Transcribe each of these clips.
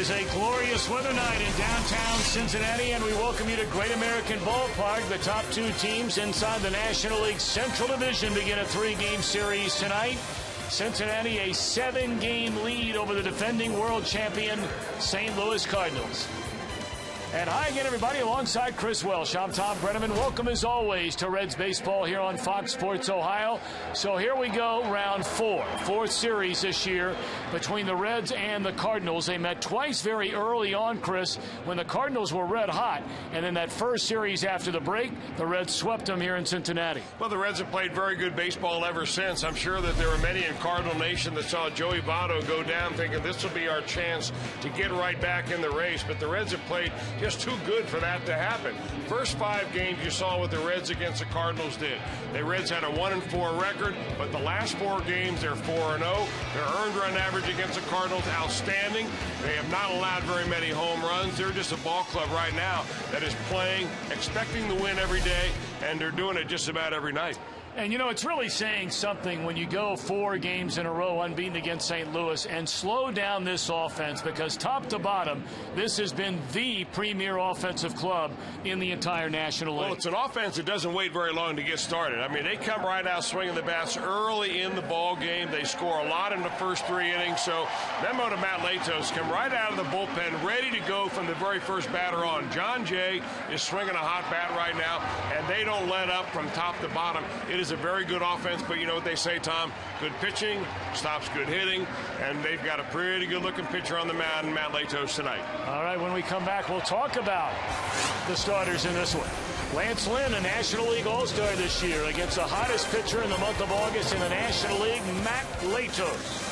is a glorious weather night in downtown Cincinnati, and we welcome you to Great American Ballpark. The top two teams inside the National League Central Division begin a three-game series tonight. Cincinnati a 7-game lead over the defending world champion St. Louis Cardinals. And hi again, everybody, alongside Chris Welsh. I'm Tom Brenneman. Welcome, as always, to Reds Baseball here on Fox Sports Ohio. So here we go, round four. Fourth series this year between the Reds and the Cardinals. They met twice very early on, Chris, when the Cardinals were red hot. And in that first series after the break, the Reds swept them here in Cincinnati. Well, the Reds have played very good baseball ever since. I'm sure that there were many in Cardinal Nation that saw Joey Votto go down thinking this will be our chance to get right back in the race. But the Reds have played just too good for that to happen. First 5 games you saw what the Reds against the Cardinals did. The Reds had a 1-4 record, but the last 4 games they're 4-0. Their earned run average against the Cardinals outstanding. They have not allowed very many home runs. They're just a ball club right now that is playing, expecting to win every day, and they're doing it just about every night. And, you know, it's really saying something when you go 4 games in a row unbeaten against St. Louis and slow down this offense, because top to bottom, this has been the premier offensive club in the entire National League. Well, it's an offense that doesn't wait very long to get started. I mean, they come right out swinging the bats early in the ball game. They score a lot in the first 3 innings. So memo to Matt Latos, come right out of the bullpen, ready to go from the very first batter on. John Jay is swinging a hot bat right now, and they don't let up from top to bottom. It is a very good offense, but you know what they say, Tom? Good pitching stops good hitting, and they've got a pretty good-looking pitcher on the mound, Matt Latos, tonight. All right, when we come back, we'll talk about the starters in this one. Lance Lynn, a National League All-Star this year, against the hottest pitcher in the month of August in the National League, Matt Latos.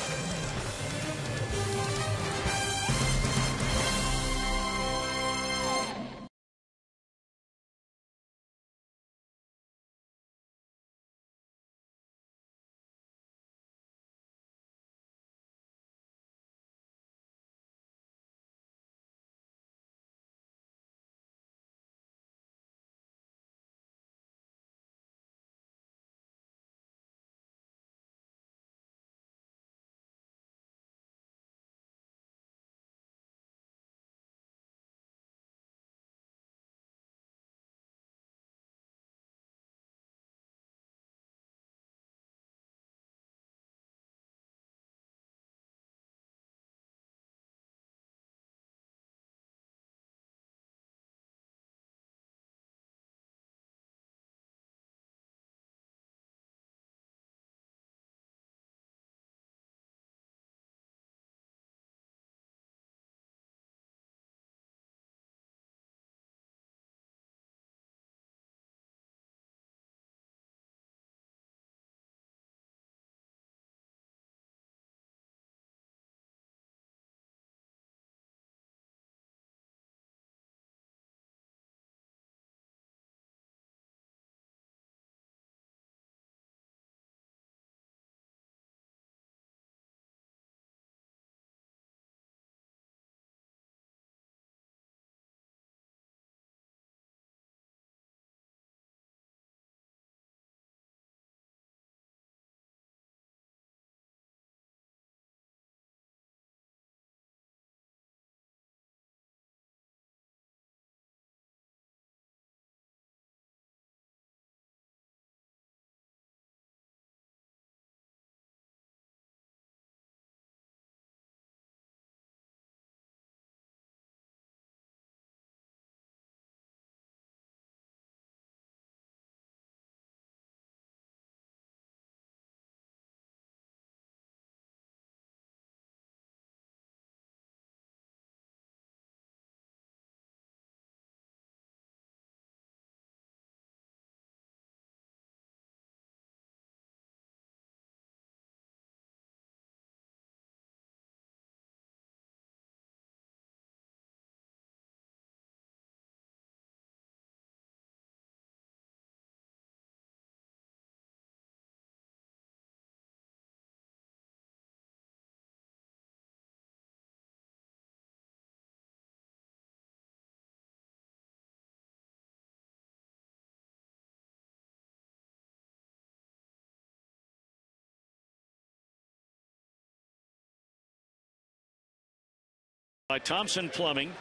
By Thompson Plumbing,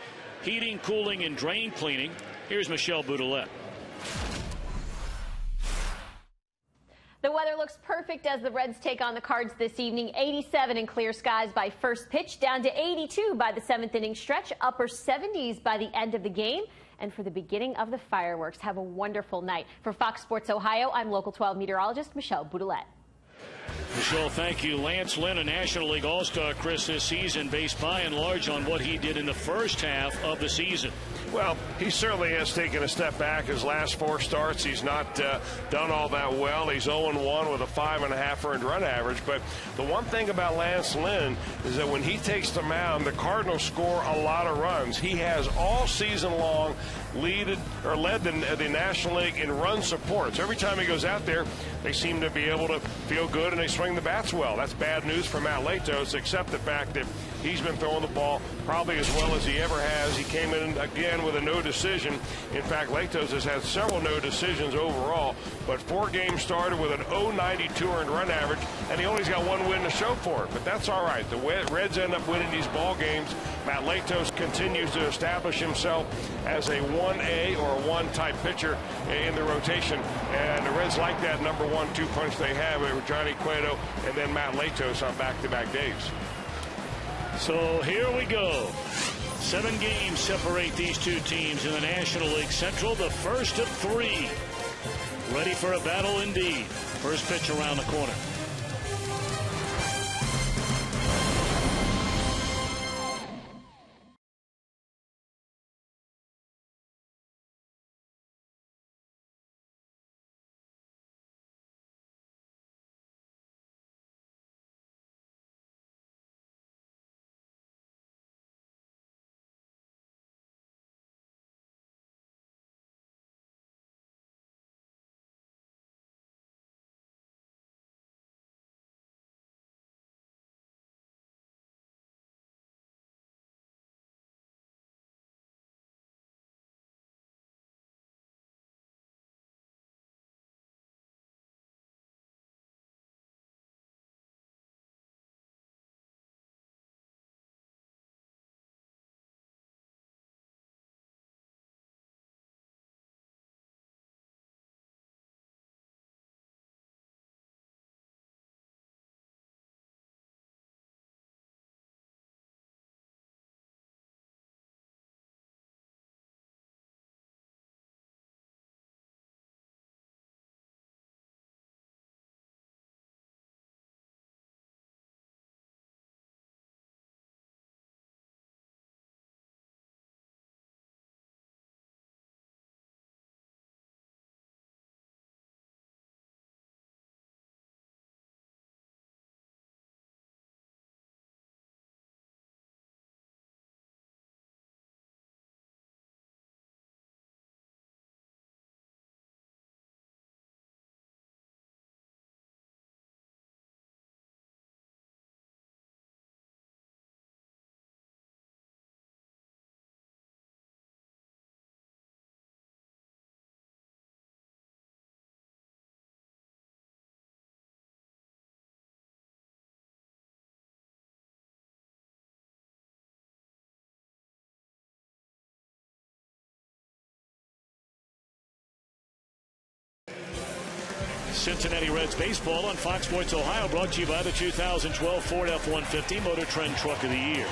heating, cooling, and drain cleaning. Here's Michelle Boudelet. The weather looks perfect as the Reds take on the Cards this evening. 87 in clear skies by first pitch, down to 82 by the 7th inning stretch, upper 70s by the end of the game. And for the beginning of the fireworks, have a wonderful night. For Fox Sports Ohio, I'm Local 12 meteorologist Michelle Boudelet. Michelle, thank you. Lance Lynn, a National League All-Star, Chris, this season, based by and large on what he did in the first half of the season. Well, he certainly has taken a step back. His last 4 starts, he's not done all that well. He's 0-1 with a 5.5 earned run average. But the one thing about Lance Lynn is that when he takes the mound, the Cardinals score a lot of runs. He has all season long led the National League in run support. So every time he goes out there, they seem to be able to feel good and they swing the bats well. That's bad news for Matt Latos, except the fact that he's been throwing the ball probably as well as he ever has. He came in again with a no decision. In fact, Latos has had several no decisions overall, but 4 games started with an 0.92 earned run average, and he only's got 1 win to show for it. But that's all right. The Reds end up winning these ball games. Matt Latos continues to establish himself as a 1A or a 1 type pitcher in the rotation, and the Reds like that number 1-2 punch they have with Johnny Cueto and then Matt Latos on back-to-back days. So here we go. 7 games separate these two teams in the National League Central, the first of 3. Ready for a battle indeed. First pitch around the corner. Cincinnati Reds baseball on Fox Sports Ohio, brought to you by the 2012 Ford F-150 Motor Trend Truck of the Year.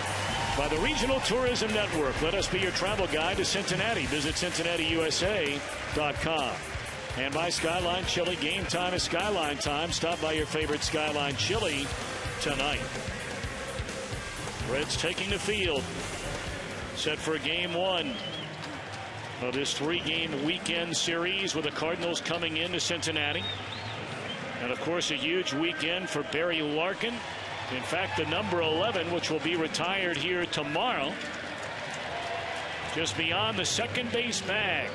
By the Regional Tourism Network, let us be your travel guide to Cincinnati. Visit CincinnatiUSA.com. And by Skyline Chili, game time is Skyline time. Stop by your favorite Skyline Chili tonight. Reds taking the field, set for game 1 of this 3-game weekend series with the Cardinals coming into Cincinnati. And of course, a huge weekend for Barry Larkin. In fact, the number 11, which will be retired here tomorrow, just beyond the second base bag.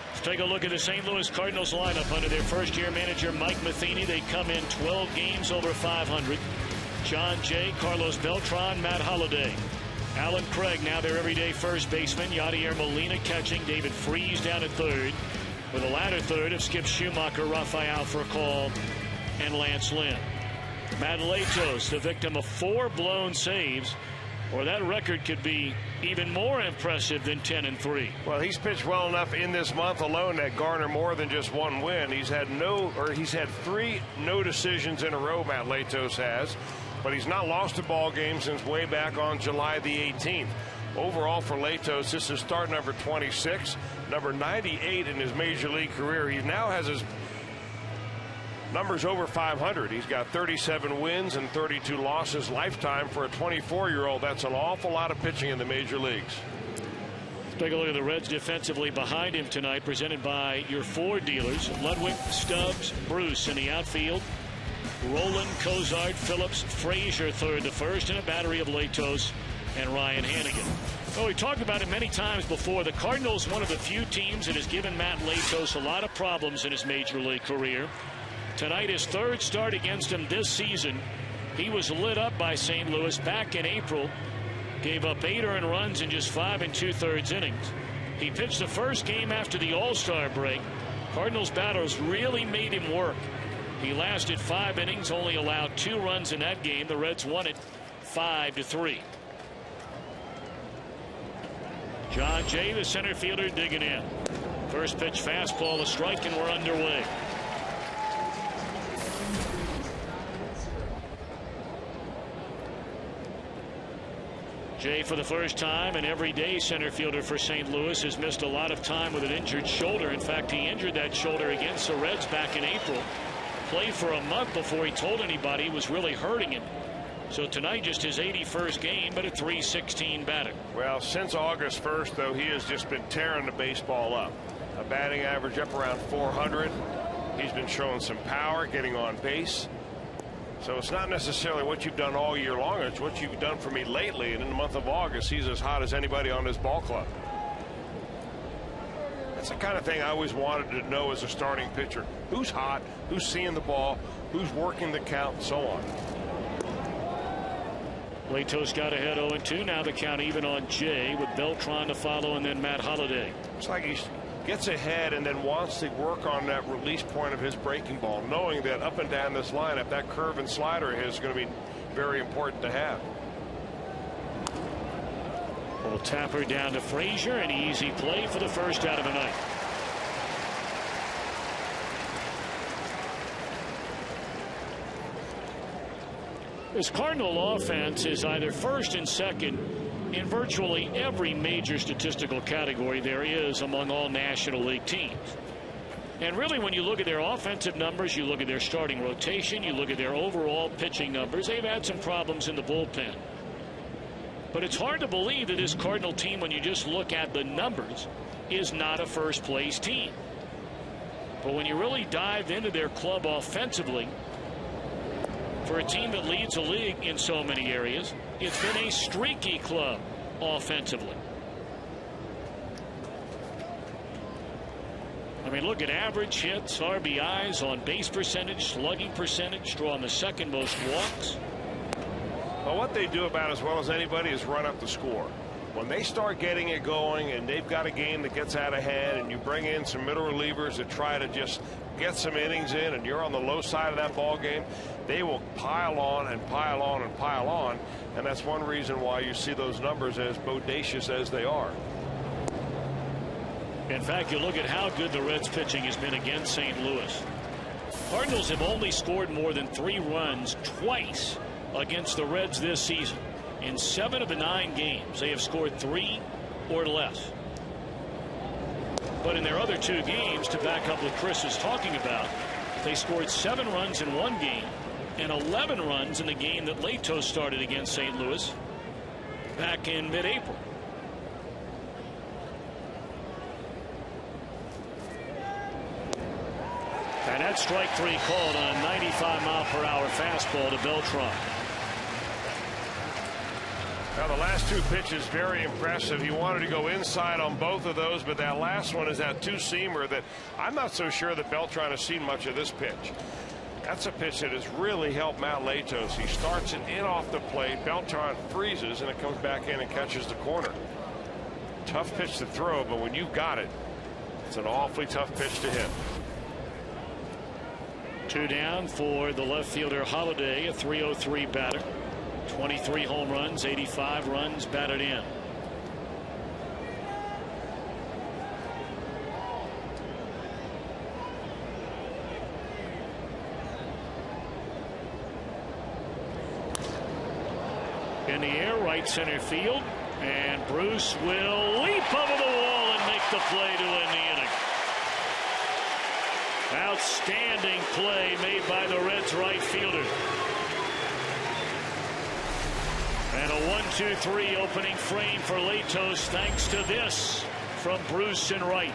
Let's take a look at the St. Louis Cardinals lineup under their first-year manager Mike Matheny. They come in 12 games over 500. John Jay, Carlos Beltran, Matt Holliday. Alan Craig, now their everyday first baseman. Yadier Molina catching. David Freese down at third. With a latter third of Skip Schumacher, Rafael Furcal, and Lance Lynn. Matt Latos, the victim of 4 blown saves, or that record could be even more impressive than 10-3. Well, he's pitched well enough in this month alone to garner more than just 1 win. He's had 3 no decisions in a row, Matt Latos has, but he's not lost a ball game since way back on July the 18th. Overall for Latos, this is start number 26, number 98 in his major league career. He now has his numbers over 500. He's got 37 wins and 32 losses lifetime for a 24-year-old. That's an awful lot of pitching in the major leagues. Let's take a look at the Reds defensively behind him tonight, presented by your 4 dealers: Ludwig, Stubbs, Bruce in the outfield, Roland, Cozart, Phillips, Frazier third to first, and a battery of Latos and Ryan Hannigan. Well, we talked about it many times before. The Cardinals, one of the few teams that has given Matt Latos a lot of problems in his major league career. Tonight, his 3rd start against him this season. He was lit up by St. Louis back in April. Gave up 8 earned runs in just 5 2/3 innings. He pitched the first game after the All-Star break. Cardinals batters really made him work. He lasted 5 innings, only allowed 2 runs in that game. The Reds won it 5-3. John Jay, the center fielder, digging in. First pitch fastball, a strike, and we're underway. Jay, for the first time, an everyday center fielder for St. Louis, has missed a lot of time with an injured shoulder. In fact, he injured that shoulder against the Reds back in April. Played for a month before he told anybody it was really hurting him. So tonight, just his 81st game, but a .316 batter. Well, since August 1st, though, he has just been tearing the baseball up. A batting average up around 400. He's been showing some power, getting on base. So it's not necessarily what you've done all year long. It's what you've done for me lately. And in the month of August, he's as hot as anybody on this ball club. That's the kind of thing I always wanted to know as a starting pitcher. Who's hot, who's seeing the ball, who's working the count, and so on. Latos got ahead 0-2. Now the count even on Jay, with Beltran to follow and then Matt Holliday. It's like he gets ahead and then wants to work on that release point of his breaking ball, knowing that up and down this lineup, that curve and slider of his is going to be very important to have. Well, Tapper down to Frazier, an easy play for the first out of the night. This Cardinal offense is either first and second in virtually every major statistical category there is among all National League teams. And really, when you look at their offensive numbers, you look at their starting rotation, you look at their overall pitching numbers, they've had some problems in the bullpen. But it's hard to believe that this Cardinal team, when you just look at the numbers, is not a first place team. But when you really dive into their club offensively, for a team that leads the league in so many areas, it's been a streaky club offensively. I mean, look at average hits, RBIs, on base percentage, slugging percentage, drawing the 2nd most walks. Well, what they do about as well as anybody is run up the score. When they start getting it going and they've got a game that gets out of hand and you bring in some middle relievers that try to just get some innings in and you're on the low side of that ball game, they will pile on and pile on and pile on. And that's one reason why you see those numbers as bodacious as they are. In fact, you look at how good the Reds pitching has been against St. Louis. Cardinals have only scored more than 3 runs twice against the Reds this season. In 7 of the 9 games, they have scored 3 or less. But in their other 2 games, to back up what Chris is talking about, they scored 7 runs in one game and 11 runs in the game that Latos started against St. Louis back in mid-April. And that's strike 3 called on a 95-mile-per-hour fastball to Beltran. Now, the last 2 pitches, very impressive. He wanted to go inside on both of those, but that last one is that 2-seamer that I'm not so sure that Beltran has seen much of this pitch. That's a pitch that has really helped Matt Latos. He starts it in off the plate. Beltran freezes, and it comes back in and catches the corner. Tough pitch to throw, but when you've got it, it's an awfully tough pitch to hit. Two down for the left fielder Holiday, a .303 batter. 23 home runs, 85 runs batted in. In the air, right center field, and Bruce will leap over the wall and make the play to end the inning. Outstanding play made by the Reds right fielder. And a 1-2-3 opening frame for Latos thanks to this from Bruce and right.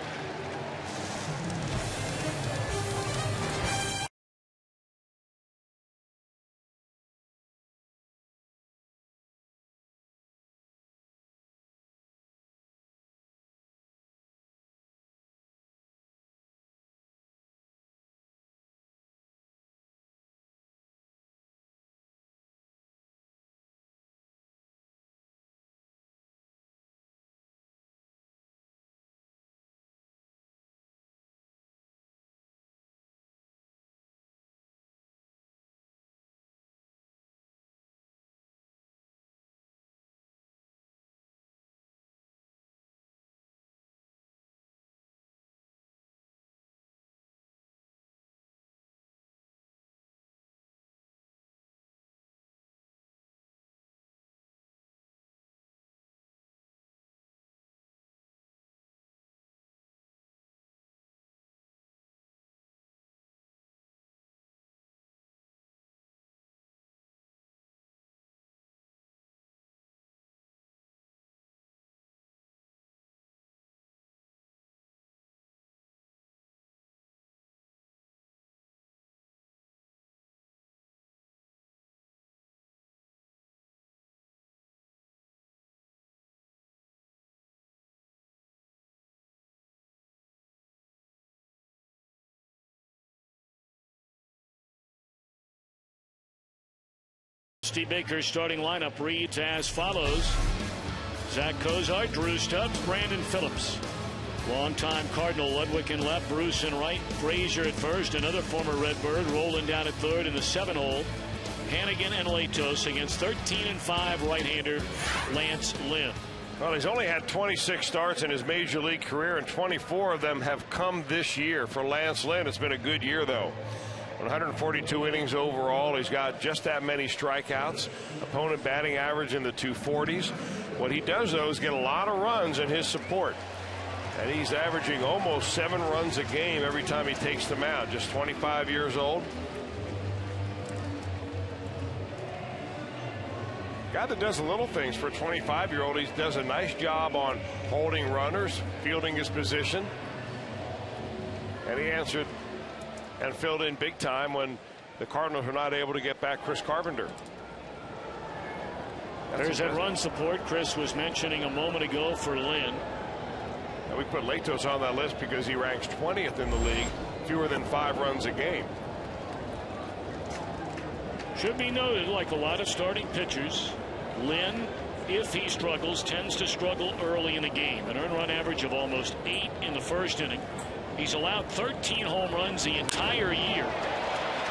Steve Baker's starting lineup reads as follows. Zach Cozart, Drew Stubbs, Brandon Phillips. Longtime Cardinal Ludwig in left, Bruce in right, Frazier at first, another former Redbird rolling down at third in the 7-hole. Hannigan and Latos against 13-5 right-hander Lance Lynn. Well, he's only had 26 starts in his major league career, and 24 of them have come this year. For Lance Lynn, it's been a good year, though. 142 innings overall. He's got just that many strikeouts. Opponent batting average in the 240s. What he does, though, is get a lot of runs in his support. And he's averaging almost 7 runs a game every time he takes them out. Just 25 years old. Guy that does little things for a 25-year-old. He does a nice job on holding runners, fielding his position. And he answered and filled in big time when the Cardinals were not able to get back Chris Carpenter. There's that run support Chris was mentioning a moment ago for Lynn. And we put Latos on that list because he ranks 20th in the league, fewer than 5 runs a game. Should be noted, like a lot of starting pitchers, Lynn, if he struggles, tends to struggle early in the game. An earned run average of almost 8 in the first inning. He's allowed 13 home runs the entire year.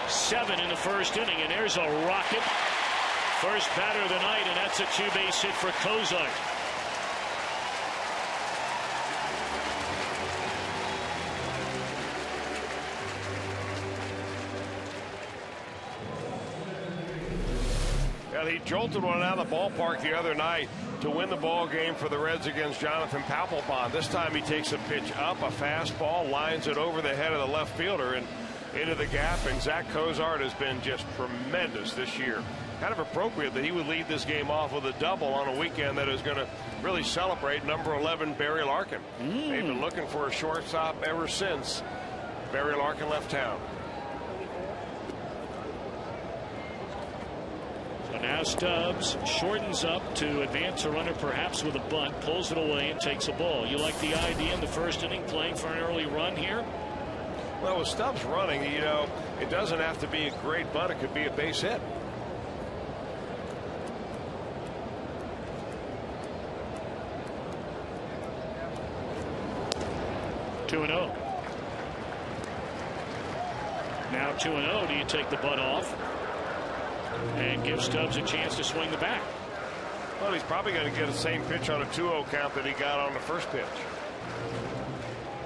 7 in the first inning, and there's a rocket. First batter of the night, and that's a 2-base hit for Cozart. Well, he jolted one out of the ballpark the other night to win the ball game for the Reds against Jonathan Papelbon. This time he takes a pitch up, a fastball, lines it over the head of the left fielder and into the gap. And Zach Cozart has been just tremendous this year. Kind of appropriate that he would lead this game off with a double on a weekend that is going to really celebrate number 11 Barry Larkin. They've been looking for a shortstop ever since Barry Larkin left town. Now Stubbs shortens up to advance a runner, perhaps with a bunt, pulls it away and takes a ball. You like the idea in the first inning playing for an early run here? Well, with Stubbs running, you know, it doesn't have to be a great bunt. It could be a base hit. Now 2-0. Do you take the butt off and give Stubbs a chance to swing the bat? Well, he's probably going to get the same pitch on a 2-0 count that he got on the first pitch,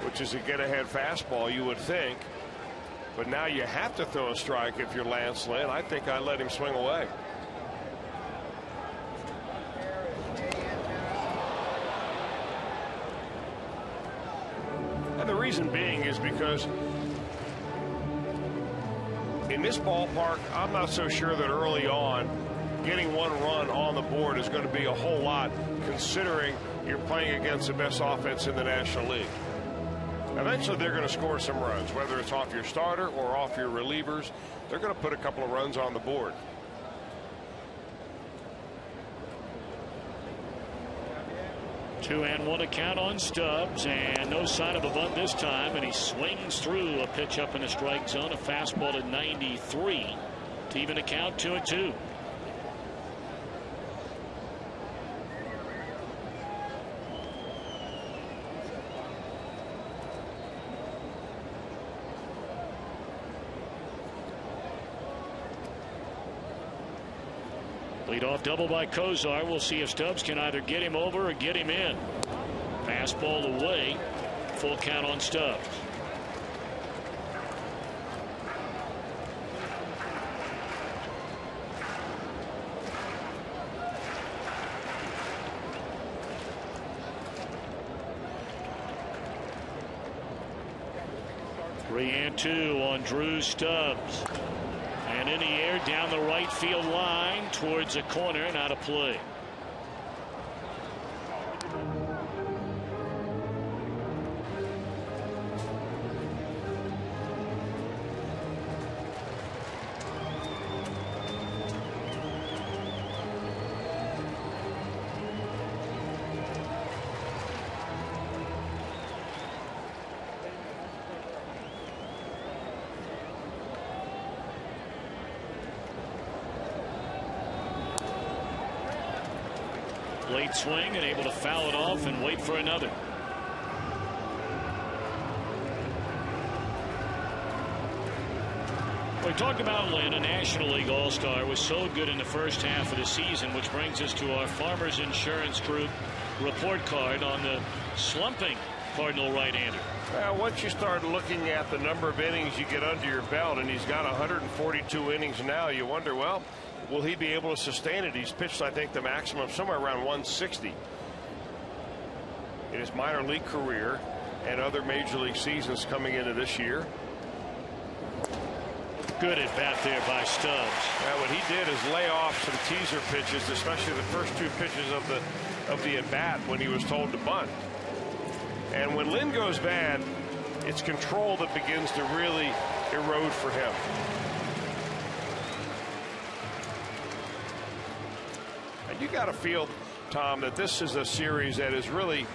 which is a get-ahead fastball, you would think. But now you have to throw a strike if you're Lance Lynn. I think I let him swing away. And the reason being is because in this ballpark, I'm not so sure that early on getting one run on the board is going to be a whole lot, considering you're playing against the best offense in the National League. Eventually they're going to score some runs, whether it's off your starter or off your relievers. They're going to put a couple of runs on the board. Two and one to count on Stubbs, and no sign of a bunt this time, and he swings through a pitch up in the strike zone, a fastball at 93 to even the count 2-2. Leadoff double by Kozar. We'll see if Stubbs can either get him over or get him in. Fastball away. Full count on Stubbs. Three and two on Drew Stubbs. And in the air down the right field line towards the corner and out of play. Late swing and able to foul it off and wait for another. We talked about Lynn, a National League All-Star, was so good in the first half of the season, which brings us to our Farmers Insurance Group report card on the slumping Cardinal right-hander. Well, once you start looking at the number of innings you get under your belt, and he's got 142 innings now, you wonder, well, will he be able to sustain it? He's pitched, I think, the maximum somewhere around 160 in his minor league career and other major league seasons coming into this year. Good at bat there by Stubbs. Now, what he did is lay off some teaser pitches, especially the first two pitches of the at bat when he was told to bunt. And when Lynn goes bad, it's control that begins to really erode for him. And you got to feel, Tom, that this is a series that is really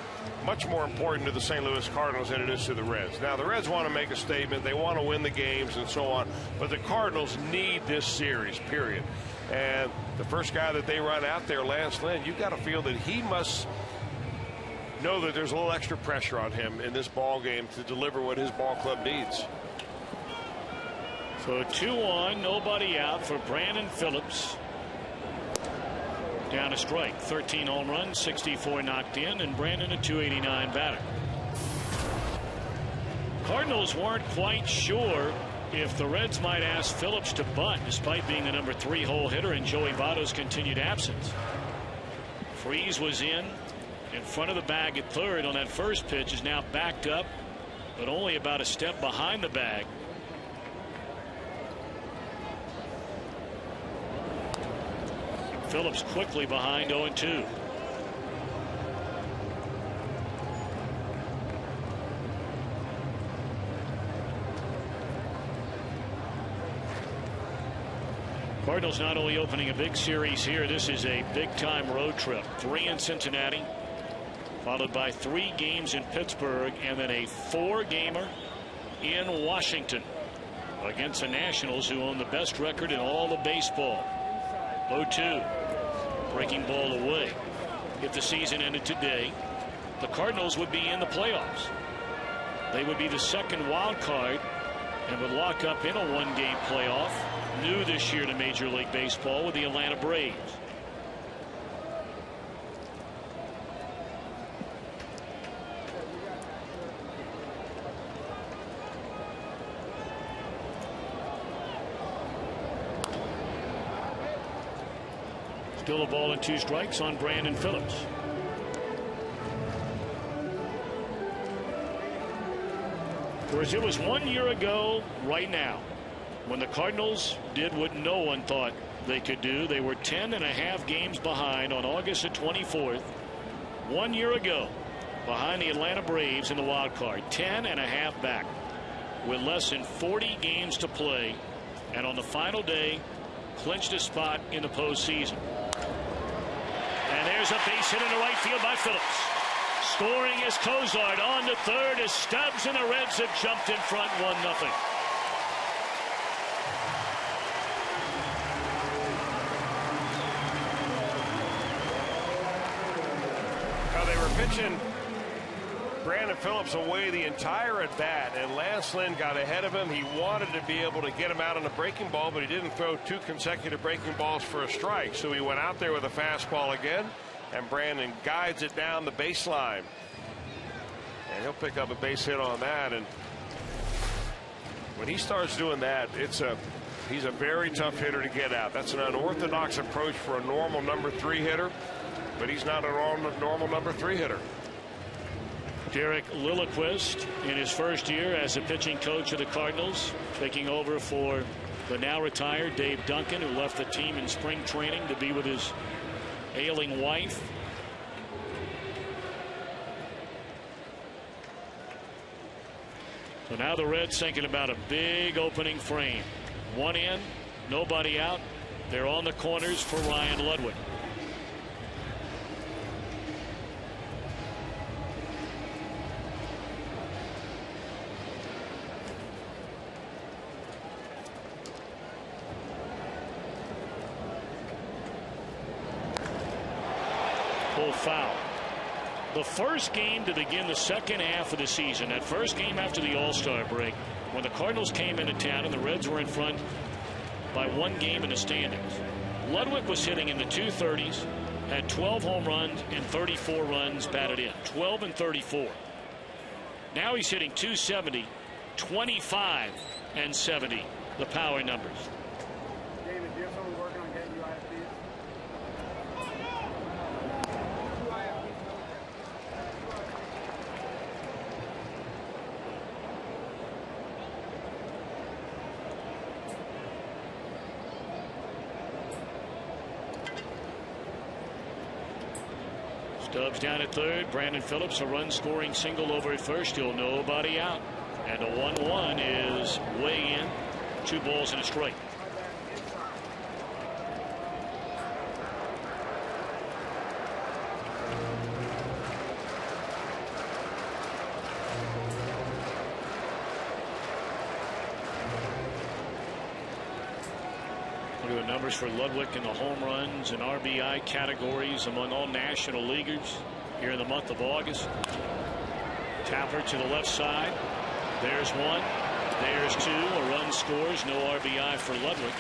much more important to the St. Louis Cardinals than it is to the Reds. Now, the Reds want to make a statement. They want to win the games and so on. But the Cardinals need this series, period. And the first guy that they run out there, Lance Lynn, you've got to feel that he must know that there's a little extra pressure on him in this ball game to deliver what his ball club needs. So 2-1, nobody out for Brandon Phillips. Down a strike, 13 home runs, 64 knocked in, and Brandon a .289 batter. Cardinals weren't quite sure if the Reds might ask Phillips to bunt, despite being the number 3 hole hitter in Joey Votto's continued absence. Freese was in front of the bag at third on that first pitch, is now backed up, but only about a step behind the bag. Phillips quickly behind 0-2. Cardinals not only opening a big series here, this is a big-time road trip. 3 in Cincinnati, followed by 3 games in Pittsburgh, and then a 4-gamer in Washington against the Nationals, who own the best record in all of baseball. 0-2. Breaking ball away. If the season ended today, the Cardinals would be in the playoffs. They would be the second wild card and would lock up in a one-game playoff. New this year to Major League Baseball with the Atlanta Braves. Still a ball and 2 strikes on Brandon Phillips. Whereas it was 1 year ago right now when the Cardinals did what no one thought they could do. They were 10.5 games behind on August the 24th. 1 year ago, behind the Atlanta Braves in the wild card, 10.5 back with less than 40 games to play, and on the final day clinched a spot in the postseason. And there's a base hit in the right field by Phillips. Scoring is Cozart. On to third as Stubbs and the Reds have jumped in front 1-0. Now they were pitching Brandon Phillips away the entire at bat, and Lance Lynn got ahead of him. He wanted to be able to get him out on a breaking ball, but he didn't throw 2 consecutive breaking balls for a strike. So he went out there with a fastball again, and Brandon guides it down the baseline. And he'll pick up a base hit on that. And when he starts doing that, he's a very tough hitter to get out. That's an unorthodox approach for a normal number 3 hitter, but he's not a normal number 3 hitter. Derek Lilliquist in his first year as a pitching coach of the Cardinals, taking over for the now retired Dave Duncan, who left the team in spring training to be with his ailing wife. So now the Reds thinking about a big opening frame. 1 in, nobody out. They're on the corners for Ryan Ludwig. Foul. The first game to begin the second half of the season, that first game after the All-Star break, when the Cardinals came into town and the Reds were in front by 1 game in the standings. Ludwig was hitting in the 230s, had 12 home runs and 34 runs batted in. 12 and 34. Now he's hitting 270, 25 and 70, the power numbers. David, do you have someone working on getting you IFPs? Stubbs down at third. Brandon Phillips a run scoring single over at first. Still nobody out. And the 1-1 is way in. 2 balls and a strike. Look at the numbers for Ludwig in the home runs and RBI categories among all National Leaguers here in the month of August. Tapper to the left side. There's 1. There's 2. A run scores. No RBI for Ludwig.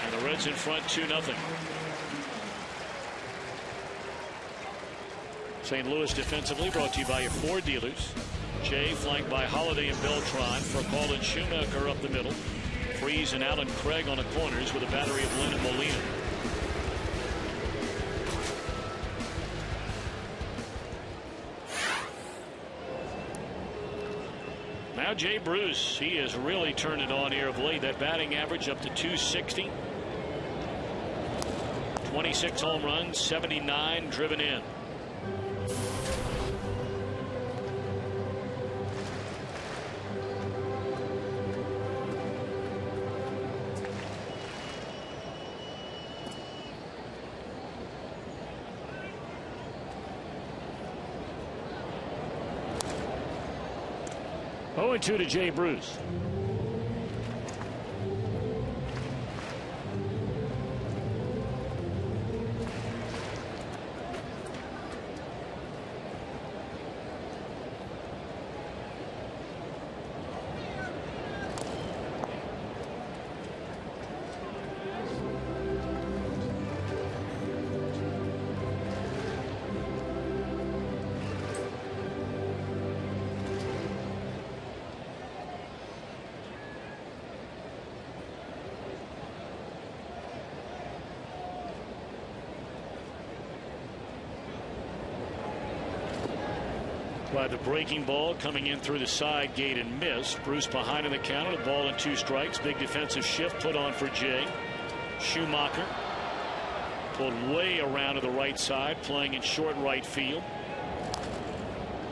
And the Reds in front 2-0. St. Louis defensively brought to you by your Ford dealers. Jay flanked by Holiday and Beltran for Colin Schumacher up the middle. Freeze and Alan Craig on the corners with a battery of Lynn and Molina. Now Jay Bruce, he has really turned it on here of late. That batting average up to 260. 26 home runs, 79 driven in. Oh, 0-2 to Jay Bruce. by the breaking ball coming in through the side gate and missed. Bruce behind in the count, a ball and 2 strikes. Big defensive shift put on for Jay. Schumacher pulled way around to the right side, playing in short right field.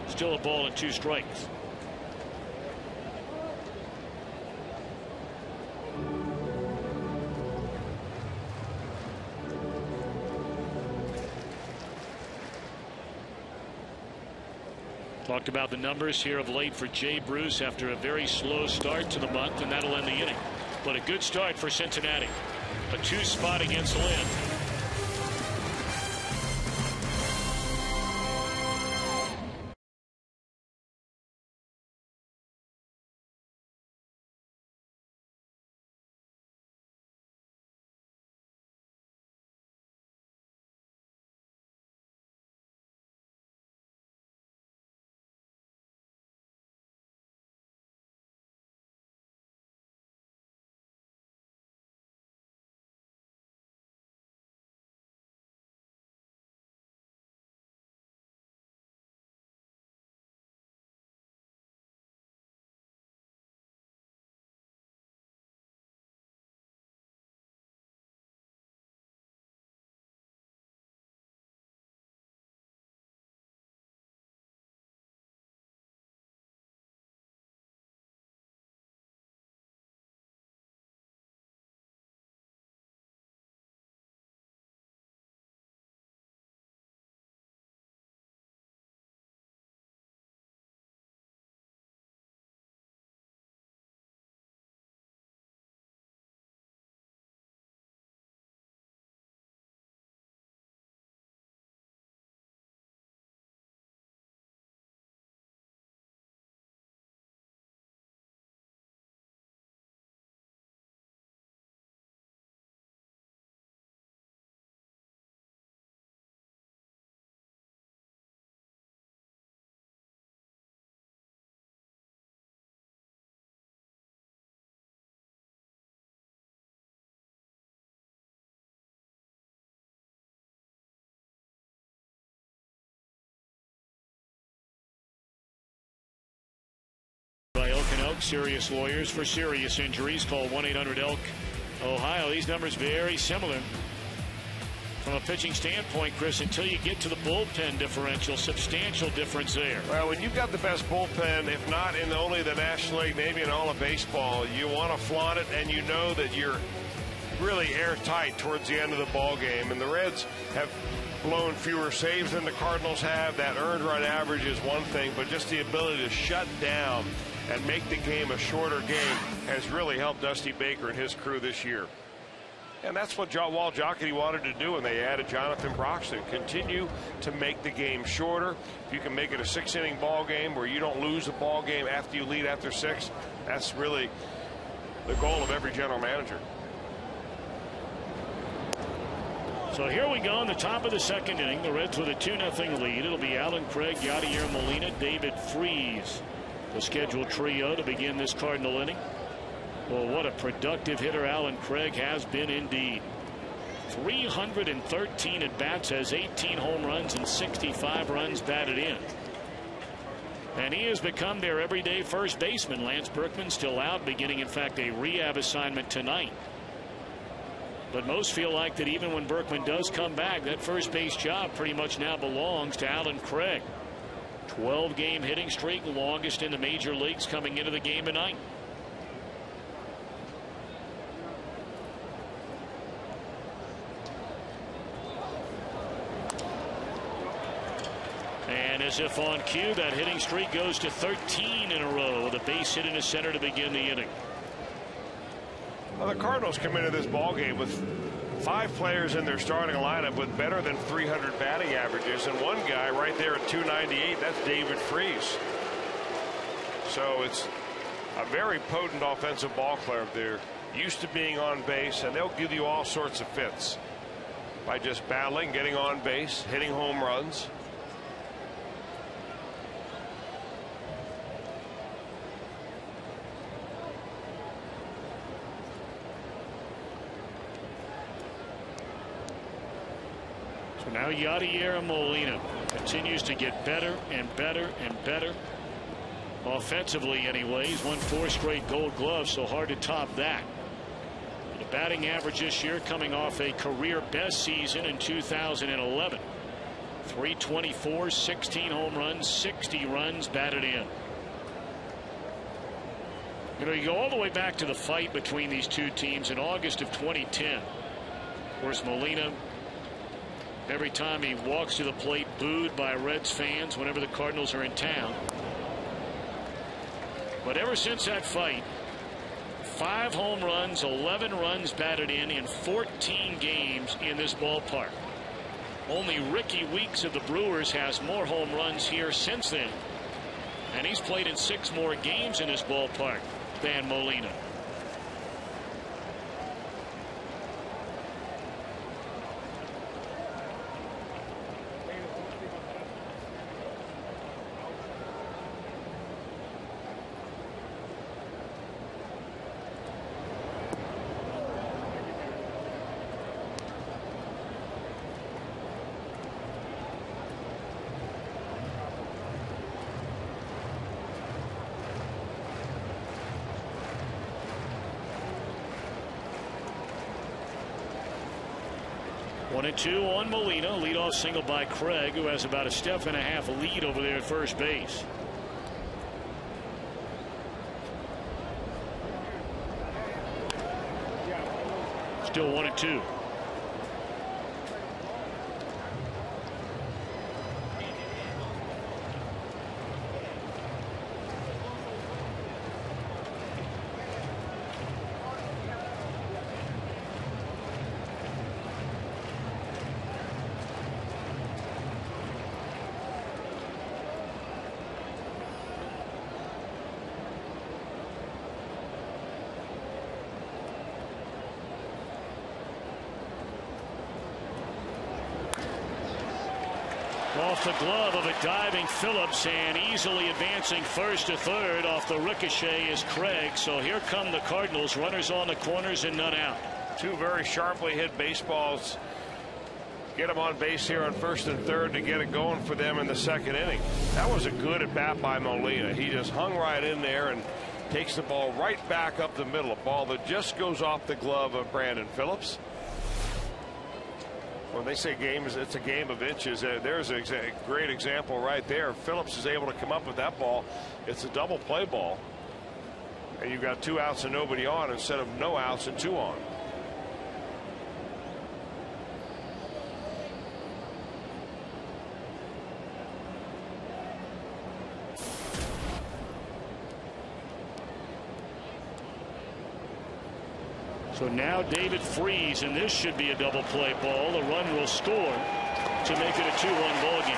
Still a ball and 2 strikes. Talked about the numbers here of late for Jay Bruce after a very slow start to the month, and that'll end the inning. But a good start for Cincinnati. A 2 spot against Lynn. Serious Warriors for serious injuries. Call 1-800-ELK Ohio. These numbers very similar from a pitching standpoint, Chris, until you get to the bullpen differential. Substantial difference there. Well, when you've got the best bullpen, if not in only the National League, maybe in all of baseball, you want to flaunt it, and you know that you're really airtight towards the end of the ball game. And the Reds have blown fewer saves than the Cardinals have. That earned run average is one thing, but just the ability to shut down and make the game a shorter game has really helped Dusty Baker and his crew this year. And that's what Walt Jocketty wanted to do when they added Jonathan Broxton. Continue to make the game shorter. If you can make it a 6-inning ball game where you don't lose the ball game after you lead after 6, that's really the goal of every general manager. So here we go in the top of the 2nd inning. The Reds with a 2-0 lead. It'll be Alan Craig, Yadier Molina, David Freese, the scheduled trio to begin this Cardinal inning. Well, what a productive hitter Alan Craig has been indeed. 313 at bats, has 18 home runs and 65 runs batted in. And he has become their everyday first baseman. Lance Berkman still out, beginning in fact a rehab assignment tonight. But most feel like that even when Berkman does come back, that first base job pretty much now belongs to Alan Craig. 12-game hitting streak, longest in the major leagues coming into the game tonight. And as if on cue, that hitting streak goes to 13 in a row with a base hit in the center to begin the inning. Well, the Cardinals come into this ball game with 5 players in their starting lineup with better than 300 batting averages, and one guy right there at 298. That's David Freese. So it's a very potent offensive ball club. They're used to being on base, and they'll give you all sorts of fits by just battling, getting on base, hitting home runs. So now Yadier Molina. Continues to get better and better and better. Offensively anyways, won 4 straight Gold Gloves, so hard to top that. The batting average this year coming off a career best season in 2011. 324, 16 home runs, 60 runs batted in. You know, you go all the way back to the fight between these two teams in August of 2010. Of course, Molina, every time he walks to the plate, booed by Reds fans whenever the Cardinals are in town. But ever since that fight, 5 home runs, 11 runs batted in 14 games in this ballpark. Only Ricky Weeks of the Brewers has more home runs here since then. And he's played in 6 more games in this ballpark than Molina. One and 2 on Molina. Leadoff single by Craig, who has about a 1.5 step lead over there at first base. Still 1 and 2. Off the glove of a diving Phillips, and easily advancing first to third off the ricochet is Craig. So here come the Cardinals. Runners on the corners and none out. 2 very sharply hit baseballs. Get them on base here on first and third to get it going for them in the 2nd inning. That was a good at bat by Molina. He just hung right in there and takes the ball right back up the middle. A ball that just goes off the glove of Brandon Phillips. When they say games, it's a game of inches. There's a great example right there. Phillips is able to come up with that ball. It's a double play ball. And you've got 2 outs and nobody on instead of no outs and 2 on. So now David Freese, and this should be a double play ball. The run will score to make it a 2-1 ball game.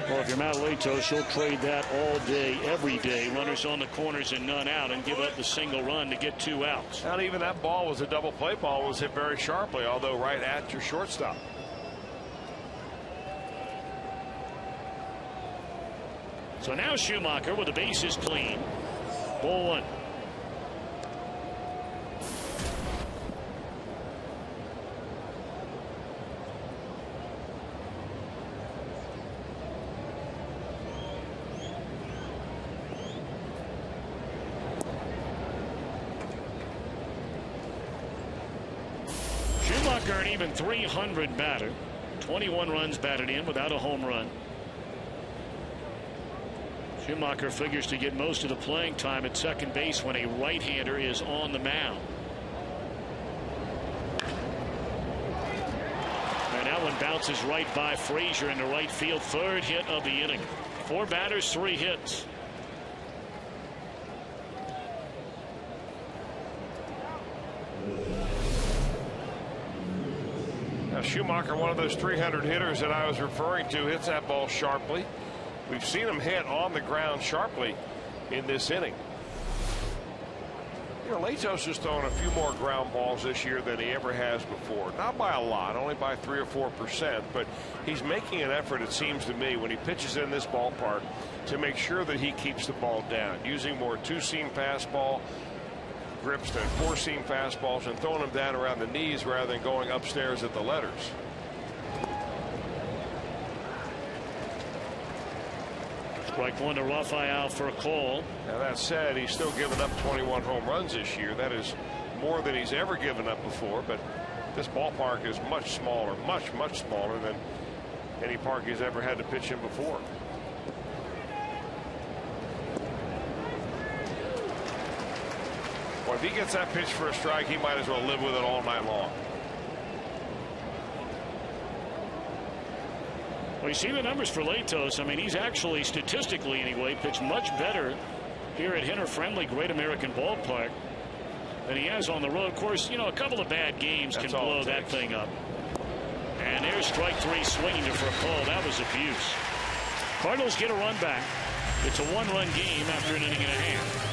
Well, if you're Matt Latos, you'll trade that all day, every day. Runners on the corners and none out, and give up the single run to get 2 outs. Not even that ball was a double play ball. Was hit very sharply, although right at your shortstop. So now Schumacher with the bases clean. Ball 1. Schumacher an even .300 batter. 21 runs batted in without a home run. Schumacher figures to get most of the playing time at second base when a right-hander is on the mound. And that one bounces right by Frazier into right field. 3rd hit of the inning. 4 batters, 3 hits. Now Schumacher, one of those 300 hitters that I was referring to, hits that ball sharply. We've seen him hit on the ground sharply in this inning. You know, Latos has thrown a few more ground balls this year than he ever has before. Not by a lot, only by 3 or 4%, but he's making an effort, it seems to me, when he pitches in this ballpark to make sure that he keeps the ball down, using more two-seam fastball grips than four-seam fastballs and throwing them down around the knees rather than going upstairs at the letters. Strike one to Rafael for a call. Now that said, he's still given up 21 home runs this year. That is more than he's ever given up before, but this ballpark is much smaller, much smaller than any park he's ever had to pitch in before. Well, if he gets that pitch for a strike, he might as well live with it all night long. Well, you see the numbers for Latos. I mean, he's actually, statistically anyway, pitched much better here at Hitter-friendly Great American Ballpark than he has on the road. Of course, you know, a couple of bad games can blow that thing up. And there's strike three, swinging for a call. That was abuse. Cardinals get a run back. It's a one-run game after an inning and a half.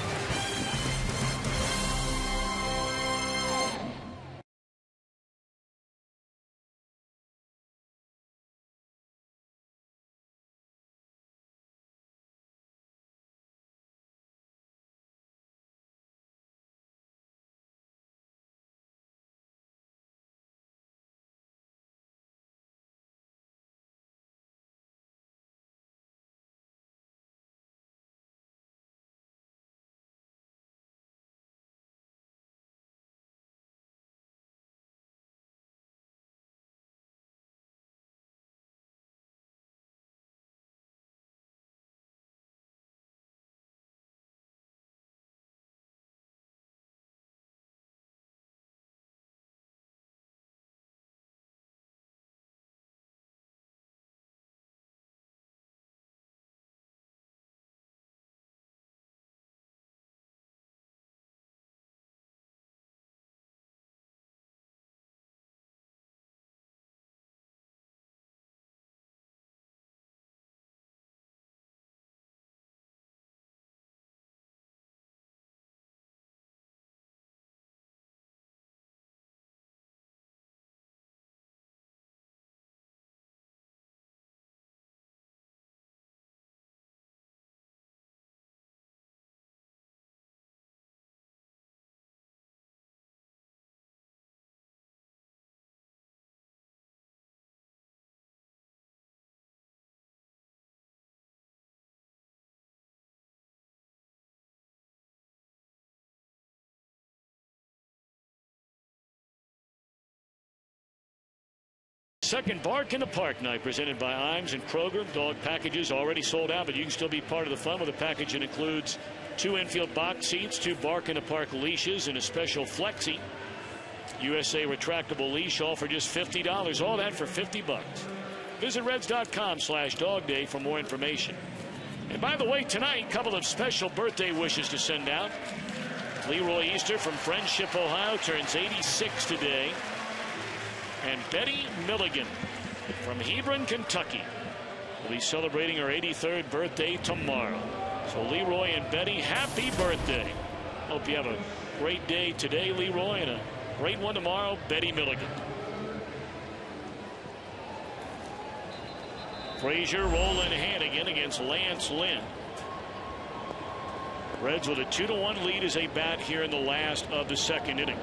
Second Bark in the Park night presented by Imes and Kroger. Dog packages already sold out, but you can still be part of the fun with a package that includes 2 infield box seats, 2 Bark in the Park leashes, and a special Flexi USA retractable leash, all for just $50. All that for $50. Visit Reds.com/Dog Day for more information. And by the way, tonight, a couple of special birthday wishes to send out. Leroy Easter from Friendship, Ohio, turns 86 today. And Betty Milligan from Hebron, Kentucky, will be celebrating her 83rd birthday tomorrow. So Leroy and Betty, happy birthday. Hope you have a great day today, Leroy, and a great one tomorrow, Betty Milligan. Frazier rolling Hannigan against Lance Lynn. Reds with a 2-1 lead as they bat here in the last of the second inning.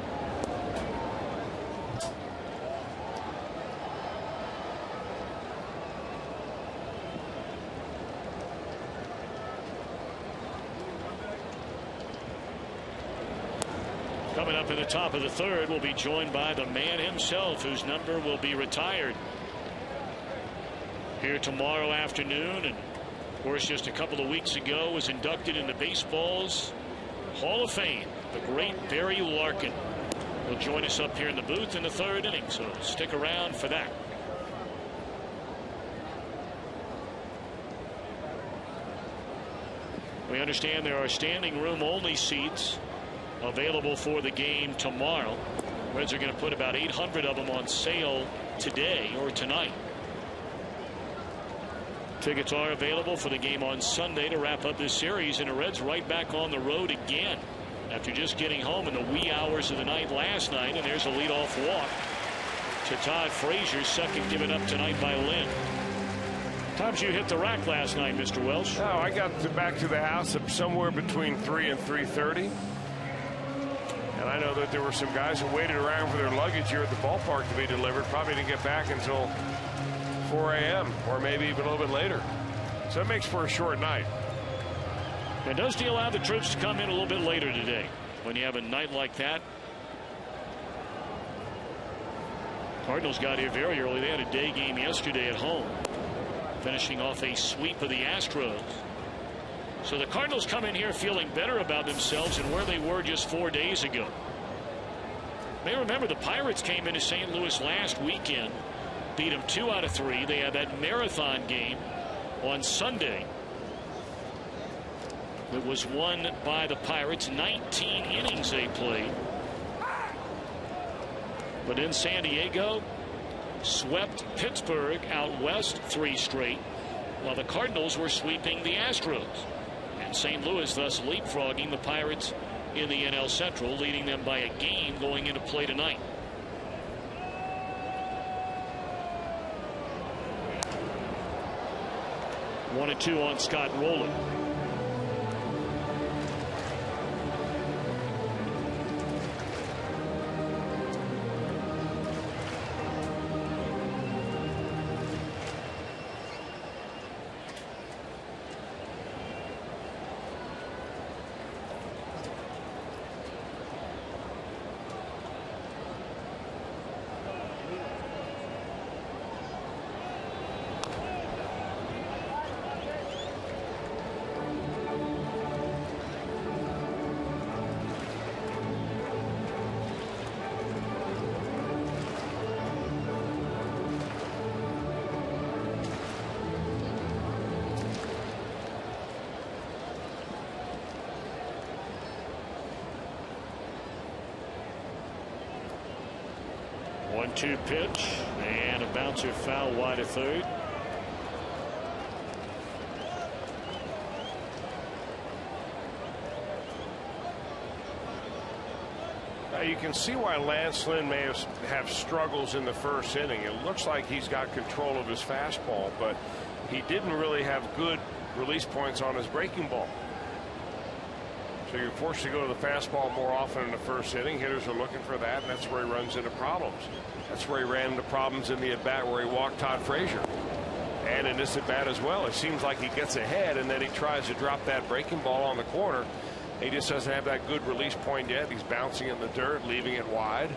Coming up in the top of the third, we'll be joined by the man himself, whose number will be retired here tomorrow afternoon. And of course, just a couple of weeks ago was inducted into baseball's Hall of Fame. The great Barry Larkin will join us up here in the booth in the third inning, so stick around for that. We understand there are standing room only seats available for the game tomorrow. Reds are going to put about 800 of them on sale today or tonight. Tickets are available for the game on Sunday to wrap up this series, and the Reds right back on the road again after just getting home in the wee hours of the night last night. And there's a leadoff walk to Todd Frazier, second given up tonight by Lynn. Times you hit the rack last night, Mr. Welsh? No, I got back to the house at somewhere between 3 and 3:30. And I know that there were some guys who waited around for their luggage here at the ballpark to be delivered. Probably didn't get back until 4 a.m. or maybe even a little bit later. So it makes for a short night. And does he allow the troops to come in a little bit later today when you have a night like that? Cardinals got here very early. They had a day game yesterday at home, finishing off a sweep of the Astros. So the Cardinals come in here feeling better about themselves and where they were just 4 days ago. You may remember the Pirates came into St. Louis last weekend, beat them 2 out of 3. They had that marathon game on Sunday. It was won by the Pirates. 19 innings they played. But in San Diego, swept Pittsburgh out west 3 straight, while the Cardinals were sweeping the Astros. And St. Louis thus leapfrogging the Pirates in the NL Central, leading them by a game going into play tonight. One and 2 on Scott Rowland. One-two pitch and a bouncer foul wide of third. Now you can see why Lance Lynn may have struggles in the first inning. It looks like he's got control of his fastball, but he didn't really have good release points on his breaking ball. So you're forced to go to the fastball more often in the first inning. Hitters are looking for that, and that's where he runs into problems. That's where he ran into problems in the at-bat where he walked Todd Frazier. And in this at-bat as well, it seems like he gets ahead, and then he tries to drop that breaking ball on the corner. He just doesn't have that good release point yet. He's bouncing in the dirt, leaving it wide.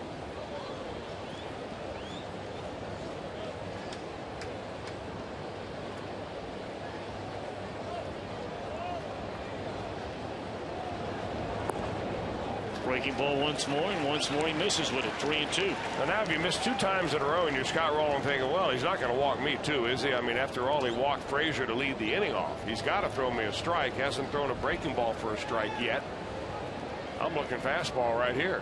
Breaking ball once more, and once more he misses with it. 3-2. And now if you miss 2 times in a row and you're Scott Rowland thinking, well, he's not going to walk me too, is he? I mean, after all, he walked Frazier to lead the inning off. He's got to throw me a strike. Hasn't thrown a breaking ball for a strike yet. I'm looking fastball right here.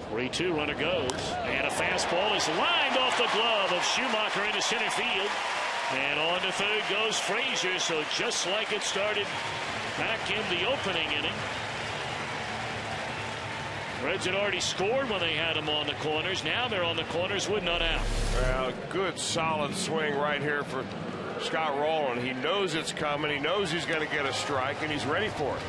3-2, runner goes, and a fastball is lined off the glove of Schumacher into center field, and on to third goes Frazier. So just like it started back in the opening inning, Reds had already scored when they had him on the corners. Now they're on the corners with none out. Well, good solid swing right here for Scott Rowland. He knows it's coming. He knows he's going to get a strike, and he's ready for it.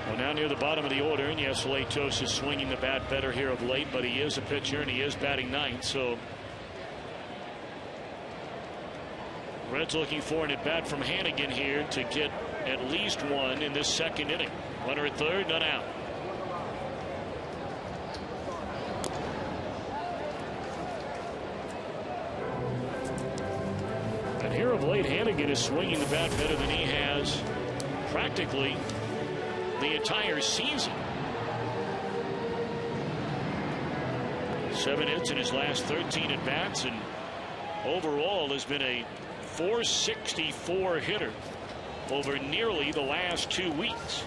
Well, now near the bottom of the order, and yes, Latos is swinging the bat better here of late, but he is a pitcher and he is batting ninth. So Reds looking for an at bat from Hannigan here to get at least one in this second inning. Runner at third, none out. And here of late, Hannigan is swinging the bat better than he has practically the entire season. 7 hits in his last 13 at bats, and overall has been a .464 hitter over nearly the last 2 weeks.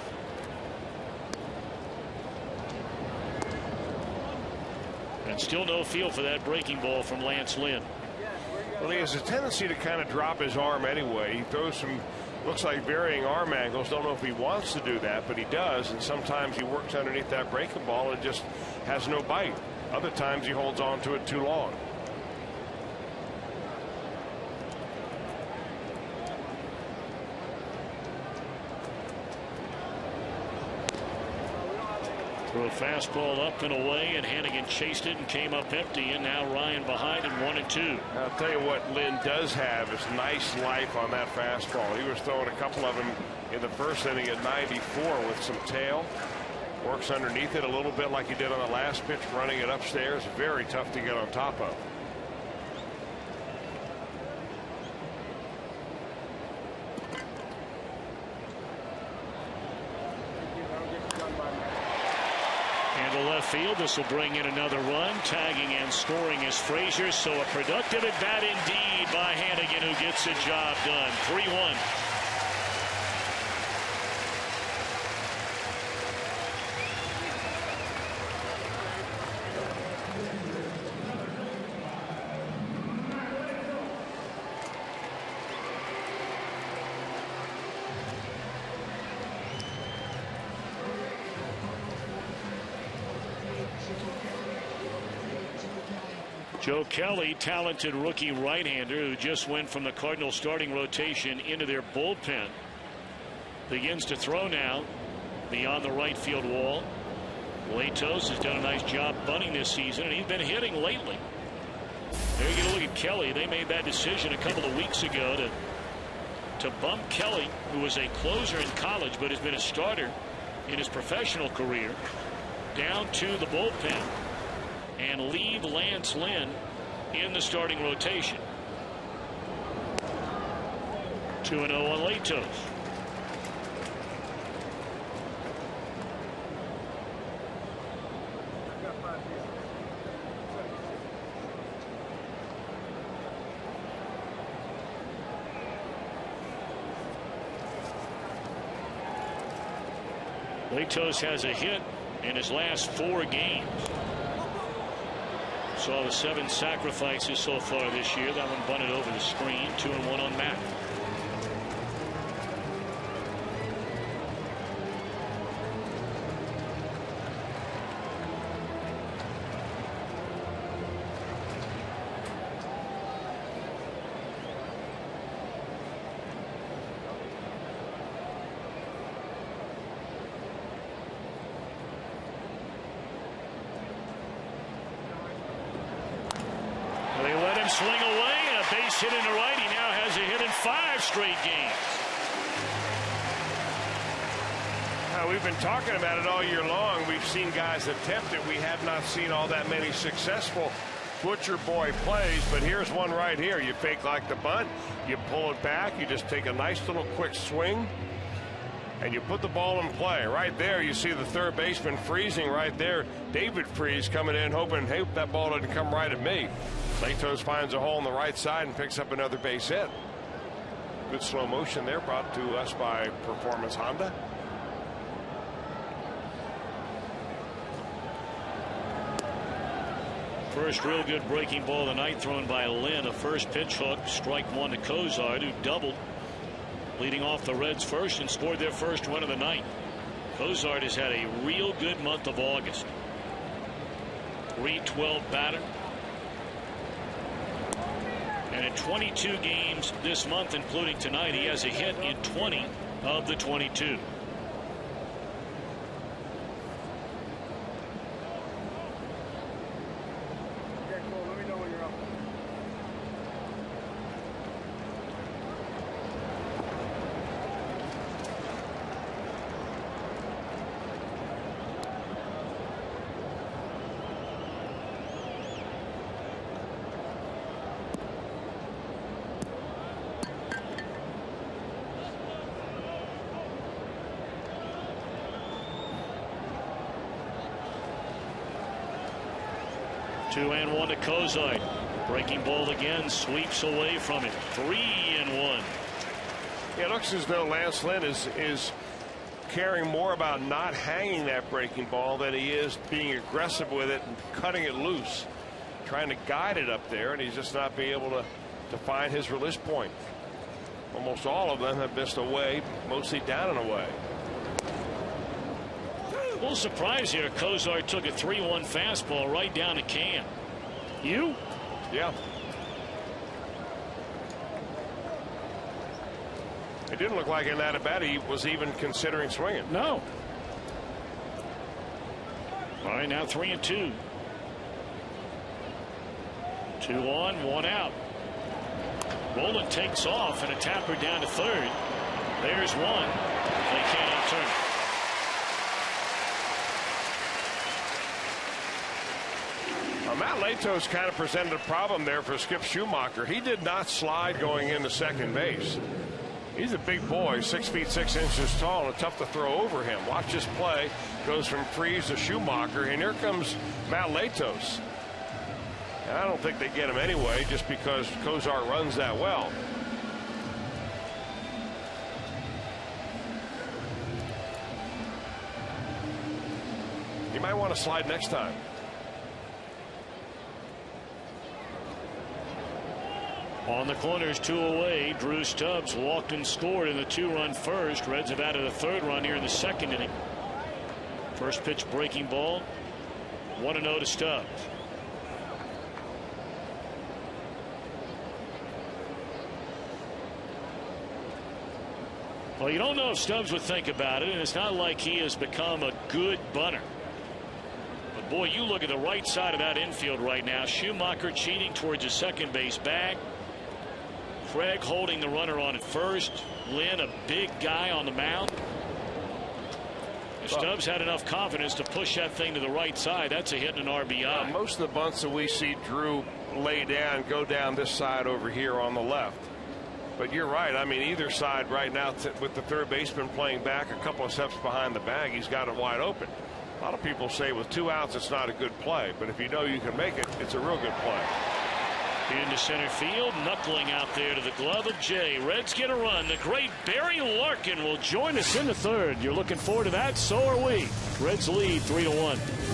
And still no feel for that breaking ball from Lance Lynn. Well, he has a tendency to kind of drop his arm anyway. He throws some, looks like varying arm angles. Don't know if he wants to do that, but he does. And sometimes he works underneath that breaking ball and just has no bite. Other times he holds on to it too long. Threw a fastball up and away, and Hannigan chased it and came up empty, and now Ryan behind and 1-2. I'll tell you what Lynn does have is nice life on that fastball. He was throwing a couple of them in the first inning at 94 with some tail. Works underneath it a little bit like he did on the last pitch, running it upstairs. Very tough to get on top of. Left field. This will bring in another run. Tagging and scoring is Frazier. So a productive at bat indeed by Hannigan, who gets the job done. 3-1. Joe Kelly, talented rookie right-hander who just went from the Cardinals starting rotation into their bullpen, begins to throw now beyond the right field wall. Latos has done a nice job bunting this season, and he's been hitting lately. There you get a look at Kelly. They made that decision a couple of weeks ago to bump Kelly, who was a closer in college but has been a starter in his professional career, down to the bullpen and leave Lance Lynn in the starting rotation. 2-0 on Latos. Latos has a hit in his last 4 games. Saw the 7 sacrifices so far this year. That one bunted over the screen. 2-1 on Matt. Swing away, and a base hit into right. He now has a hit in 5 straight games. We've been talking about it all year long. We've seen guys attempt it. We have not seen all that many successful Butcher Boy plays, but here's one right here. You fake like the bunt, you pull it back, you just take a nice little quick swing, and you put the ball in play. Right there, you see the third baseman freezing right there. David Freese coming in, hoping, hey, that ball doesn't come right at me. Latos finds a hole on the right side and picks up another base hit. Good slow motion there, brought to us by Performance Honda. First real good breaking ball of the night thrown by Lynn. A first pitch hook, strike 1 to Cozart, who doubled, leading off the Reds first and scored their first run of the night. Cozart has had a real good month of August. .312 batter. And in 22 games this month, including tonight, he has a hit in 20 of the 22. Two and one to Cozart. Breaking ball again, sweeps away from it. 3-1. Yeah, it looks as though Lance Lynn is caring more about not hanging that breaking ball than he is being aggressive with it and cutting it loose, trying to guide it up there, and he's just not being able to to find his release point. Almost all of them have missed away, mostly down and away. A little surprise here. Kozar took a 3-1 fastball right down to Cam. You? Yeah. It didn't look like in that at bat he was even considering swinging. No. All right, now 3-2. 2 on, 1 out. Rowland takes off and a tapper down to third. There's one. They can't outturn it. Matt Latos kind of presented a problem there for Skip Schumacher. He did not slide going into second base. He's a big boy, 6 feet 6 inches tall, and tough to throw over him. Watch this play. Goes from Freese to Schumacher, and here comes Matt Latos. And I don't think they get him anyway, just because Kozar runs that well. He might want to slide next time. On the corners, 2 away. Drew Stubbs walked and scored in the 2-run first. Reds have added a 3rd run here in the 2nd inning. First pitch breaking ball. 1-0 to Stubbs. Well, you don't know if Stubbs would think about it, and it's not like he has become a good bunter. But boy, you look at the right side of that infield right now. Schumacher cheating towards the second base bag. Craig holding the runner on at first. Lynn, a big guy on the mound. If Stubbs had enough confidence to push that thing to the right side, that's a hit and an RBI. Most of the bunts that we see Drew lay down go down this side over here on the left. But you're right. I mean, either side right now, with the third baseman playing back a couple of steps behind the bag, he's got it wide open. A lot of people say with 2 outs, it's not a good play. But if you know you can make it, it's a real good play. Into center field, knuckling out there to the glove of Jay. Reds get a run. The great Barry Larkin will join us in the 3rd. You're looking forward to that? So are we. Reds lead 3-1.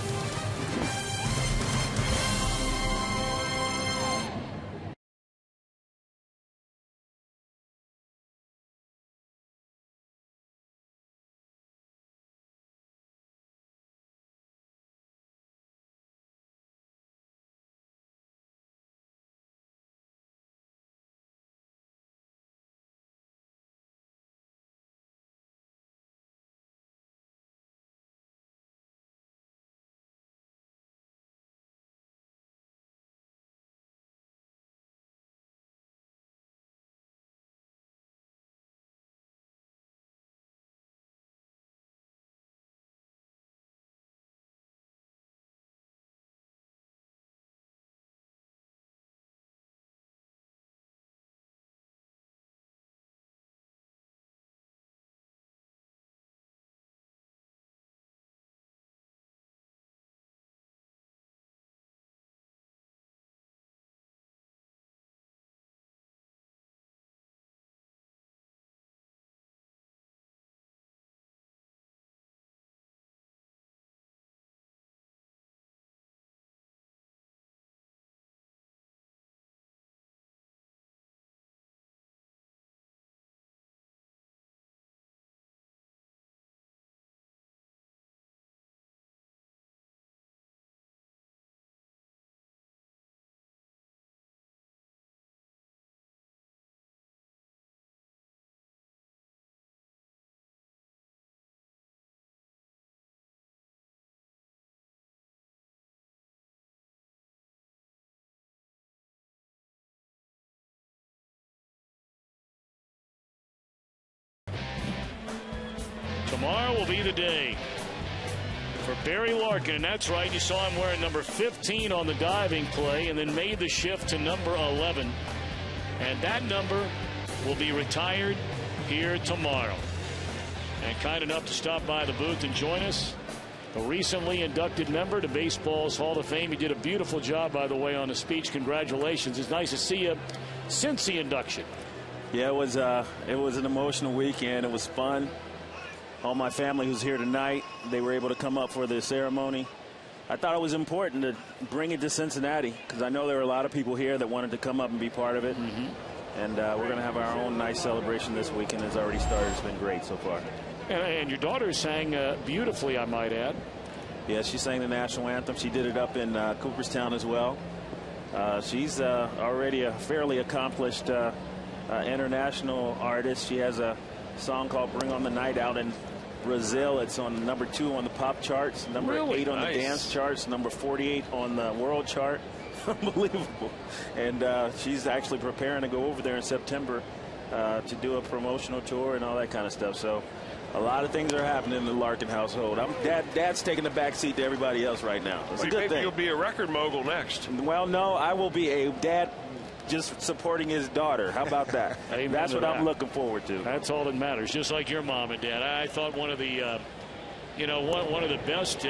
Tomorrow will be the day for Barry Larkin, and that's right, you saw him wearing number 15 on the diving play and then made the shift to number 11, and that number will be retired here tomorrow. And kind enough to stop by the booth and join us, a recently inducted member to baseball's Hall of Fame. He did a beautiful job, by the way, on the speech. Congratulations. It's nice to see you since the induction. Yeah, it was an emotional weekend. It was fun. All my family who's here tonight, they were able to come up for the ceremony. I thought it was important to bring it to Cincinnati because I know there were a lot of people here that wanted to come up and be part of it. And we're going to have our own nice celebration this weekend. It's already started. It's been great so far. And your daughter sang beautifully, I might add. Yeah, she sang the national anthem. She did it up in Cooperstown as well. She's already a fairly accomplished international artist. She has a song called Bring on the Night out in Brazil. It's on #2 on the pop charts, number 8 on the dance charts, number 48 on the world chart. Unbelievable. And she's actually preparing to go over there in September to do a promotional tour and all that kind of stuff. So a lot of things are happening in the Larkin household. Dad's taking the back seat to everybody else right now. It's a good thing. You'll be a record mogul next. Well, no, I will be a dad just supporting his daughter. How about that? That's what I'm looking forward to. That's all that matters. Just like your mom and dad. I thought one of the, one of the best,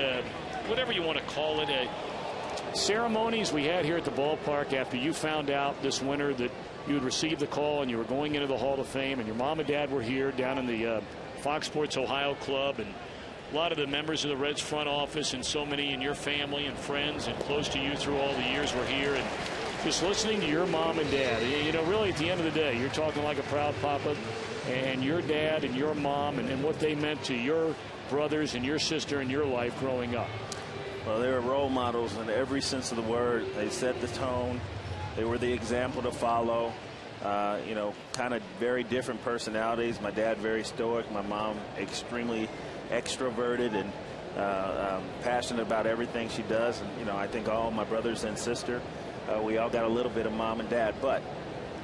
whatever you want to call it, ceremonies we had here at the ballpark after you found out this winter that you had received the call and you were going into the Hall of Fame, and your mom and dad were here down in the Fox Sports Ohio Club, and a lot of the members of the Reds front office and so many in your family and friends and close to you through all the years were here. And just listening to your mom and dad, really at the end of the day, you're talking like a proud papa, and your dad and your mom and what they meant to your brothers and your sister in your life growing up. Well, they were role models in every sense of the word. They set the tone. They were the example to follow. Kind of very different personalities. My dad very stoic. My mom extremely extroverted and passionate about everything she does. And, I think all my brothers and sister, we all got a little bit of mom and dad. But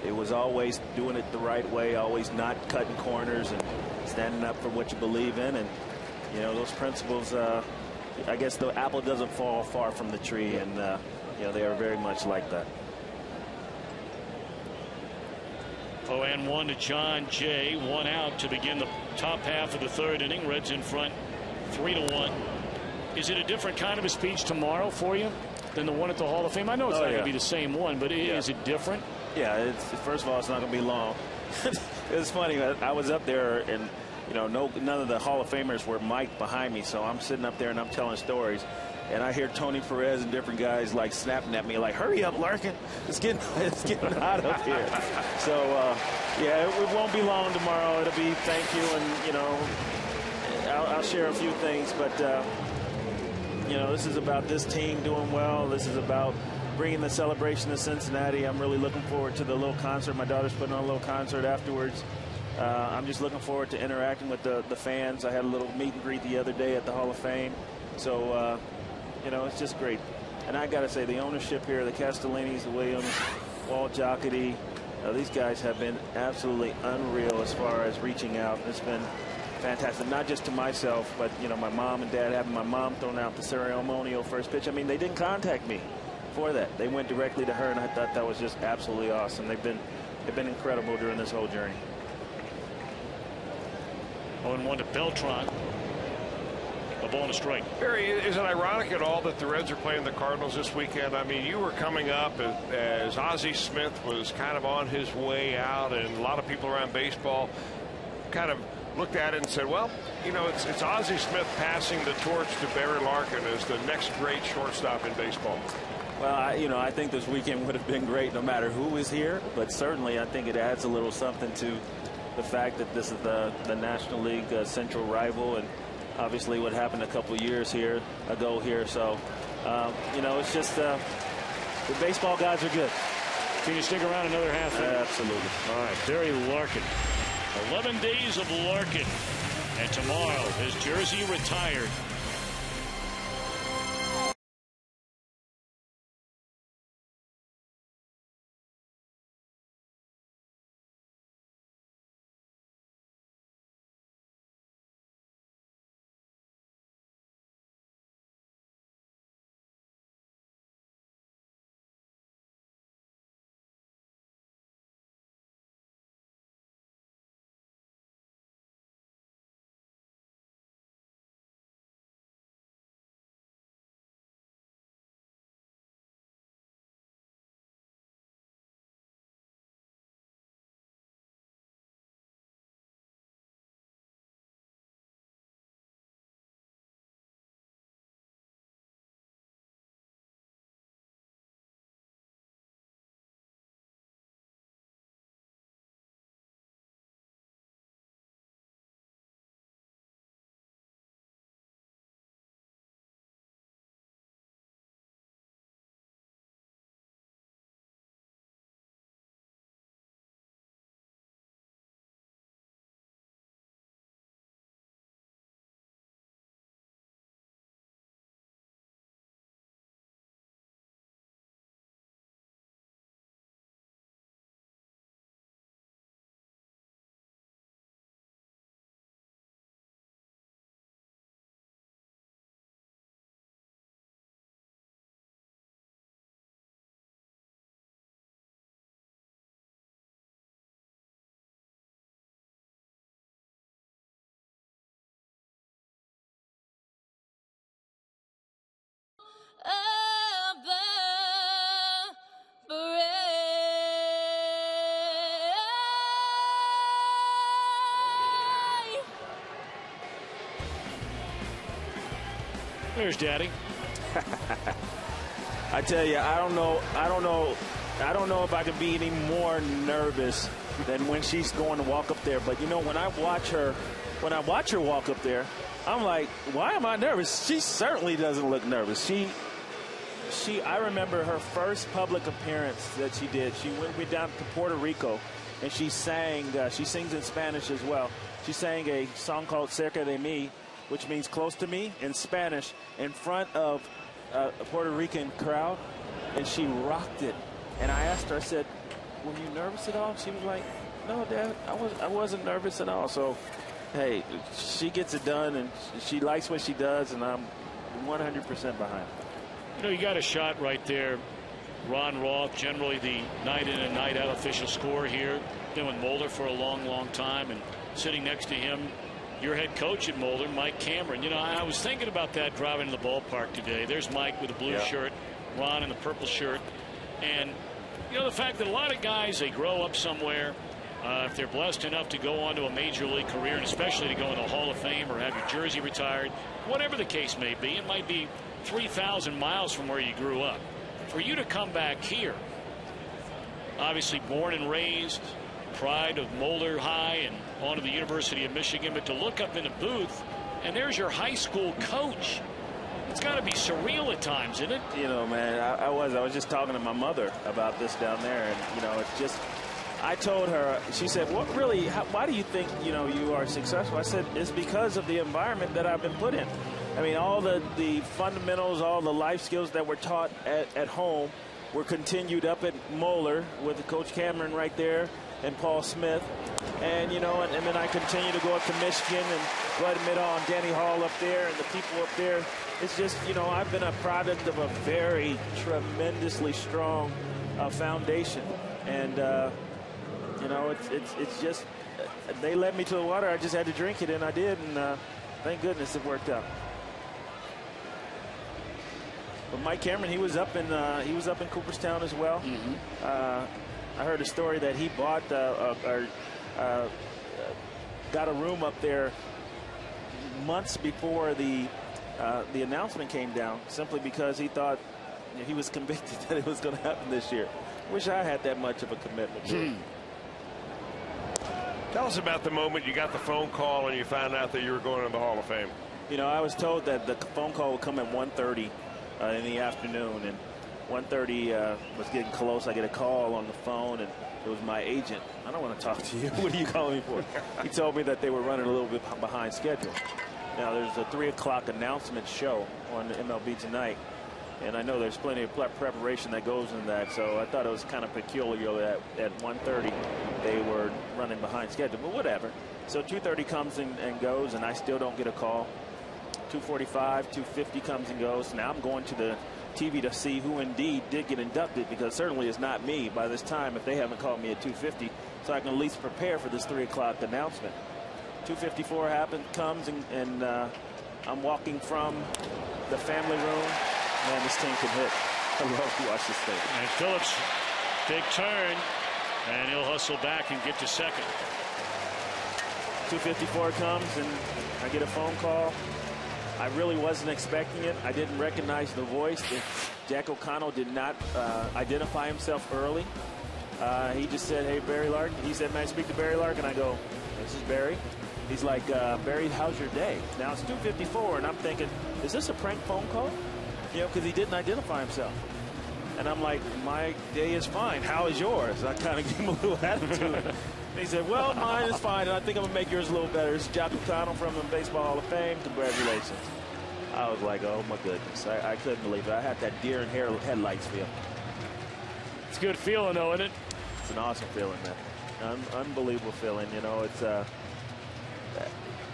it was always doing it the right way, always not cutting corners and standing up for what you believe in. And, those principles, I guess the apple doesn't fall far from the tree, and they are very much like that. 0-1 to John Jay, 1 out to begin the top half of the third inning. Reds in front 3-1. Is it a different kind of a speech tomorrow for you than the one at the Hall of Fame? I know it's not going to be the same one, but is it different? Yeah, first of all, it's not going to be long. It's funny. I was up there, and none of the Hall of Famers were mic'd behind me, so I'm sitting up there and I'm telling stories, and I hear Tony Perez and different guys like snapping at me like, "Hurry up, Larkin! It's getting hot up here." So it won't be long tomorrow. It'll be thank you, and I'll share a few things, but this is about this team doing well. This is about bringing the celebration to Cincinnati. I'm really looking forward to the little concert. My daughter's putting on a little concert afterwards. I'm just looking forward to interacting with the fans. I had a little meet and greet the other day at the Hall of Fame. So, it's just great. And I got to say, the ownership here, the Castellinis, the Williams, Walt Jocketty, these guys have been absolutely unreal as far as reaching out. It's been fantastic, not just to myself, but, my mom and dad, having my mom thrown out the ceremonial first pitch. I mean, they didn't contact me for that. They went directly to her, and I thought that was just absolutely awesome. They've been incredible during this whole journey. 0-1 to Beltran. A ball and a strike. Barry, is it ironic at all that the Reds are playing the Cardinals this weekend? I mean, you were coming up as Ozzie Smith was kind of on his way out, and a lot of people around baseball kind of looked at it and said, well, it's Ozzie Smith passing the torch to Barry Larkin as the next great shortstop in baseball. Well, I think this weekend would have been great no matter who was here, but certainly I think it adds a little something to the fact that this is the National League central rival, and obviously what happened a couple years ago here. So, it's just the baseball guys are good. Can you stick around another half inning? Absolutely. All right, Barry Larkin. 11 days of Larkin, and tomorrow his jersey retired. There's Daddy. I tell you, I don't know if I can be any more nervous than when she's going to walk up there. But, you know, when I watch her walk up there, I'm like, why am I nervous? She certainly doesn't look nervous. I remember her first public appearance that she did. She went down to Puerto Rico, and she sings in Spanish as well. She sang a song called Cerca de Mí, which means close to me, in Spanish, in front of a Puerto Rican crowd, and she rocked it. And I asked her, I said, were you nervous at all? She was like, no, Dad, I wasn't nervous at all. So, hey, she gets it done, and she likes what she does, and I'm 100% behind her. You know, you got a shot right there. Ron Roth, generally the night in and night out official scorer here. Been with Mulder for a long, long time, and sitting next to him, your head coach at Mulder, Mike Cameron. You know, I was thinking about that driving to the ballpark today. There's Mike with the blue shirt, Ron in the purple shirt. And, you know, the fact that a lot of guys, they grow up somewhere. If they're blessed enough to go on to a major league career, and especially to go into the Hall of Fame or have your jersey retired, whatever the case may be, it might be 3,000 miles from where you grew up. For you to come back here, obviously born and raised, pride of Mulder High and on to the University of Michigan, but to look up in a booth and there's your high school coach. It's got to be surreal at times, isn't it? You know, man, I was just talking to my mother about this down there, and, you know, it's just, I told her, she said, what really, why do you think, you know, you are successful? I said, it's because of the environment that I've been put in. I mean, all the fundamentals, all the life skills that were taught at home were continued up at Moeller with Coach Cameron right there and Paul Smith. And, you know, and then I continue to go up to Michigan and Bud Middle and Danny Hall up there and the people up there. It's just, you know, I've been a product of a very tremendously strong foundation. And, you know, it's just, they led me to the water. I just had to drink it, and I did. And thank goodness it worked out. But Mike Cameron, he was up in Cooperstown as well. I heard a story that he bought got a room up there months before the announcement came down, simply because he thought, you know, he was convicted that it was going to happen this year. Wish I had that much of a commitment to it. Tell us about the moment you got the phone call and you found out that you were going to the Hall of Fame. You know, I was told that the phone call would come at 1:30 in the afternoon, and 1:30 was getting close. I get a call on the phone, and it was my agent. I don't want to talk to you. What are you calling me for? He told me that they were running a little bit behind schedule. Now, there's a 3 o'clock announcement show on MLB Tonight, and I know there's plenty of preparation that goes in that, so I thought it was kind of peculiar that at 1:30 they were running behind schedule, but whatever. So 2:30 comes and goes, and I still don't get a call. 2:45, 2:50 comes and goes. Now I'm going to the TV to see who indeed did get inducted, because certainly it's not me by this time if they haven't called me at 2:50, so I can at least prepare for this 3 o'clock announcement. 2:54 comes, and I'm walking from the family room. Man, this team can hit. I love to watch this thing. And Phillips, big turn, and he'll hustle back and get to second. 2:54 comes, and I get a phone call. I really wasn't expecting it. I didn't recognize the voice. Jack O'Connell did not identify himself early. He just said, "Hey, Barry Larkin." He said, "May I speak to Barry Larkin?" I go, "This is Barry." He's like, "Barry, how's your day?" Now it's 2:54, and I'm thinking, is this a prank phone call? You know, because he didn't identify himself. And I'm like, "My day is fine. How is yours?" I kind of gave him a little attitude. And he said, "Well, mine is fine, and I think I'm going to make yours a little better. It's Jack O'Connell from the Baseball Hall of Fame. Congratulations." I was like, oh, my goodness. I couldn't believe it. I had that deer in headlights feel. It's a good feeling, though, isn't it? It's an awesome feeling, man. Unbelievable feeling. You know, it's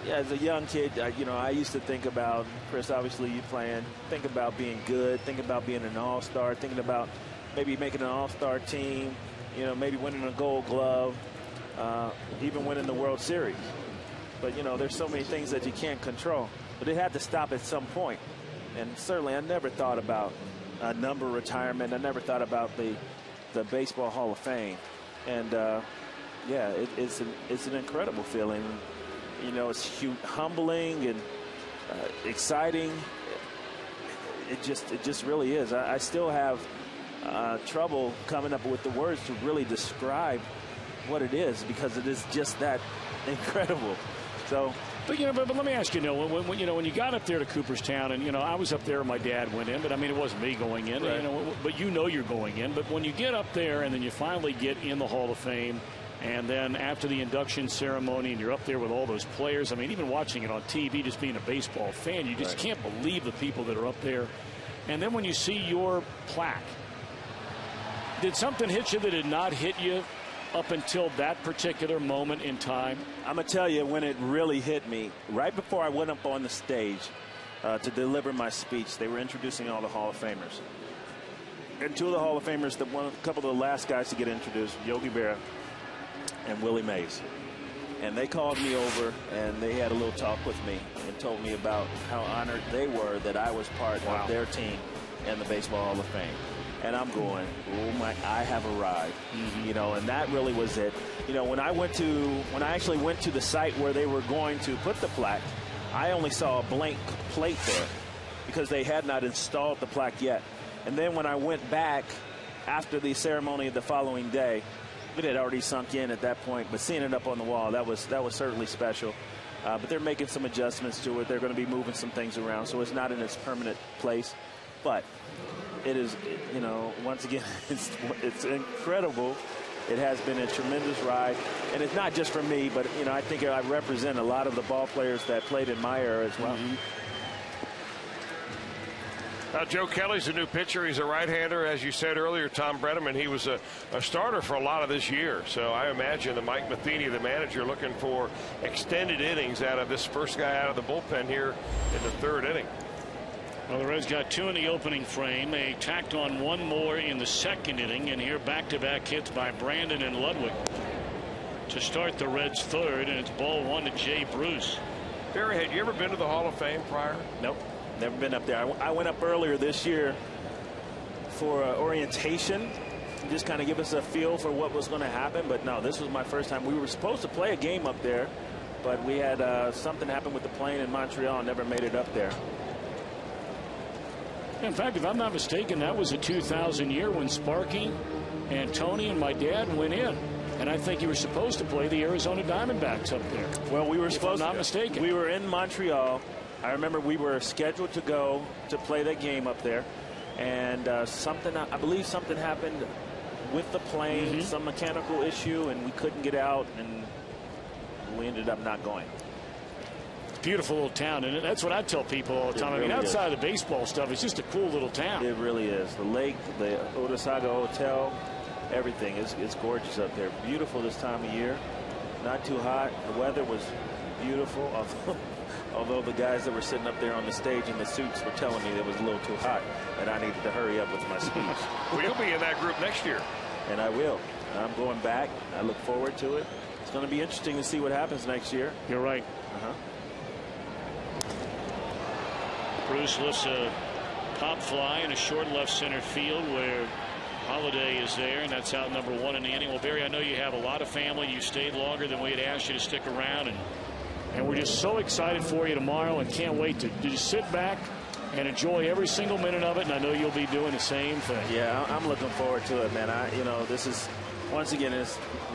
yeah, as a young kid, you know, I used to think about, Chris, obviously you playing, think about being good, think about being an all-star, thinking about maybe making an all-star team, you know, maybe winning a Gold Glove, even winning the World Series. But, you know, there's so many things that you can't control. But it had to stop at some point. And certainly I never thought about a number retirement. I never thought about the Baseball Hall of Fame. And, yeah, it's an incredible feeling. You know, it's humbling and exciting. it just really is. I still have trouble coming up with the words to really describe what it is, because it is just that incredible. So, but but let me ask you, when you got up there to Cooperstown, and I was up there and my dad went in, but I mean it wasn't me going in, right. But you're going in. But when you get up there and then you finally get in the Hall of Fame, and then after the induction ceremony and you're up there with all those players, I mean even watching it on TV, just being a baseball fan, you just can't believe the people that are up there. And then when you see your plaque, did something hit you that did not hit you up until that particular moment in time? I'm going to tell you when it really hit me. Right before I went up on the stage to deliver my speech, they were introducing all the Hall of Famers. And two of the Hall of Famers, a couple of the last guys to get introduced, Yogi Berra and Willie Mays. And they called me over and they had a little talk with me and told me about how honored they were that I was part of their team in the Baseball Hall of Fame. And I'm going, oh my, I have arrived. And that really was it. When I actually went to the site where they were going to put the plaque, I only saw a blank plate there because they had not installed the plaque yet. And then when I went back after the ceremony the following day, it had already sunk in at that point, but seeing it up on the wall, that was certainly special. But they're making some adjustments to it. They're going to be moving some things around, so it's not in its permanent place. But it is, once again, it's incredible. It has been a tremendous ride. And it's not just for me, but, I think I represent a lot of the ball players that played in my era as well. Joe Kelly's a new pitcher. He's a right-hander. As you said earlier, Tom Brenneman, he was a starter for a lot of this year. So I imagine that Mike Matheny, the manager, looking for extended innings out of this first guy out of the bullpen here in the third inning. Well, the Reds got 2 in the opening frame. They tacked on 1 more in the second inning, and here back-to-back hits by Brandon and Ludwig to start the Reds' third, and it's ball 1 to Jay Bruce. Barry, had you ever been to the Hall of Fame prior? Nope, never been up there. I went up earlier this year for orientation, just kind of give us a feel for what was going to happen, but no, this was my first time. We were supposed to play a game up there, but we had something happen with the plane in Montreal and never made it up there. In fact, if I'm not mistaken, that was a 2000 year when Sparky and Tony and my dad went in. And I think you were supposed to play the Arizona Diamondbacks up there. Well, we were supposed to. If I'm not mistaken. We were in Montreal. I remember we were scheduled to go to play that game up there. And I believe something happened with the plane, some mechanical issue, and we couldn't get out, and we ended up not going. Beautiful little town, and that's what I tell people all the time. Really outside of the baseball stuff, it's just a cool little town. It really is. The lake, the Otasaga Hotel, everything is gorgeous up there. Beautiful this time of year. Not too hot. The weather was beautiful. Although the guys that were sitting up there on the stage in the suits were telling me it was a little too hot, and I needed to hurry up with my speech. Well, you'll be in that group next year. And I will. I'm going back. I look forward to it. It's going to be interesting to see what happens next year. You're right. Bruce lifts a pop fly in a short left center field where Holiday is there, and that's out number 1 in the inning. Well, Barry, I know you have a lot of family. You stayed longer than we had asked you to stick around, and we're just so excited for you tomorrow and can't wait to just sit back and enjoy every single minute of it, and I know you'll be doing the same thing. Yeah, I'm looking forward to it, man. This is, once again,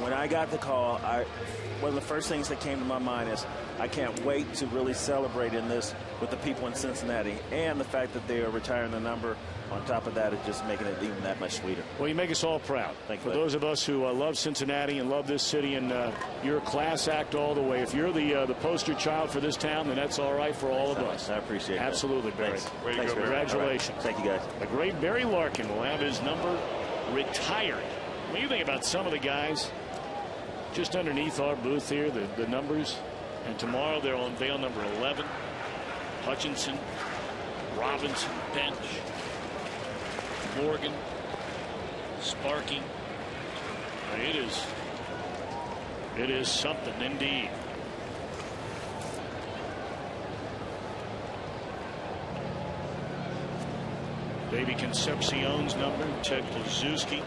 when I got the call, one of the first things that came to my mind is I can't wait to really celebrate in this with the people in Cincinnati, and the fact that they are retiring the number on top of that is just making it even that much sweeter. Well, you make us all proud. Thank you. For those of us who love Cincinnati and love this city, and you're a class act all the way. If you're the poster child for this town, then that's all right for all of us. I appreciate it. Absolutely, Barry. Thanks. Congratulations. Right. Thank you, guys. The great Barry Larkin will have his number retired. When you think about some of the guys just underneath our booth here, the numbers, and tomorrow they're on bail number 11. Hutchinson, Robinson, Bench, Morgan, Sparky. It is something indeed. Baby Concepcion's number, Ted Kluszewski,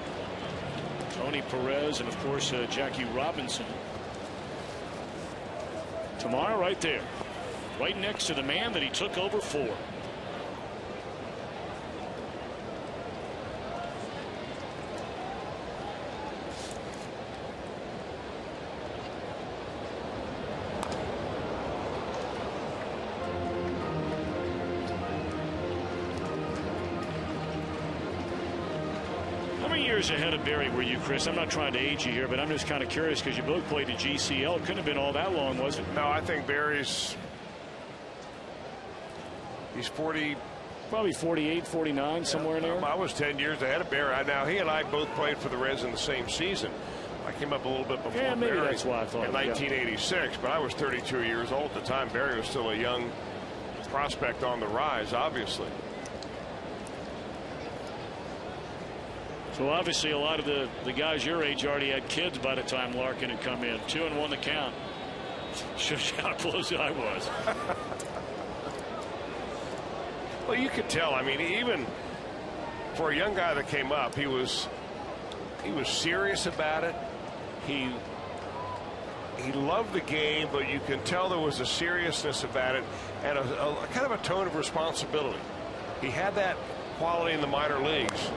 Tony Perez, and of course Jackie Robinson. Tomorrow right there, right next to the man that he took over for. many years ahead of Barry were you, Chris? I'm not trying to age you here, but I'm just kind of curious because you both played at GCL. It couldn't have been all that long, was it? No, I think Barry's he's 40. Probably 48, 49, somewhere in there. I was 10 years ahead of Barry. Now, he and I both played for the Reds in the same season. I came up a little bit before maybe Barry that's why I thought in 1986, but I was 32 years old at the time. Barry was still a young prospect on the rise, obviously. So obviously a lot of the guys your age already had kids by the time Larkin had come in. 2-1 the count. Shows you how close I was. Well, you could tell. I mean, even for a young guy that came up, he was serious about it. He loved the game, but you can tell there was a seriousness about it and a kind of a tone of responsibility. He had that quality in the minor leagues.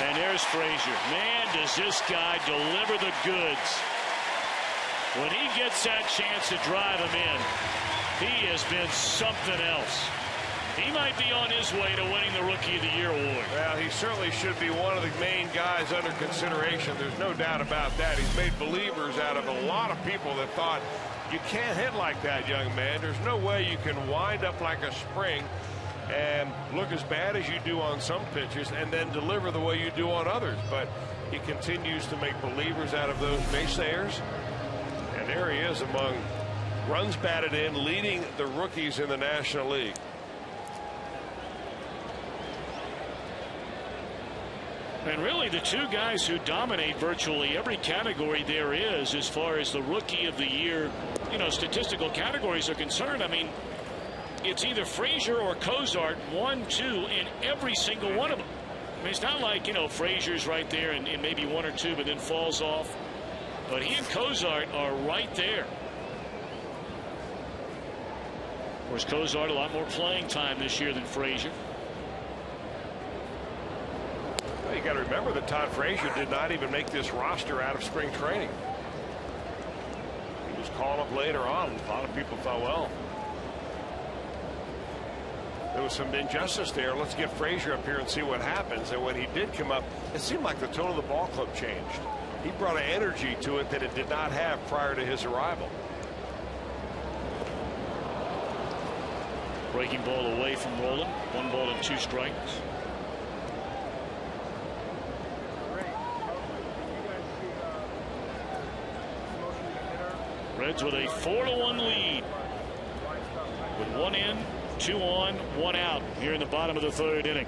And there's Frazier. Man, does this guy deliver the goods. When he gets that chance to drive him in, he has been something else. He might be on his way to winning the Rookie of the Year award. Well, he certainly should be one of the main guys under consideration. There's no doubt about that. He's made believers out of a lot of people that thought, you can't hit like that, young man. There's no way you can wind up like a spring and look as bad as you do on some pitches and then deliver the way you do on others. But he continues to make believers out of those naysayers. And there he is among runs batted in, leading the rookies in the National League. And really the two guys who dominate virtually every category there is as far as the Rookie of the Year, statistical categories are concerned. I mean, it's either Frazier or Cozart, 1, 2 in every single one of them. I mean, it's not like, Frazier's right there and maybe 1 or 2 but then falls off. But he and Cozart are right there. Of course, Cozart a lot more playing time this year than Frazier. Well, you got to remember that Todd Frazier did not even make this roster out of spring training. He was called up later on. A lot of people thought, well, there was some injustice there. Let's get Frazier up here and see what happens. And when he did come up, it seemed like the tone of the ball club changed. He brought an energy to it that it did not have prior to his arrival. Breaking ball away from Roland. 1 ball and 2 strikes. Reds with a 4-1 lead. With 1 in, 2 on, 1 out here in the bottom of the 3rd inning.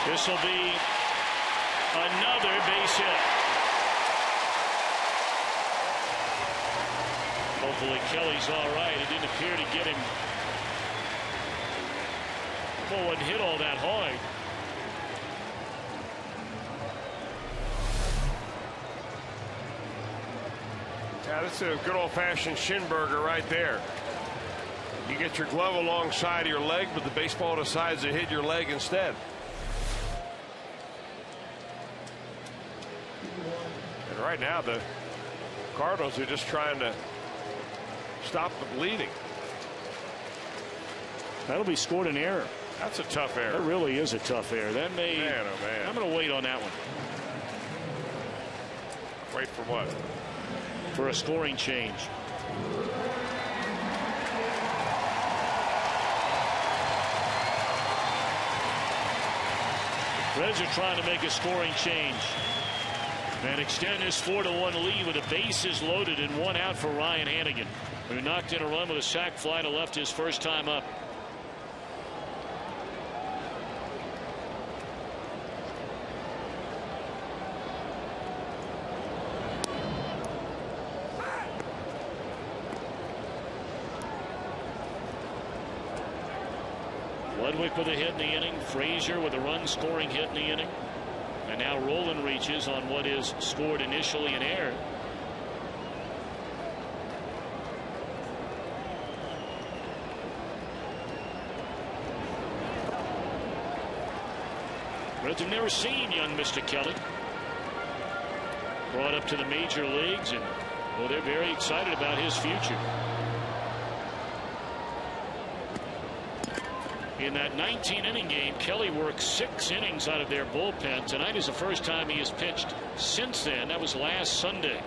This will be another base hit. Hopefully Kelly's all right. It didn't appear to get him. Ball wasn't hit all that hard. Yeah, that's a good old-fashioned shin burger right there. You get your glove alongside of your leg, but the baseball decides to hit your leg instead. And right now, the Cardinals are just trying to stop the bleeding. That'll be scored an error. That's a tough error. That really is a tough error. That may. Man, oh man. I'm going to wait on that one. Wait for what? For a scoring change. Reds are trying to make a scoring change and extend this 4-1 lead with the bases loaded and 1 out for Ryan Hannigan, who knocked in a run with a sac fly to left his first time up. Ludwig with a hit in the inning. Frazier with a run-scoring hit in the inning. And now Roland reaches on what is scored initially an error. Reds have never seen young Mr. Kelly. Brought up to the major leagues and Well, they're very excited about his future. In that 19-inning game, Kelly worked 6 innings out of their bullpen. Tonight is the first time he has pitched since then. That was last Sunday.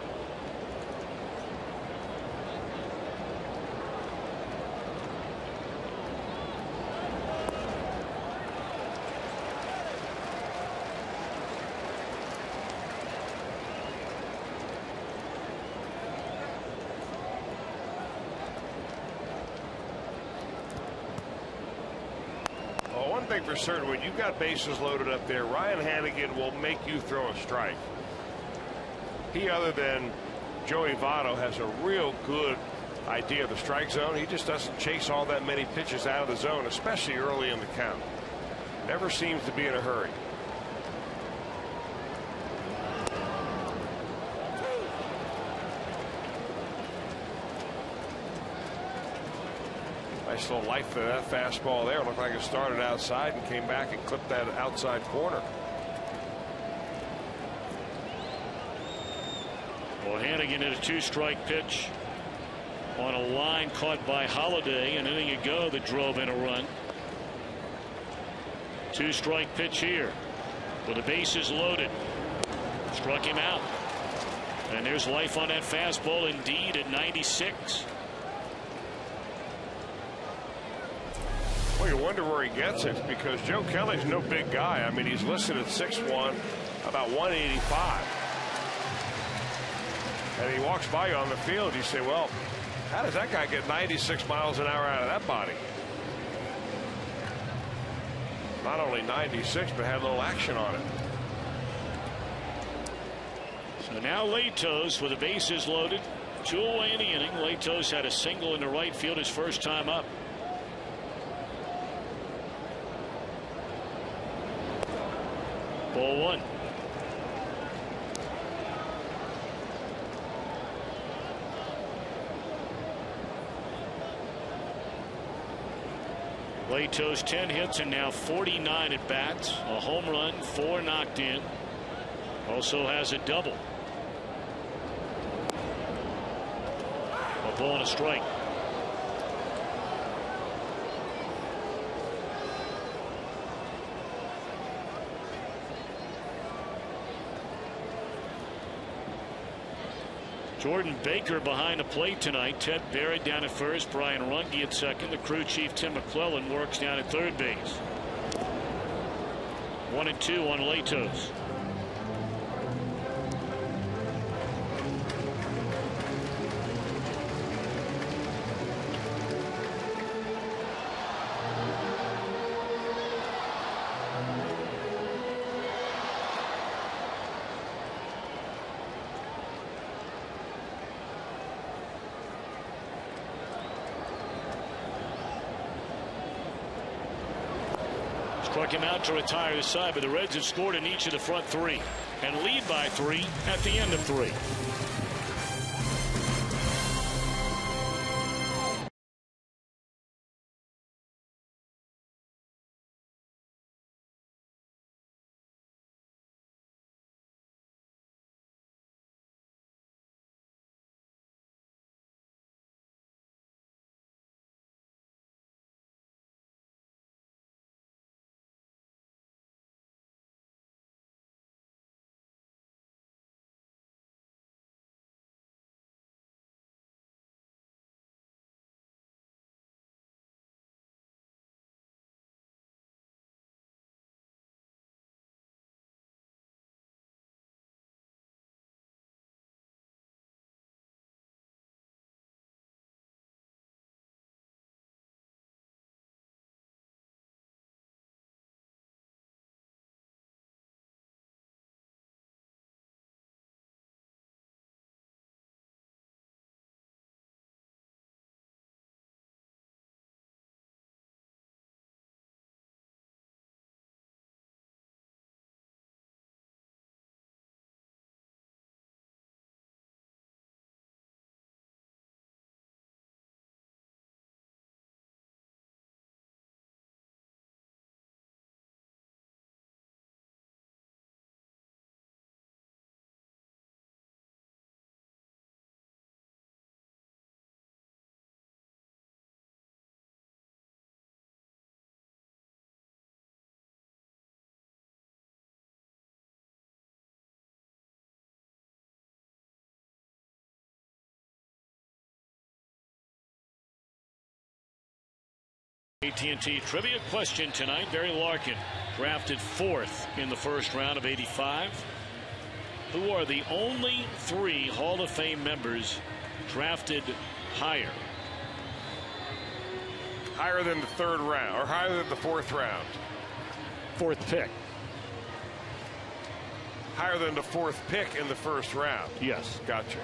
One thing for certain, when you've got bases loaded up there, Ryan Hannigan will make you throw a strike. He, other than Joey Votto, has a real good idea of the strike zone. He just doesn't chase all that many pitches out of the zone, especially early in the count. Never seems to be in a hurry. Nice little life for that fastball there. Looked like it started outside and came back and clipped that outside corner. Well, Hannigan hit a 2-strike pitch on a line caught by Holiday an inning ago that drove in a run. 2-strike pitch here with the bases loaded. Struck him out. And there's life on that fastball indeed at 96. Well, you wonder where he gets it, because Joe Kelly's no big guy. I mean, he's listed at 6'1", about 185. And he walks by you on the field, you say, well, how does that guy get 96 miles an hour out of that body? Not only 96, but had a little action on it. So now Latos with the bases loaded. 2 away in the inning. Latos had a single in the right field his first time up. Ball 1. Latos 10 hits and now 49 at bats. A home run, 4 knocked in. Also has a double. A ball and a strike. Jordan Baker behind the plate tonight. Ted Barrett down at first. Brian Runge at second. The crew chief Tim McClellan works down at third base. 1-2 on Latos. Struck him out to retire the side, but the Reds have scored in each of the front 3 and lead by 3 at the end of 3. AT&T trivia question tonight. Barry Larkin, drafted 4th in the first round of '85. Who are the only 3 Hall of Fame members drafted higher? Higher than the 3rd round, or higher than the 4th round? 4th pick. Higher than the 4th pick in the 1st round? Yes. Gotcha.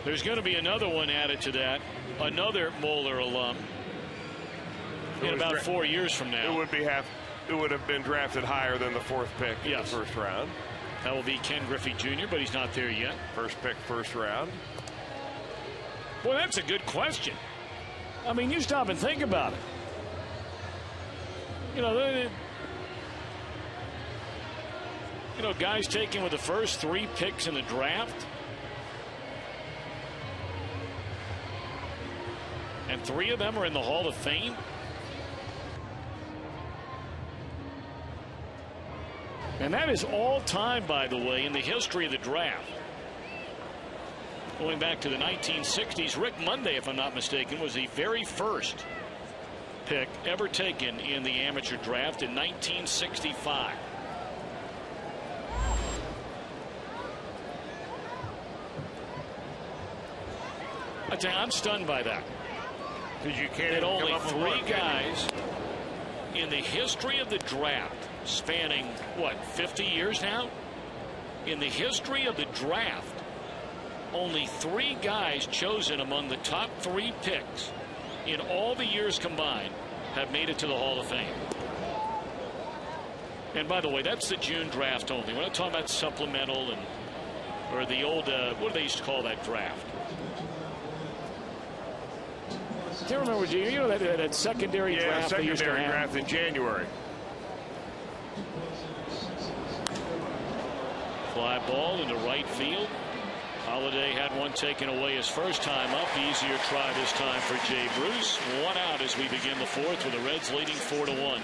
There's going to be another one added to that. Another Moeller alum. In about 4 years from now. It would have been drafted higher than the 4th pick in the 1st round. That will be Ken Griffey Jr., but he's not there yet. 1st pick, 1st round. Boy, that's a good question. I mean, you stop and think about it. You know, guys taken with the first 3 picks in the draft. And 3 of them are in the Hall of Fame. And that is all time, by the way, in the history of the draft. Going back to the 1960s, Rick Monday, if I'm not mistaken, was the very first pick ever taken in the amateur draft in 1965. I tell you, I'm stunned by that. Because you can't that only come up 3 with guys in the history of the draft, spanning what, 50 years now? In the history of the draft, only 3 guys chosen among the top 3 picks in all the years combined have made it to the Hall of Fame. And by the way, that's the June draft only. We're not talking about supplemental or the old what do they used to call that draft? Do you remember, you know that secondary draft? Yeah, secondary draft in January. Fly ball into right field. Holiday had one taken away his first time up. Easier try this time for Jay Bruce. 1 out as we begin the 4th, with the Reds leading 4-1.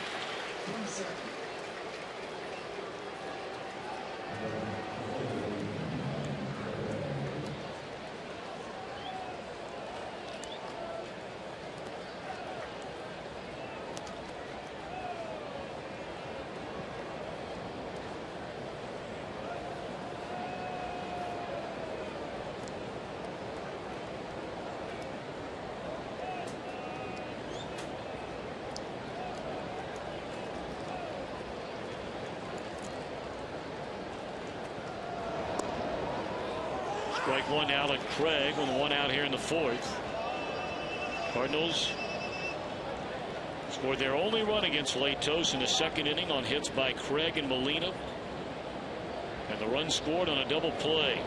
Strike 1 to Alec Craig with 1 out here in the 4th. Cardinals scored their only run against Latos in the 2nd inning on hits by Craig and Molina. And the run scored on a double play.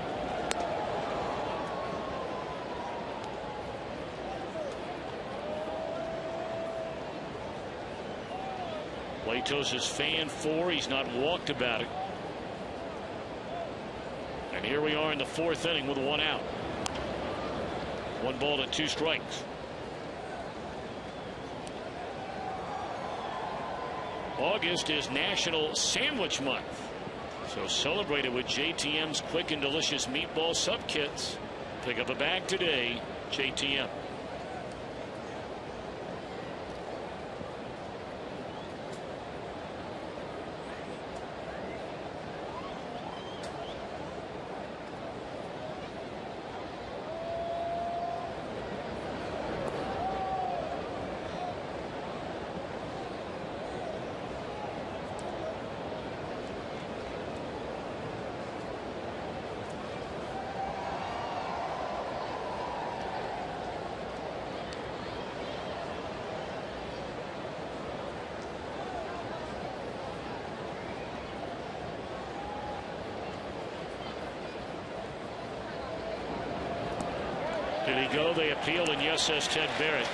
Latos is fan 4. He's not walked about it. And here we are in the 4th inning with 1 out. 1 ball and 2 strikes. August is National Sandwich Month. So celebrate it with JTM's quick and delicious meatball sub kits. Pick up a bag today, JTM. Did he go? They appeal, and yes, says Ted Barrett.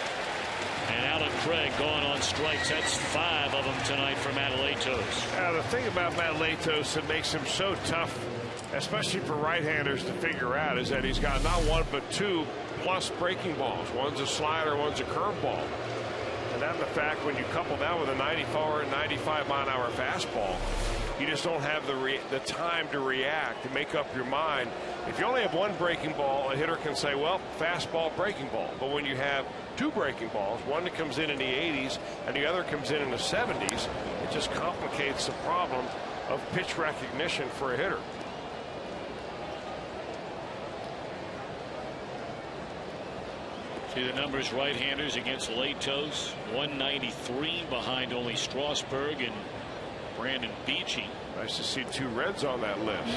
And Alec Craig gone on strikes. That's 5 of them tonight for Matt Latos. The thing about Matt Latos that makes him so tough, especially for right-handers to figure out, is that he's got not 1 but 2 plus breaking balls. One's a slider, one's a curveball. And that, the fact, when you couple that with a 94 and 95 mile-an-hour fastball, You just don't have the time to react, to make up your mind. If you only have one breaking ball, a hitter can say, well, fastball, breaking ball. But when you have two breaking balls, one that comes in the 80s and the other comes in the 70s, it just complicates the problem of pitch recognition for a hitter. See the numbers: right-handers against Latos, 193 behind only Strasburg and Brandon Beachy. Nice to see two Reds on that list.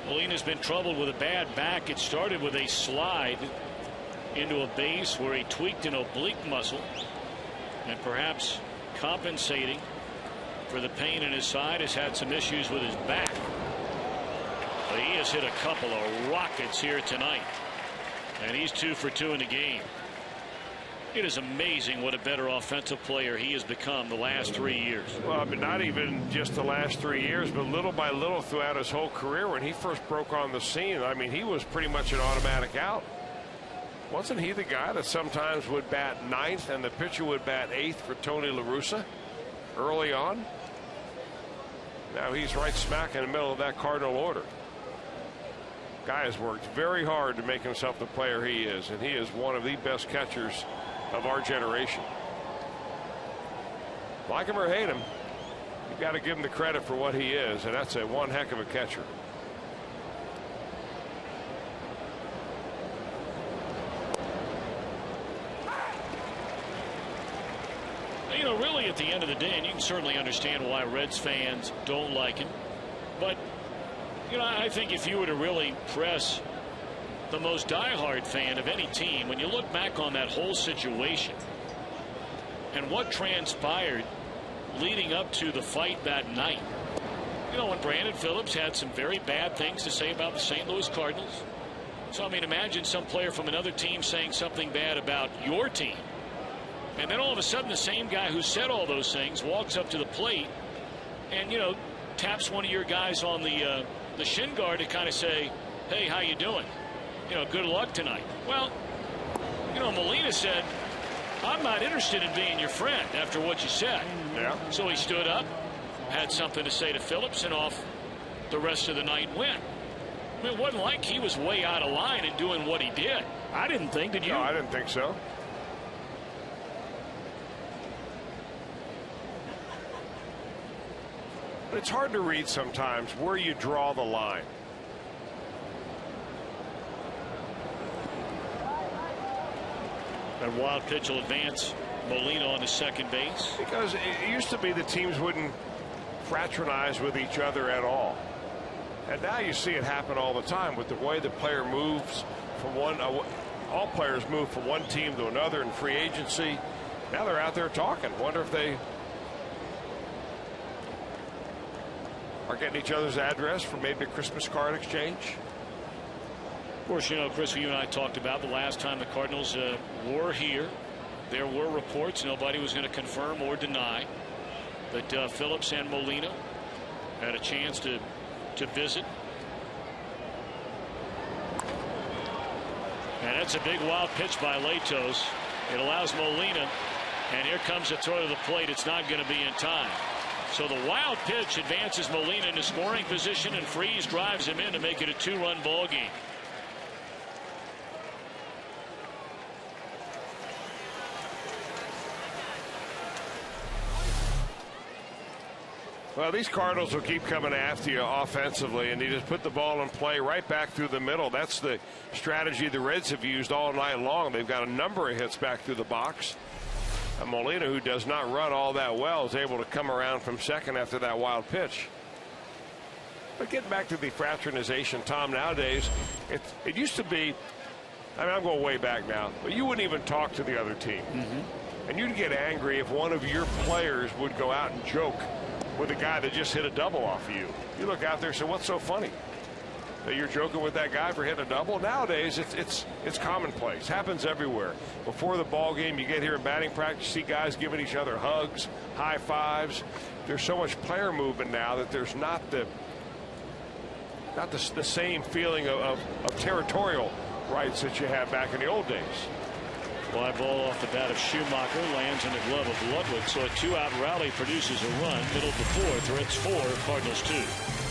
Molina's been troubled with a bad back. It started with a slide into a base where he tweaked an oblique muscle, and perhaps compensating for the pain in his side, has had some issues with his back. But he has hit a couple of rockets here tonight, and he's 2 for 2 in the game. It is amazing what a better offensive player he has become the last 3 years. Well, I mean, not even just the last 3 years, but little by little throughout his whole career. When he first broke on the scene, I mean, he was pretty much an automatic out. Wasn't he the guy that sometimes would bat 9th and the pitcher would bat 8th for Tony La Russa early on? Now he's right smack in the middle of that Cardinal order. Guy has worked very hard to make himself the player he is, and he is one of the best catchers of our generation. Like him or hate him, you've got to give him the credit for what he is, and that's one heck of a catcher. You know, really at the end of the day, and you can certainly understand why Reds fans don't like him, but you know, I think if you were to really press the most diehard fan of any team, when you look back on that whole situation and what transpired leading up to the fight that night, you know, when Brandon Phillips had some very bad things to say about the St. Louis Cardinals. So I mean, imagine some player from another team saying something bad about your team, and then all of a sudden the same guy who said all those things walks up to the plate and, you know, taps one of your guys on the shin guard to kind of say, hey, how you doing? You know, good luck tonight. Well, you know, Molina said, I'm not interested in being your friend after what you said. Yeah. So he stood up, had something to say to Phillips, and off the rest of the night went. I mean, it wasn't like he was way out of line in doing what he did. I didn't think, did you? No, I didn't think so. But it's hard to read sometimes where you draw the line. That wild pitch will advance Molina on to second base. Because it used to be the teams wouldn't fraternize with each other at all. And now you see it happen all the time with the way the player moves from one. All players move from one team to another in free agency. Now they're out there talking. Wonder if they are getting each other's address for maybe a Christmas card exchange. Of course, you know, Chris, you and I talked about the last time the Cardinals were here. There were reports, nobody was going to confirm or deny, that Phillips and Molina had a chance to visit. And that's a big wild pitch by Latos. It allows Molina, and here comes a throw to the plate. It's not going to be in time. So the wild pitch advances Molina into scoring position, and Freese drives him in to make it a 2-run ball game. Well, these Cardinals will keep coming after you offensively, and you just put the ball in play right back through the middle. That's the strategy the Reds have used all night long. They've got a number of hits back through the box. And Molina, who does not run all that well, is able to come around from second after that wild pitch. But getting back to the fraternization, Tom, nowadays, it used to be, I mean, I'm going way back now, but you wouldn't even talk to the other team. And you'd get angry if one of your players would go out and joke with a guy that just hit a double off of you. You look out there and say, what's so funny? That you're joking with that guy for hitting a double? Nowadays, it's commonplace. Happens everywhere. Before the ball game, you get here in batting practice, you see guys giving each other hugs, high fives. There's so much player movement now that there's not the same feeling of territorial rights that you had back in the old days. Fly ball off the bat of Schumacher, lands in the glove of Ludwig. So a two-out rally produces a run. Middle of the fourth, Reds 4, Cardinals 2.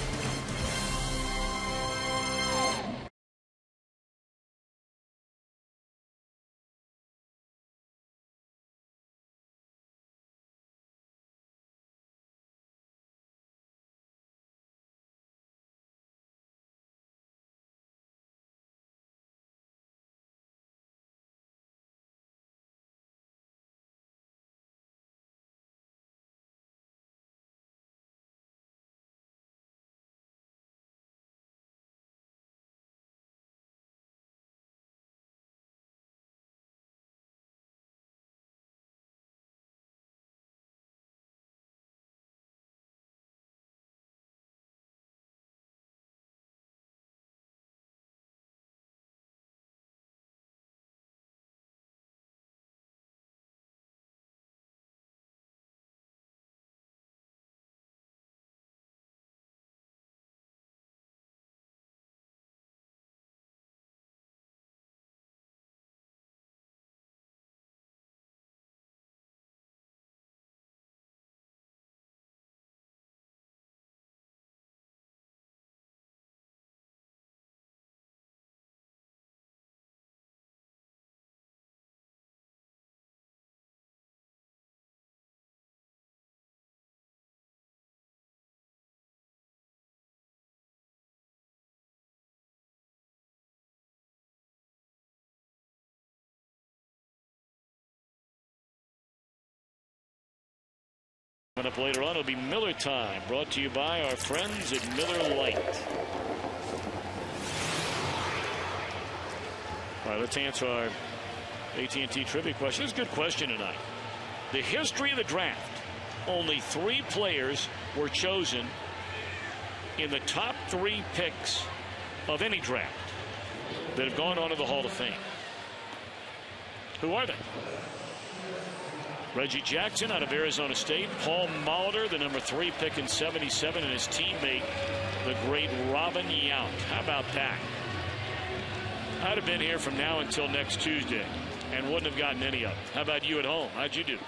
Coming up later on, it'll be Miller time, brought to you by our friends at Miller Lite. All right, let's answer our AT&T trivia question. It's a good question tonight. The history of the draft, only 3 players were chosen in the top 3 picks of any draft that have gone on to the Hall of Fame. Who are they? Reggie Jackson out of Arizona State, Paul Molitor, the number 3 pick in '77, and his teammate, the great Robin Yount. How about that? I'd have been here from now until next Tuesday and wouldn't have gotten any of them. How about you at home? How'd you do?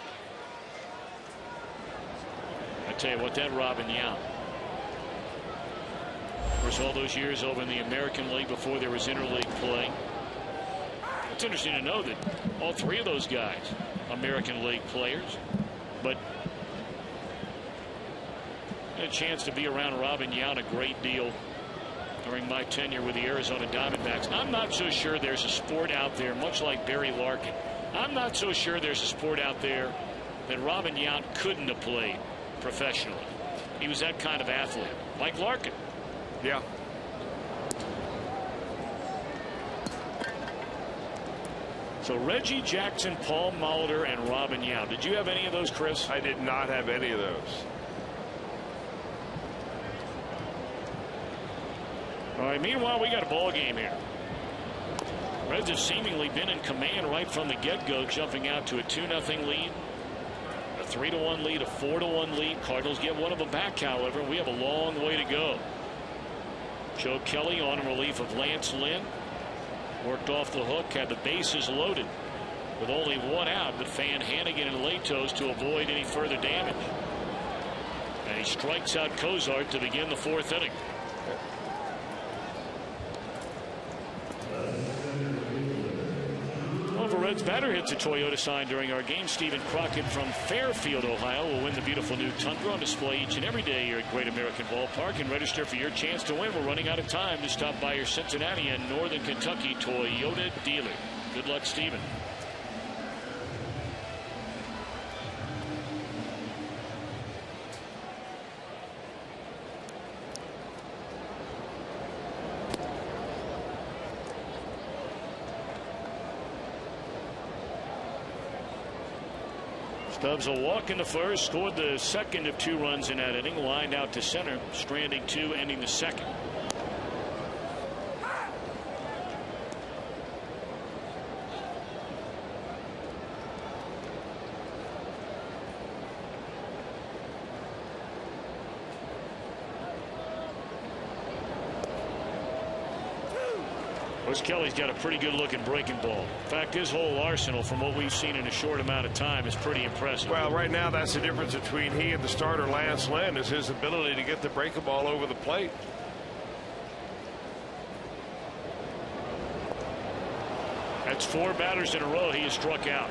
I tell you what, that Robin Yount. Of course, all those years over in the American League before there was interleague play. It's interesting to know that all 3 of those guys, American League players, but I had a chance to be around Robin Yount a great deal during my tenure with the Arizona Diamondbacks. I'm not so sure there's a sport out there, much like Barry Larkin. I'm not so sure there's a sport out there that Robin Yount couldn't have played professionally. He was that kind of athlete, like Larkin. Yeah. So Reggie Jackson, Paul Molitor, and Robin Yount. Did you have any of those, Chris? I did not have any of those. All right, meanwhile, we got a ball game here. Reds have seemingly been in command right from the get-go, jumping out to a 2-0 lead, a 3-1 lead, a 4-1 lead. Cardinals get one of them back, however. We have a long way to go. Joe Kelly on in relief of Lance Lynn. Worked off the hook, had the bases loaded with only 1 out, but fanned Hannigan and Latos to avoid any further damage. And he strikes out Cozart to begin the 4th inning. Well, if a Reds batter hits a Toyota sign during our game, Stephen Crockett from Fairfield, Ohio, will win the beautiful new Tundra on display each and every day here at Great American Ballpark. And register for your chance to win. We're running out of time to stop by your Cincinnati and Northern Kentucky Toyota dealer. Good luck, Stephen. Stubbs a walk in the first, scored the second of 2 runs in that inning, lined out to center, stranding 2, ending the second. Kelly's got a pretty good looking breaking ball. In fact, his whole arsenal, from what we've seen in a short amount of time, is pretty impressive. Well, right now that's the difference between he and the starter Lance Lynn, is his ability to get the breaking ball over the plate. That's 4 batters in a row he has struck out.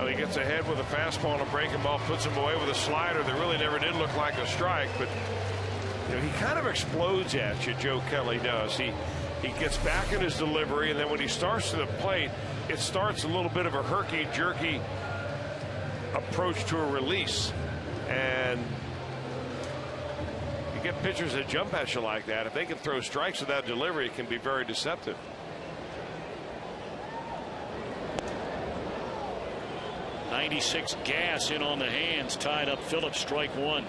He gets ahead with a fastball and a breaking ball, puts him away with a slider that really never did look like a strike. But you know, he kind of explodes at you, Joe Kelly does. He gets back in his delivery, and then when he starts to the plate, it starts a little bit of a herky-jerky approach to a release. And you get pitchers that jump at you like that. If they can throw strikes with that delivery, it can be very deceptive. 96 gas in on the hands, tied up Phillips, strike 1.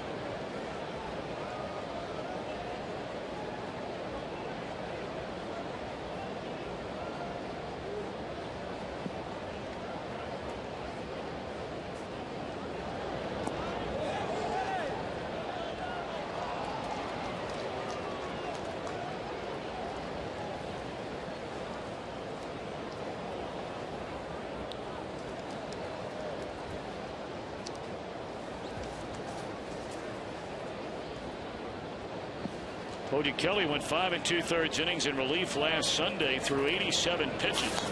Cody Kelly went 5 2/3 innings in relief last Sunday through 87 pitches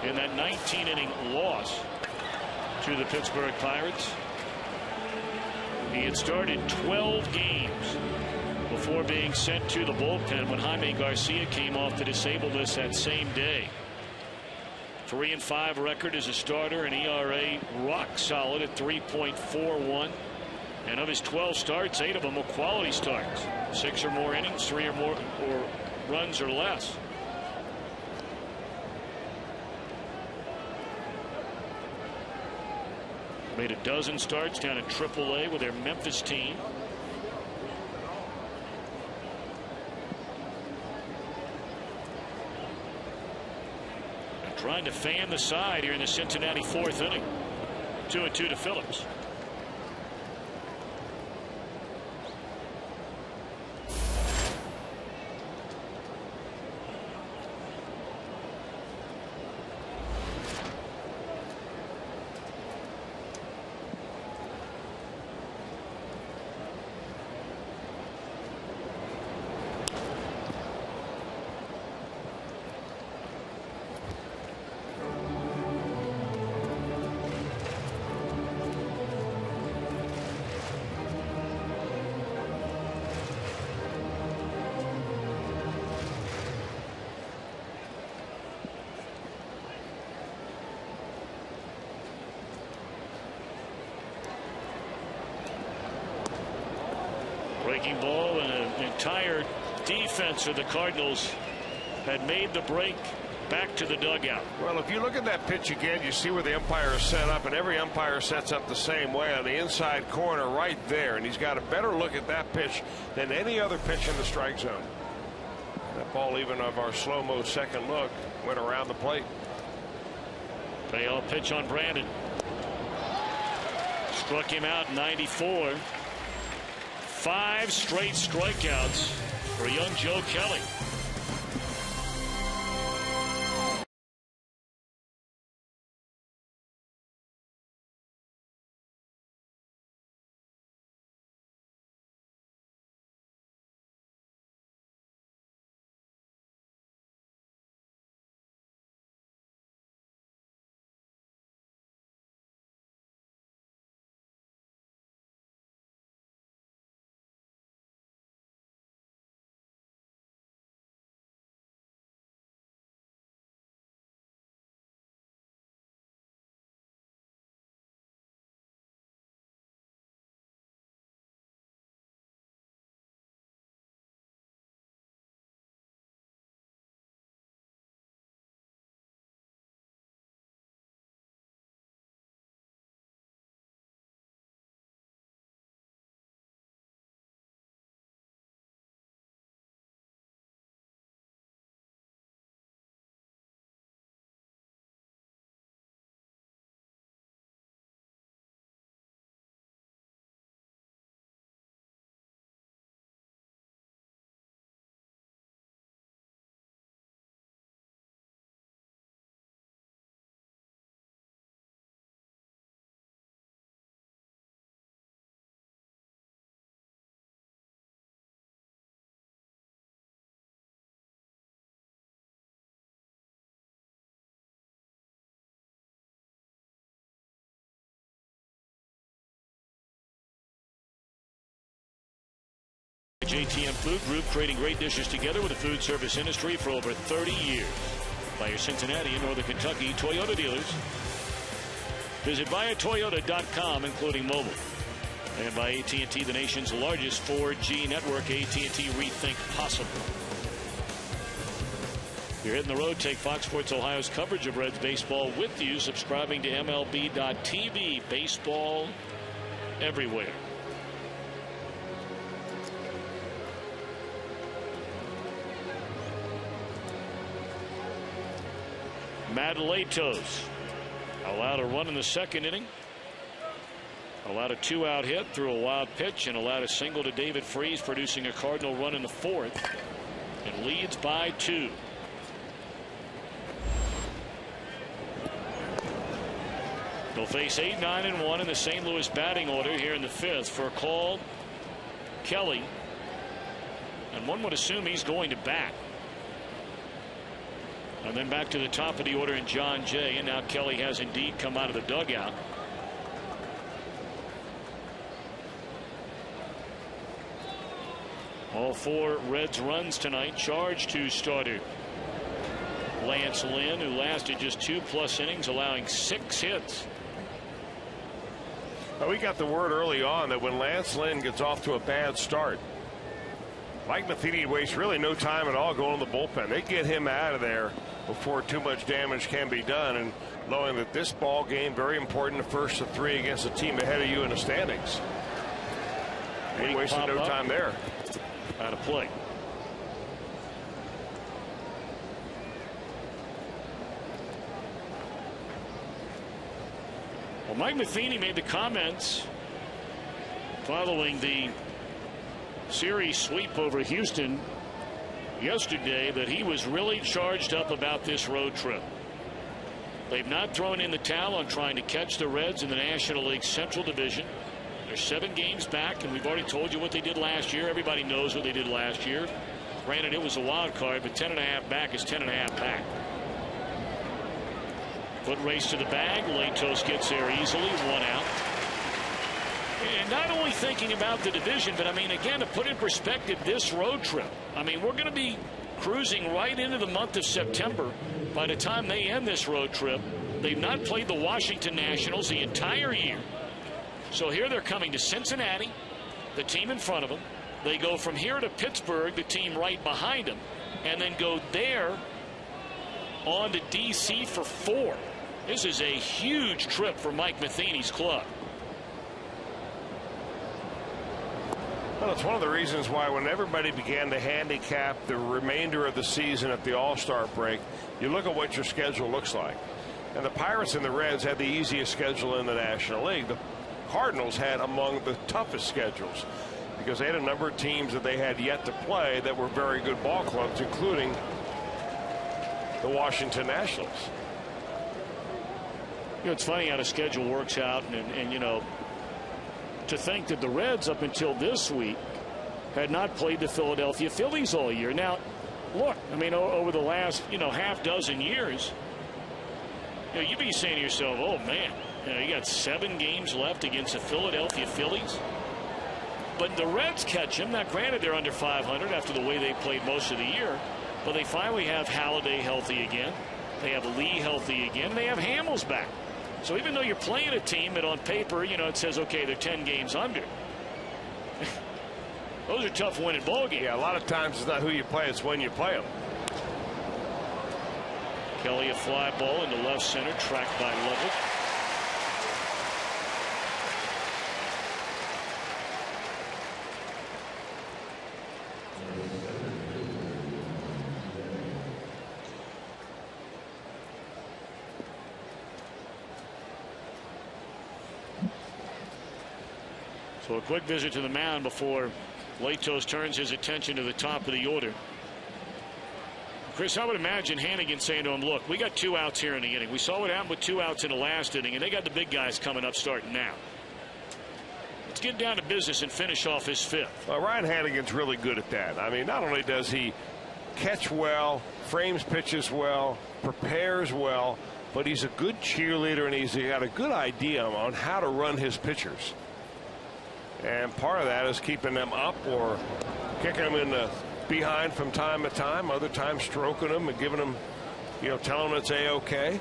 in that 19-inning loss to the Pittsburgh Pirates. He had started 12 games before being sent to the bullpen when Jaime Garcia came off the disabled list that same day. 3-5 record as a starter, an ERA rock solid at 3.41. And of his 12 starts, 8 of them were quality starts. 6 or more innings, 3 or more or runs or less. Made a dozen starts down in AAA with their Memphis team. And trying to fan the side here in the Cincinnati 4th inning. 2-2 to Phillips. Breaking ball, and an entire defense of the Cardinals had made the break back to the dugout. Well, if you look at that pitch again, you see where the umpire is set up, and every umpire sets up the same way on the inside corner right there, and he's got a better look at that pitch than any other pitch in the strike zone. That ball, even of our slow-mo second look, went around the plate. Payoff pitch on Brandon. Struck him out in 94. 5 straight strikeouts for young Joe Kelly. JTM Food Group, creating great dishes together with the food service industry for over 30 years. By your Cincinnati and Northern Kentucky Toyota dealers. Visit buyatoyota.com, including mobile. And by AT&T, the nation's largest 4G network. AT&T, rethink possible. If you're hitting the road, take Fox Sports Ohio's coverage of Reds baseball with you, subscribing to MLB.tv. Baseball everywhere. Matt Latos allowed a run in the second inning. Allowed a 2-out hit through a wild pitch and allowed a single to David Freese, producing a Cardinal run in the fourth, and leads by 2. They'll face 8, 9, and 1 in the St. Louis batting order here in the fifth. For a call, Kelly, and one would assume he's going to bat. And then back to the top of the order in John Jay, and now Kelly has indeed come out of the dugout. All 4 Reds runs tonight charged to starter Lance Lynn, who lasted just 2+ innings, allowing 6 hits. Well, we got the word early on that when Lance Lynn gets off to a bad start, Mike Matheny wastes really no time at all going to the bullpen. They get him out of there before too much damage can be done, and knowing that this ball game very important, the first of 3 against a team ahead of you in the standings. He wasted no time there. Out of play. Well, Mike Matheny made the comments following the series sweep over Houston yesterday that he was really charged up about this road trip. They've not thrown in the towel on trying to catch the Reds in the National League Central Division. They're 7 games back, and we've already told you what they did last year. Everybody knows what they did last year. Granted, it was a wild card, but 10.5 back is 10.5 back. Foot race to the bag. Latos gets there easily. 1 out. And not only thinking about the division, but I mean, again, to put in perspective this road trip. I mean, we're going to be cruising right into the month of September. By the time they end this road trip, they've not played the Washington Nationals the entire year. So here they're coming to Cincinnati, the team in front of them. They go from here to Pittsburgh, the team right behind them, and then go there on to D.C. for 4. This is a huge trip for Mike Matheny's club. Well, it's one of the reasons why when everybody began to handicap the remainder of the season at the All-Star break, you look at what your schedule looks like. And the Pirates and the Reds had the easiest schedule in the National League. The Cardinals had among the toughest schedules because they had a number of teams that they had yet to play that were very good ball clubs, including the Washington Nationals. You know, it's funny how the schedule works out, and you know, to think that the Reds up until this week had not played the Philadelphia Phillies all year. Now, look, I mean, over the last, half dozen years, you'd be saying to yourself, oh, man, you got 7 games left against the Philadelphia Phillies. But the Reds catch them. Now, granted, they're under 500 after the way they played most of the year, but they finally have Halladay healthy again. They have Lee healthy again. And they have Hamels back. So even though you're playing a team that on paper, it says, okay, they're 10 games under. Those are tough winning ball games. Yeah, a lot of times it's not who you play, it's when you play them. Kelly, a fly ball into left center, tracked by Lovett. So a quick visit to the mound before Latos turns his attention to the top of the order. Chris, I would imagine Hannigan saying to him, look, we got 2 outs here in the inning. We saw what happened with 2 outs in the last inning, and they got the big guys coming up starting now. Let's get down to business and finish off his 5th. Well, Ryan Hannigan's really good at that. I mean, not only does he catch well, frames pitches well, prepares well, but he's a good cheerleader, and he's got a good idea on how to run his pitchers. And part of that is keeping them up or kicking them in the behind from time to time, other times stroking them and giving them, you know, telling them it's A-OK.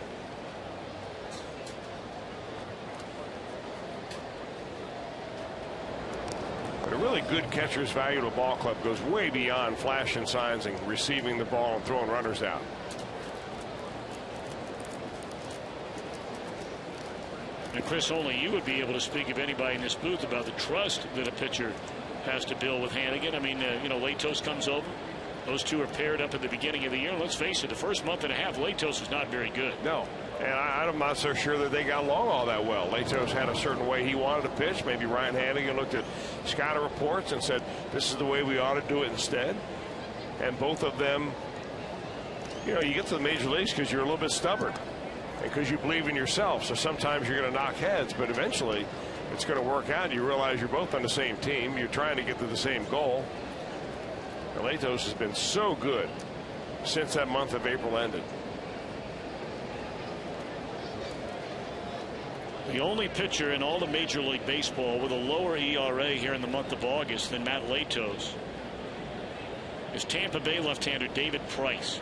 But a really good catcher's value to a ball club goes way beyond flashing signs and receiving the ball and throwing runners out. And Chris, only you would be able to speak of anybody in this booth about the trust that a pitcher has to build with Hannigan. I mean, you know, Latos comes over. Those two are paired up at the beginning of the year. Let's face it, the first month and a half, Latos was not very good. No. And I'm not so sure that they got along all that well. Latos had a certain way he wanted to pitch. Maybe Ryan Hannigan looked at scouting reports and said, this is the way we ought to do it instead. And both of them, you know, you get to the major leagues because you're a little bit stubborn and because you believe in yourself. So sometimes you're going to knock heads, but eventually it's going to work out. You realize you're both on the same team. You're trying to get to the same goal. And Latos has been so good since that month of April ended. The only pitcher in all the Major League Baseball with a lower ERA here in the month of August than Matt Latos is Tampa Bay left-hander David Price.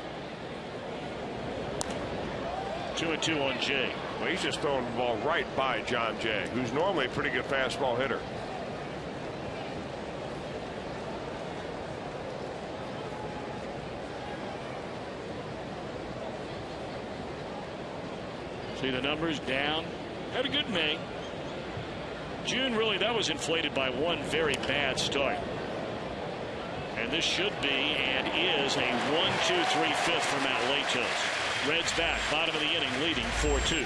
2-2 on Jay. Well, he's just throwing the ball right by John Jay, who's normally a pretty good fastball hitter. See the numbers down. Had a good May. June, really, that was inflated by one very bad start. And this should be and is a 1-2-3-5 for Matt Latos. Reds back, bottom of the inning, leading 4-2.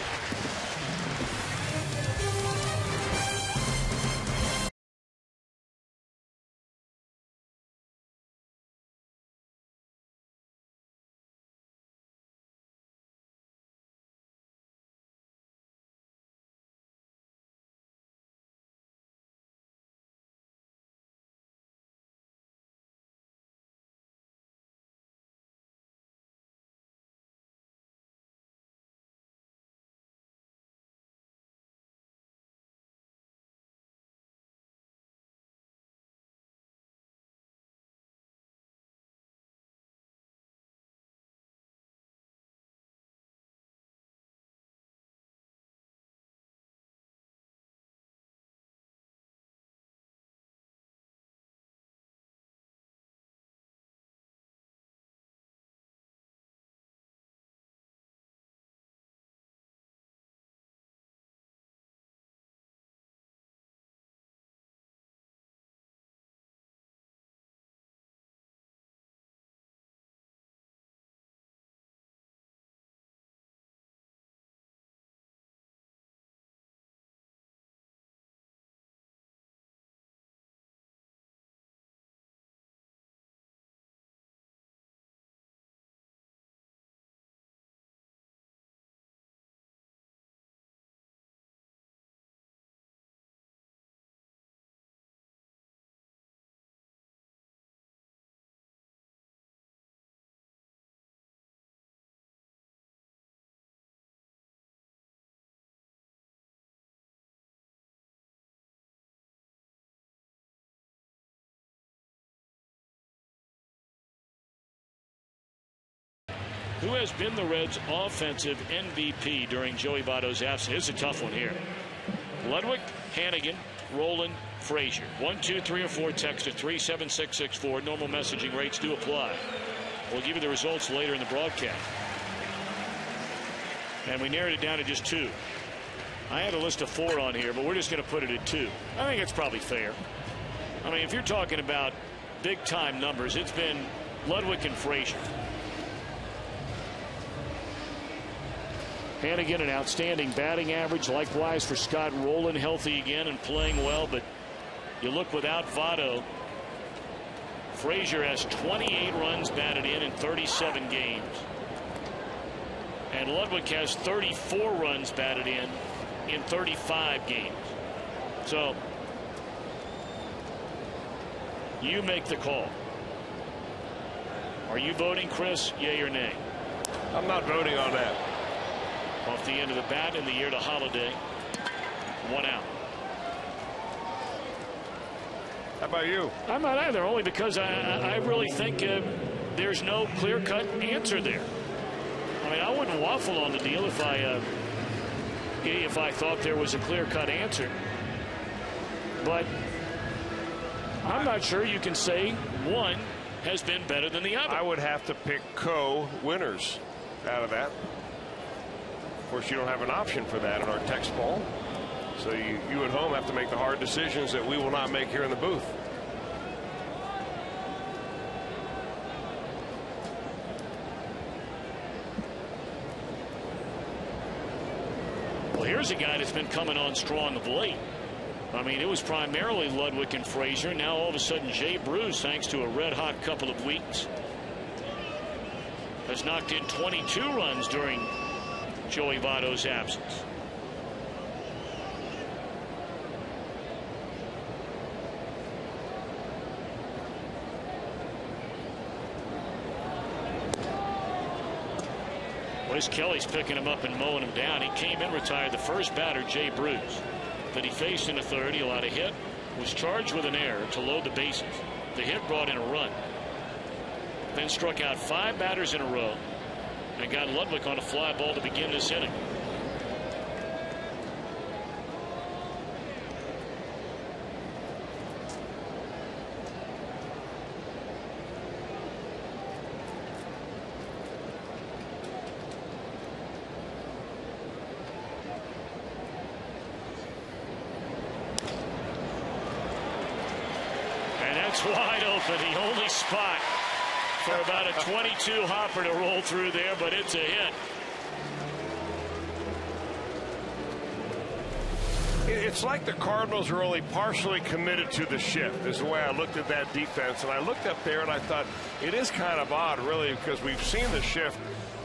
Who has been the Reds' offensive MVP during Joey Votto's absence? It's a tough one here. Ludwig, Hannigan, Rolen, Frazier. 1, 2, 3, or 4 text to 37664. Normal messaging rates do apply. We'll give you the results later in the broadcast. And we narrowed it down to just 2. I had a list of 4 on here, but we're just going to put it at 2. I think it's probably fair. I mean, if you're talking about big-time numbers, it's been Ludwig and Frazier. Hannigan, an outstanding batting average. Likewise for Scott Rolen, healthy again and playing well. But you look without Votto, Frazier has 28 runs batted in 37 games. And Ludwig has 34 runs batted in 35 games. So you make the call. Are you voting, Chris? Yay or nay? I'm not voting on that. Off the end of the bat in the year to Holiday. 1 out. How about you? I'm not either, only because I really think there's no clear-cut answer there. I mean, I wouldn't waffle on the deal if I thought there was a clear-cut answer. But I'm not sure you can say one has been better than the other. I would have to pick co-winners out of that. Of course, you don't have an option for that in our text poll. So you at home have to make the hard decisions that we will not make here in the booth. Well, here's a guy that's been coming on strong of late. I mean, it was primarily Ludwig and Frazier. Now all of a sudden Jay Bruce, thanks to a red-hot couple of weeks, has knocked in 22 runs during Joey Votto's absence. Wes Kelly's picking him up and mowing him down. He came in, retired the first batter, Jay Bruce, that he faced in the third. He allowed a hit, was charged with an error to load the bases. The hit brought in a run, then struck out 5 batters in a row and got Ludwig on a fly ball to begin this inning. Wide open, the only spot for about a 22 hopper to roll through there, but it's a hit. It's like the Cardinals are only partially committed to the shift, is the way I looked at that defense. And I looked up there and I thought it is kind of odd, really, because we've seen the shift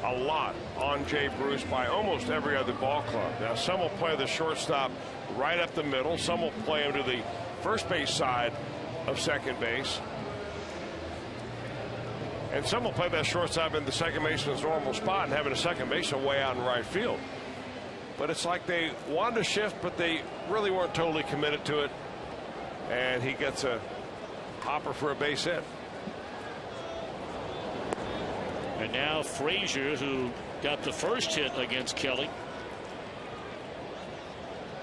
a lot on Jay Bruce by almost every other ball club. Now, some will play the shortstop right up the middle. Some will play him to the first base side of second base, and some will play that shortstop in the second baseman's normal spot and having a second baseman way out in right field. But it's like they wanted to shift, but they really weren't totally committed to it, and he gets a hopper for a base hit. And now Frazier, who got the first hit against Kelly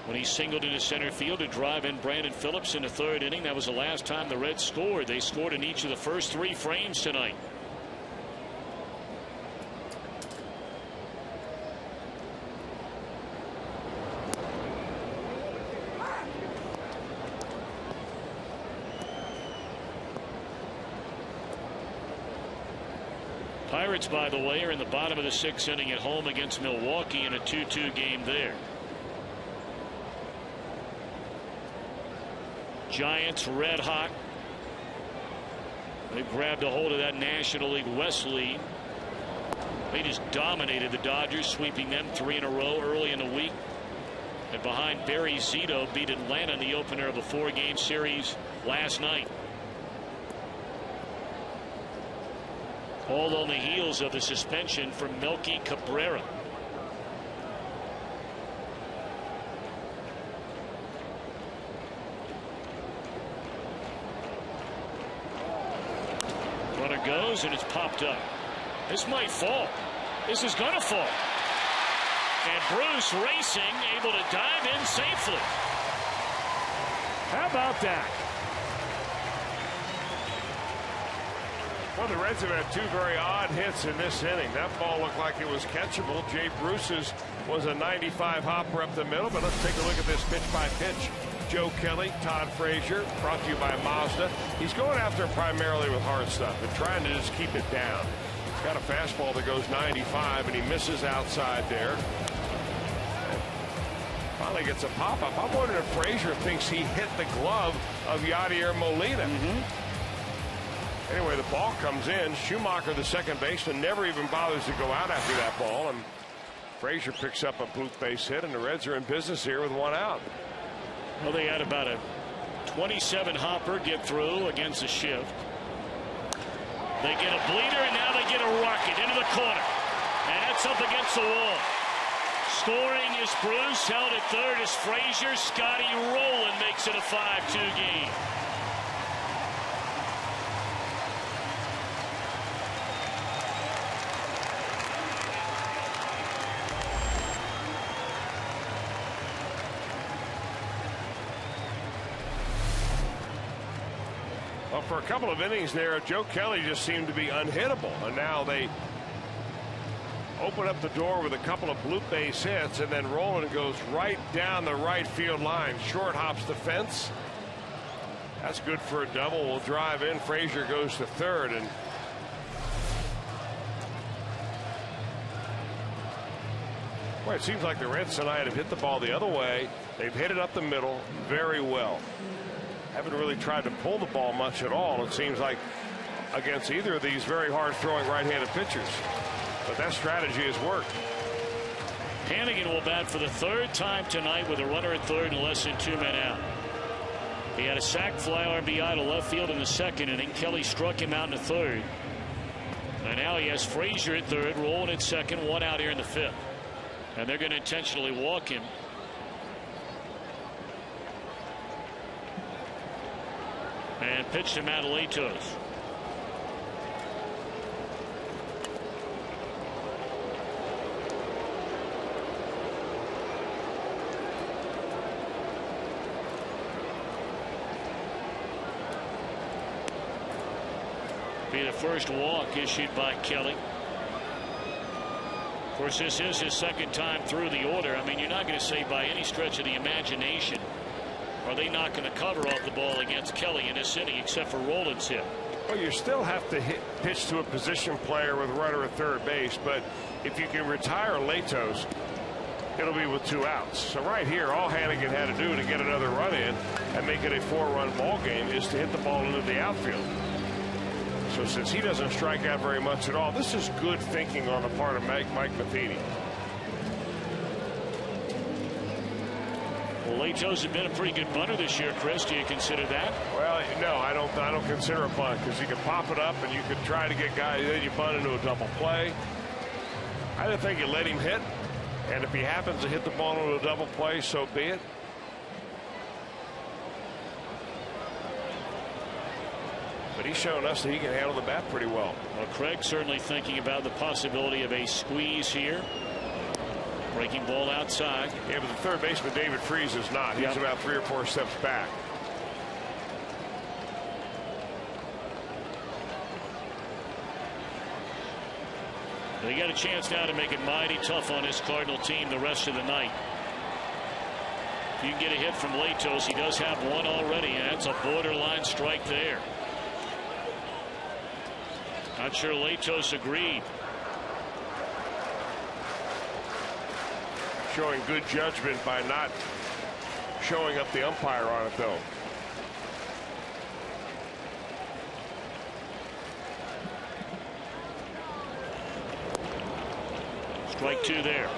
when he singled into center field to drive in Brandon Phillips in the third inning. That was the last time the Reds scored. They scored in each of the first 3 frames tonight. Pirates, by the way, are in the bottom of the 6th inning at home against Milwaukee in a 2-2 game there. Giants red hot. They grabbed a hold of that National League West lead. They just dominated the Dodgers, sweeping them 3 in a row early in the week. And behind Barry Zito, beat Atlanta in the opener of a 4-game series last night. All on the heels of the suspension for Melky Cabrera. Runner goes, and it's popped up. This might fall. This is going to fall. And Bruce racing, able to dive in safely. How about that? Well, the Reds have had 2 very odd hits in this inning. That ball looked like it was catchable. Jay Bruce's was a 95 hopper up the middle, but let's take a look at this pitch by pitch. Joe Kelly, Todd Frazier, brought to you by Mazda. He's going after it primarily with hard stuff and trying to just keep it down. He's got a fastball that goes 95, and he misses outside there. And finally gets a pop-up. I'm wondering if Frazier thinks he hit the glove of Yadier Molina. Anyway, the ball comes in. Schumacher, the second baseman, never even bothers to go out after that ball, and Frazier picks up a bloop base hit, and the Reds are in business here with 1 out. Well, they had about a 27 hopper get through against the shift. They get a bleeder, and now they get a rocket into the corner, and that's up against the wall. Scoring is Bruce. Held at third is Frazier. Scotty Rowland makes it a 5-2 game. for a couple of innings there, Joe Kelly just seemed to be unhittable. And now they open up the door with a couple of bloop base hits, and then Rolen goes right down the right field line. Short hops the fence. That's good for a double. Will drive in. Frazier goes to third. And boy, it seems like the Reds tonight have hit the ball the other way. They've hit it up the middle very well. Haven't really tried to pull the ball much at all, it seems like, against either of these very hard-throwing right-handed pitchers. But that strategy has worked. Hannigan will bat for the third time tonight with a runner at third and less than 2 men out. He had a sac fly RBI to left field in the second inning. Kelly struck him out in the third. And now he has Frazier at third, Rolen at second, 1 out here in the fifth. And they're going to intentionally walk him. And pitch to Mataletos. Be the first walk issued by Kelly. Of course, this is his second time through the order. I mean, you're not going to say by any stretch of the imagination are they not going to cover off the ball against Kelly in this inning, except for Roland's hit. Well, you still have to pitch to a position player with runner at third base, but if you can retire Latos, it'll be with 2 outs. So right here, all Hannigan had to do to get another run in and make it a 4-run ball game is to hit the ball into the outfield. So since he doesn't strike out very much at all, this is good thinking on the part of Mike Matheny. Well, Latos has been a pretty good bunter this year, Chris. Do you consider that? Well, no, I don't consider a bunt, because you can pop it up and you can try to get guys, then you bunt into a double play. I don't think you let him hit, and if he happens to hit the ball into a double play, so be it. But he's shown us that he can handle the bat pretty well. Well, Craig certainly thinking about the possibility of a squeeze here. Breaking ball outside. Yeah, but the third baseman, David Freese, is not. He's about 3 or 4 steps back. They got a chance now to make it mighty tough on this Cardinal team the rest of the night. If you can get a hit from Latos, he does have one already, and that's a borderline strike there. Not sure Latos agreed. Showing good judgment by not showing up the umpire on it, though. Strike 2 there.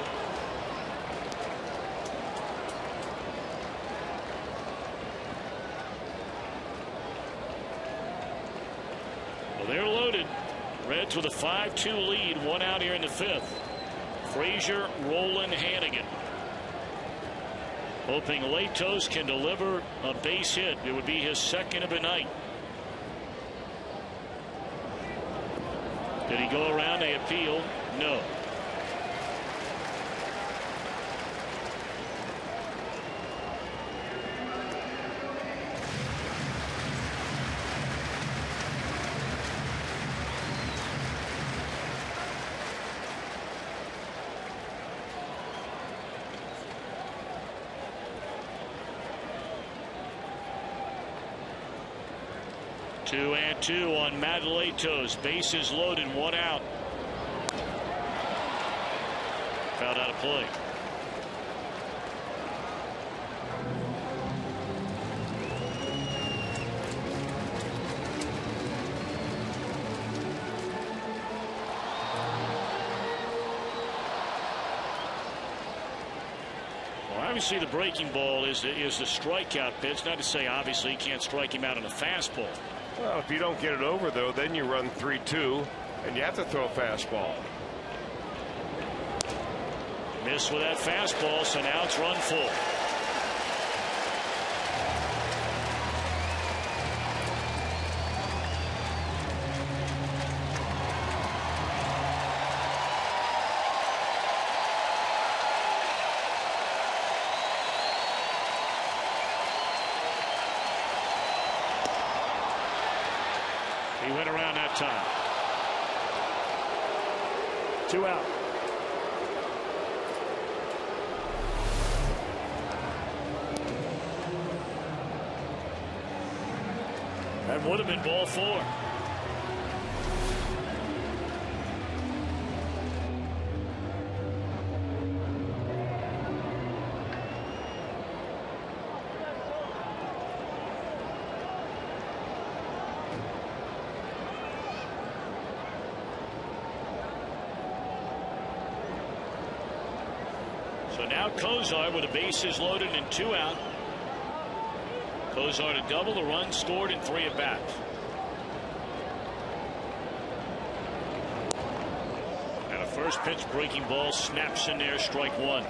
Well, they're loaded. Reds with a 5-2 lead, 1 out here in the fifth. Frazier, Rolen, Hannigan. Hoping Latos can deliver a base hit. It would be his second of the night. Did he go around? They appeal. No. Two and 2 on Mataletos. Bases loaded, 1 out. Fouled out of play. Well, obviously the breaking ball is the strikeout pitch. Not to say obviously you can't strike him out on a fastball. Well, if you don't get it over, though, then you run 3-2, and you have to throw a fastball. Miss with that fastball, so now it's run full. that time. 2 out. That would have been ball 4. So now Cozart with the bases loaded and 2 out. Cozart a double, the run scored in 3 at bats. And a first pitch breaking ball snaps in there, strike 1.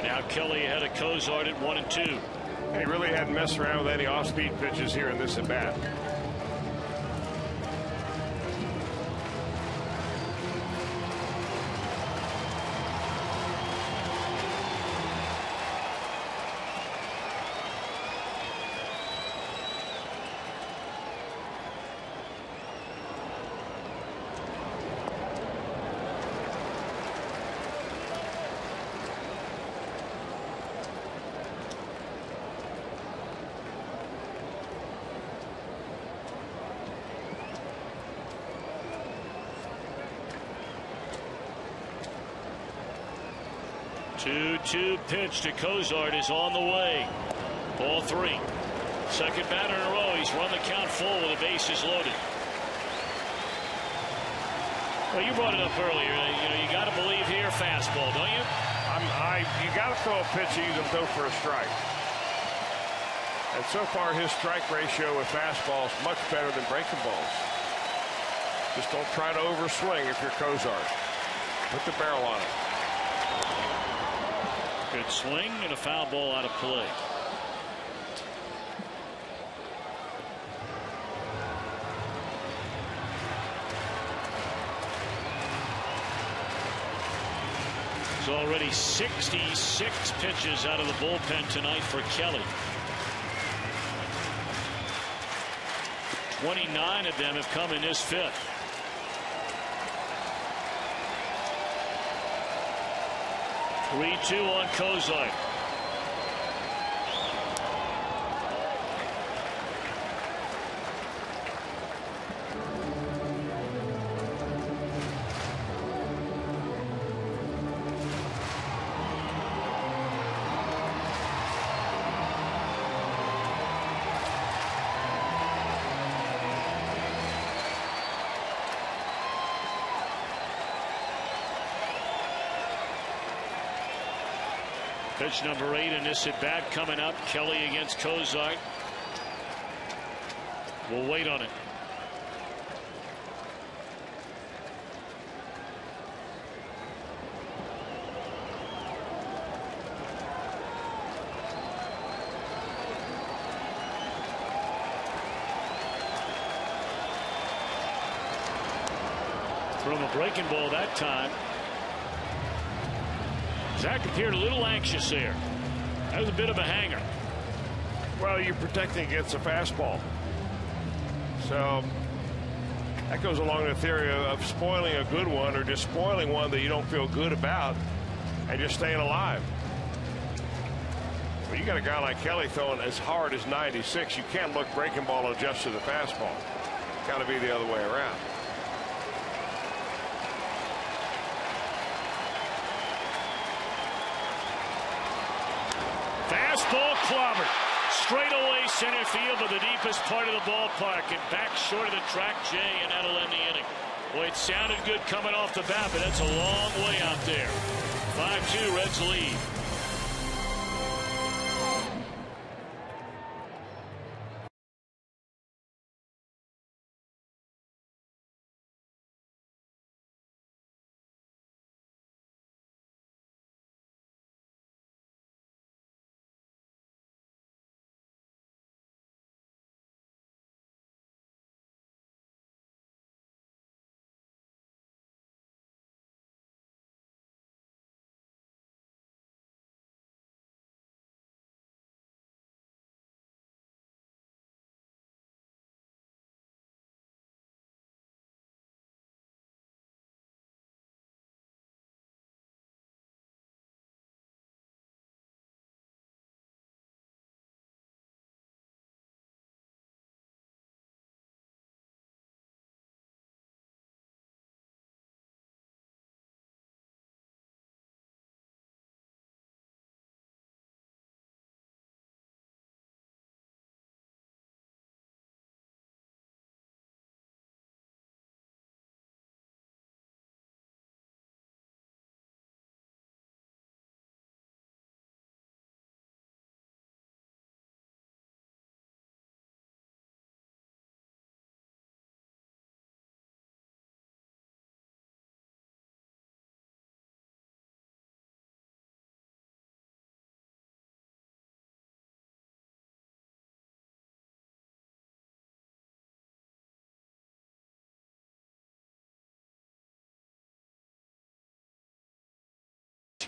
Now Kelly ahead of Cozart at 1 and 2. He really hadn't messed around with any off-speed pitches here in this at bat. Two pitch to Cozart is on the way. Ball 3. Second batter in a row. He's run the count full with the bases loaded. Well, you brought it up earlier. You got to believe here fastball, don't you? You got to throw a pitch you can go for a strike. And so far his strike ratio with fastballs much better than breaking balls. Just don't try to overswing if you're Cozart. Put the barrel on it. Good swing and a foul ball out of play. There's already 66 pitches out of the bullpen tonight for Kelly. 29 of them have come in this 5th. Three-2 on Cozart. Pitch number 8 in this at bat coming up. Kelly against Cozart. We'll wait on it. Threw him a breaking ball that time. Zach appeared a little anxious there. That was a bit of a hanger. Well, you're protecting against a fastball. So that goes along the theory of spoiling a good one or just spoiling one that you don't feel good about and just staying alive. Well, you got a guy like Kelly throwing as hard as 96. You can't look breaking ball and adjust to the fastball. It's got to be the other way around. Fastball clobbered. Straight away center field, but the deepest part of the ballpark and back short of the track, Jay, and that'll end the inning. Boy, it sounded good coming off the bat, but that's a long way out there. 5-2, Reds lead.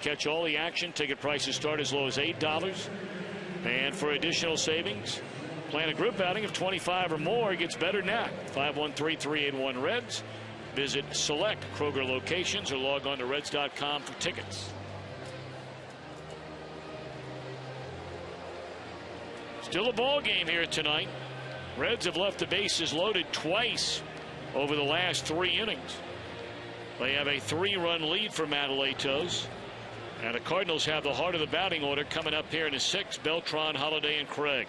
catch all the action. Ticket prices start as low as $8. And for additional savings, plan a group outing of 25 or more. It gets better than that. 513-381-REDS. Visit select Kroger locations or log on to Reds.com for tickets. Still a ball game here tonight. Reds have left the bases loaded twice over the last 3 innings. They have a 3-run lead for Mataletos. And the Cardinals have the heart of the batting order coming up here in the 6th. Beltran, Holiday, and Craig.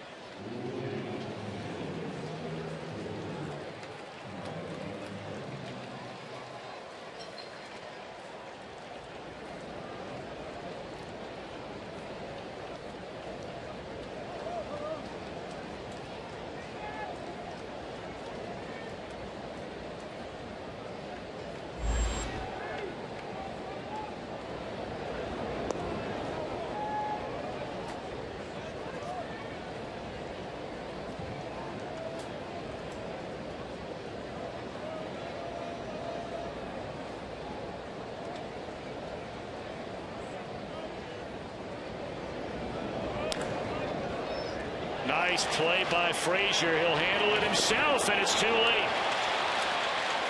Nice play by Frazier. He'll handle it himself, and it's too late.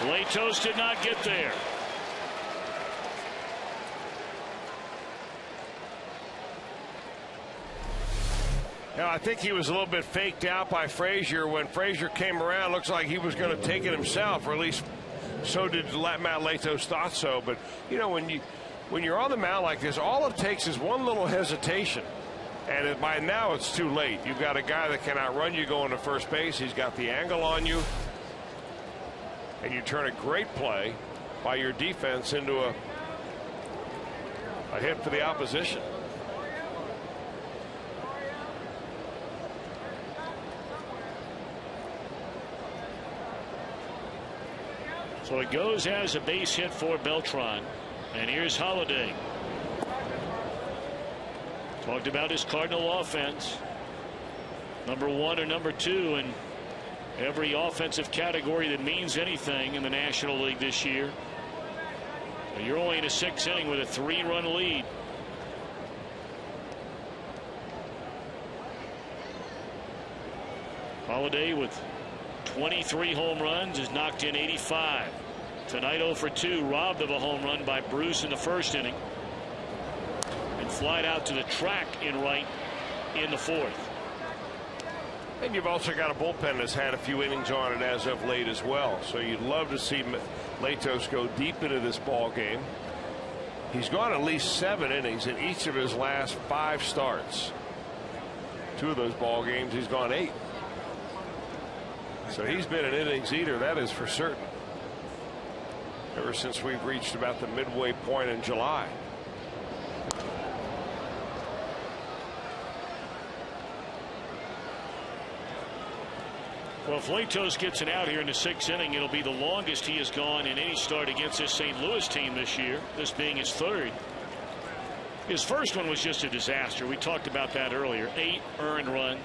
Latos did not get there. Now, I think he was a little bit faked out by Frazier. When Frazier came around, looks like he was going to take it himself, or at least so did Matt Latos thought so. But, you know, when you're on the mound like this, all it takes is one little hesitation. And by now, it's too late. You've got a guy that can outrun you going to first base. He's got the angle on you. And you turn a great play by your defense into a hit for the opposition. So it goes as a base hit for Beltran. And here's Holiday. Talked about his Cardinal offense. Number 1 or number 2 in every offensive category that means anything in the National League this year. So you're only in a 6th inning with a 3-run lead. Holiday with 23 home runs has knocked in 85. Tonight 0 for 2, robbed of a home run by Bruce in the 1st inning. And flied out to the track in right in the 4th. And you've also got a bullpen that's had a few innings on it as of late as well. So you'd love to see Latos go deep into this ball game. He's gone at least 7 innings in each of his last 5 starts. 2 of those ball games he's gone 8. So he's been an innings eater, that is for certain, ever since we've reached about the midway point in July. Well, if Latos gets an out here in the 6th inning, it'll be the longest he has gone in any start against this St. Louis team this year, this being his 3rd. His first one was just a disaster. We talked about that earlier. 8 earned runs,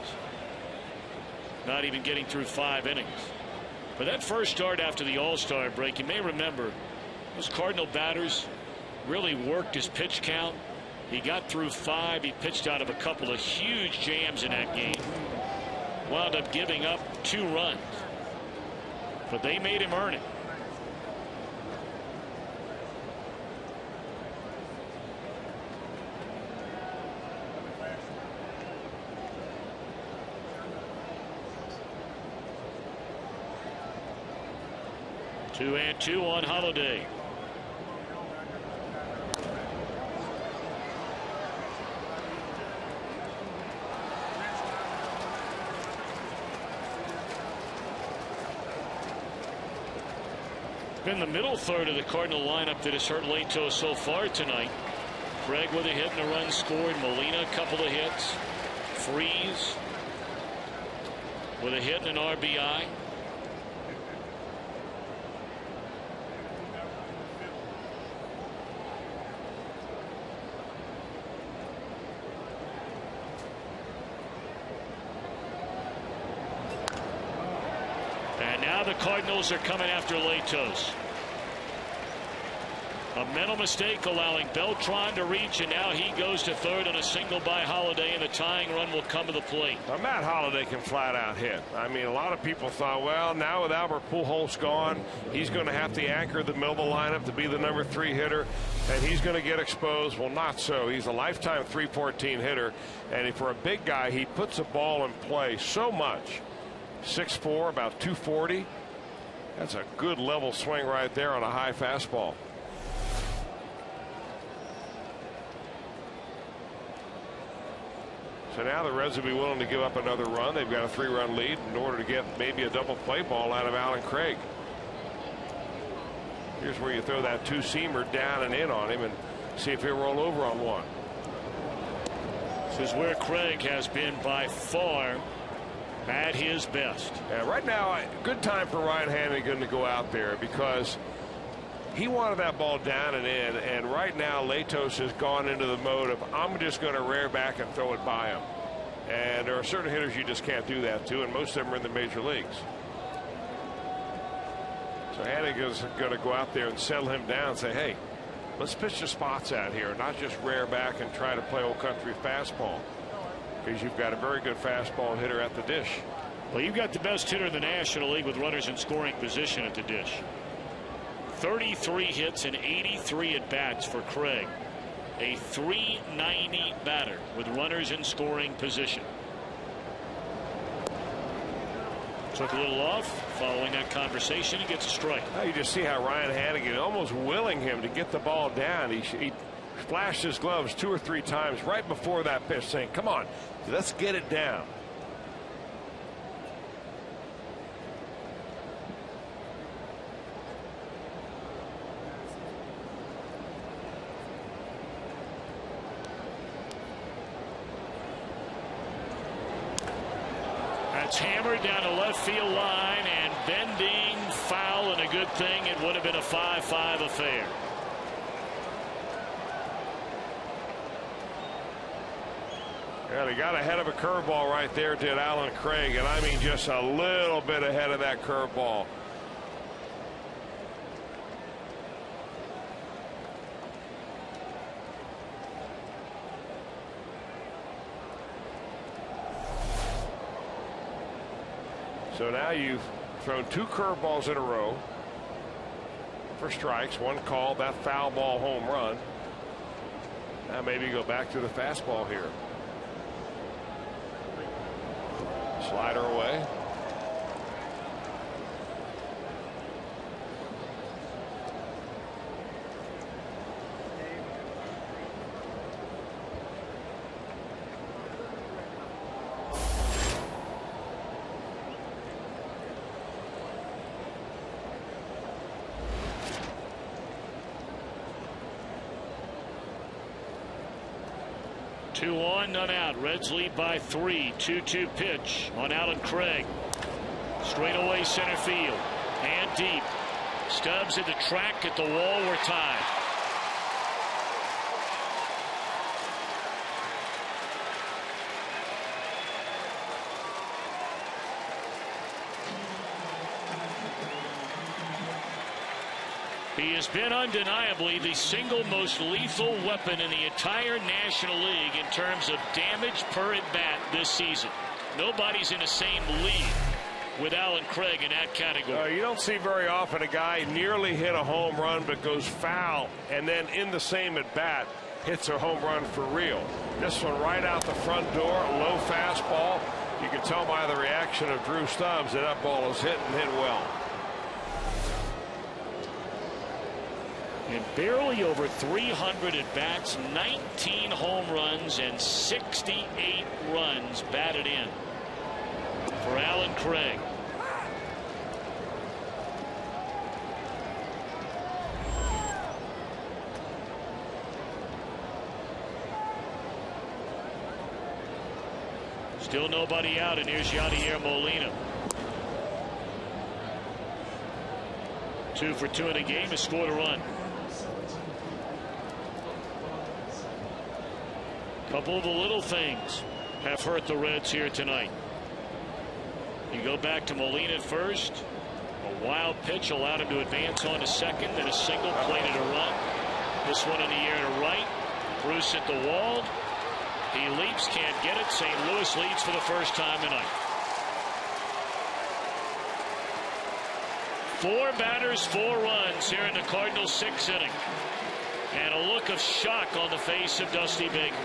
not even getting through 5 innings. But that first start after the All-Star break, you may remember, those Cardinal batters really worked his pitch count. He got through 5. He pitched out of a couple of huge jams in that game. Wound up giving up 2 runs. But they made him earn it. Two and 2 on Holiday. Been the middle third of the Cardinal lineup that has hurt Latos so far tonight. Craig with a hit and a run scored. Molina a couple of hits. Freeze with a hit and an RBI. And now the Cardinals are coming after Latos. A mental mistake allowing Beltran to reach, and now he goes to third on a single by Holiday, and the tying run will come to the plate. Now, Matt Holliday can flat out hit. I mean, a lot of people thought, well, now with Albert Pujols gone, he's going to have to anchor the middle of the lineup to be the number 3 hitter, and he's going to get exposed. Well, not so. He's a lifetime 314 hitter, and for a big guy, he puts a ball in play so much. 6'4", about 240. That's a good level swing right there on a high fastball. So now the Reds will be willing to give up another run. They've got a 3-run lead in order to get maybe a double play ball out of Alan Craig. Here's where you throw that 2-seamer down and in on him and see if he'll roll over on one. This is where Craig has been by far at his best. Yeah, right now, good time for Ryan Hannigan to go out there because he wanted that ball down and in, and right now Latos has gone into the mode of I'm just going to rear back and throw it by him. And there are certain hitters you just can't do that to, and most of them are in the major leagues. So Hannigan's going to go out there and settle him down and say, hey, let's pitch the spots out here, not just rear back and try to play old country fastball, because you've got a very good fastball hitter at the dish. Well, you've got the best hitter in the National League with runners in scoring position at the dish. 33 hits and 83 at bats for Craig. A .390 batter with runners in scoring position. Took a little off. Following that conversation, he gets a strike. Now you just see how Ryan Hannigan almost willing him to get the ball down. He flashed his gloves 2 or 3 times right before that pitch, saying, come on, let's get it down. It's hammered down the left field line and bending foul, and a good thing it would have been a 5-5 affair. Well, he got ahead of a curveball right there, did Alan Craig, and I mean just a little bit ahead of that curveball. So now you've thrown 2 curveballs in a row for strikes, 1 called, that foul ball home run. Now maybe go back to the fastball here. Slider away. Two on, none out. Reds lead by 3. 2-2 pitch on Alan Craig. Straight away center field. And deep. Stubbs at the track at the wall. We're tied. He has been undeniably the single most lethal weapon in the entire National League in terms of damage per at bat this season. Nobody's in the same league with Alan Craig in that category. You don't see very often a guy nearly hit a home run but goes foul, and then in the same at bat hits a home run for real. This one right out the front door, a low fastball. You can tell by the reaction of Drew Stubbs that that ball is hit and hit well. And barely over 300 at bats, 19 home runs and 68 runs batted in for Alan Craig. Still nobody out, and here's Yadier Molina. 2 for 2 in the game, has scored a run. Couple of the little things have hurt the Reds here tonight. You go back to Molina at first. A wild pitch allowed him to advance on to second, then a single plated a run. This one in the air to right. Bruce at the wall. He leaps, can't get it. St. Louis leads for the first time tonight. 4 batters, 4 runs here in the Cardinals' 6th inning. And a look of shock on the face of Dusty Baker.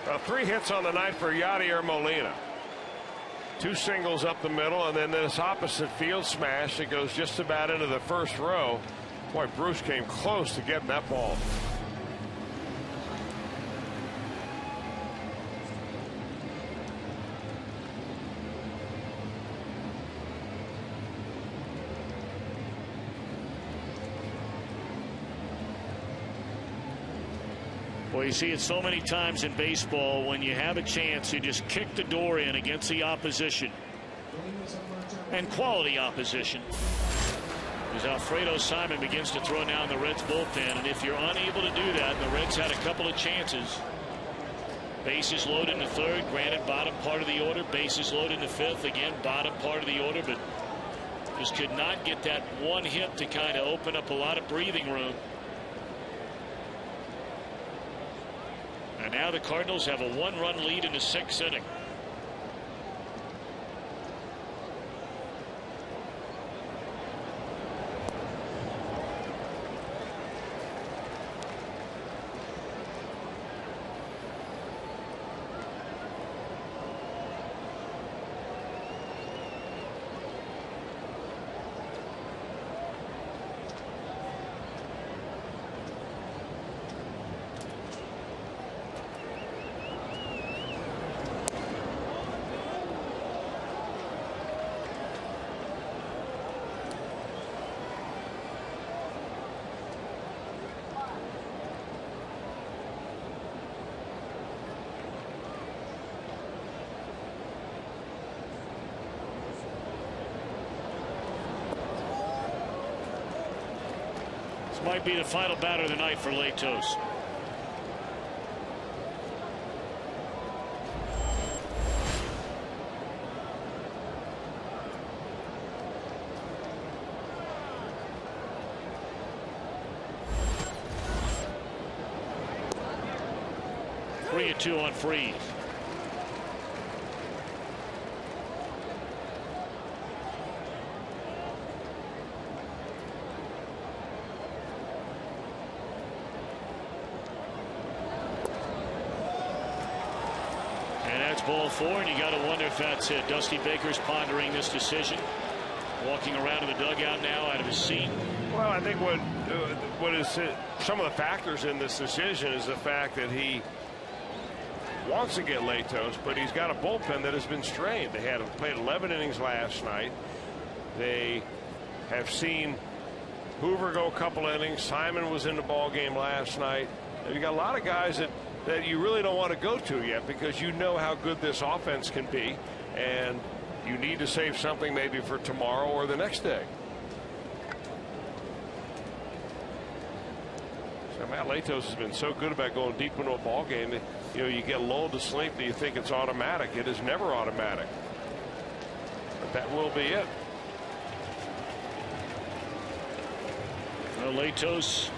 Well, 3 hits on the night for Yadier Molina. 2 singles up the middle, and then this opposite field smash that goes just about into the first row. Boy, Bruce came close to getting that ball. Well, you see it so many times in baseball. When you have a chance, you just kick the door in against the opposition. And quality opposition. As Alfredo Simon begins to throw down the Reds bullpen. And if you're unable to do that, and the Reds had a couple of chances. Bases loaded in the 3rd. Granted, bottom part of the order. Bases loaded in the 5th. Again, bottom part of the order. But just could not get that one hit to kind of open up a lot of breathing room. And now the Cardinals have a 1-run lead in the 6th inning. Might be the final batter of the night for Latos. Three and 2 on Freeze. Ball 4, and you got to wonder if that's it. Dusty Baker's pondering this decision, walking around in the dugout now out of his seat. Well, I think what is some of the factors in this decision is the fact that he wants to get Latos, but he's got a bullpen that has been strained. They had played 11 innings last night. They have seen Hoover go a couple innings. Simon was in the ball game last night. You got a lot of guys that you really don't want to go to yet, because you know how good this offense can be, and you need to save something maybe for tomorrow or the next day. So Matt Latos has been so good about going deep into a ball game that, you know, you get lulled to sleep and you think it's automatic. It is never automatic. But that will be it. Well, Latos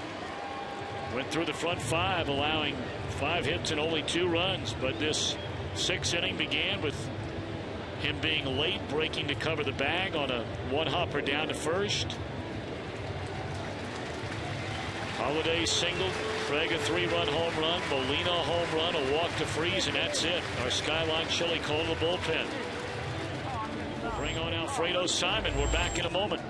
went through the front 5, allowing 5 hits and only 2 runs. But this 6th inning began with him being late, breaking to cover the bag on a 1-hopper down to first. Holiday single, Craig a 3-run home run, Molina a home run, a walk to Freeze, and that's it. Our Skyline Chili call to the bullpen. We'll bring on Alfredo Simon. We're back in a moment.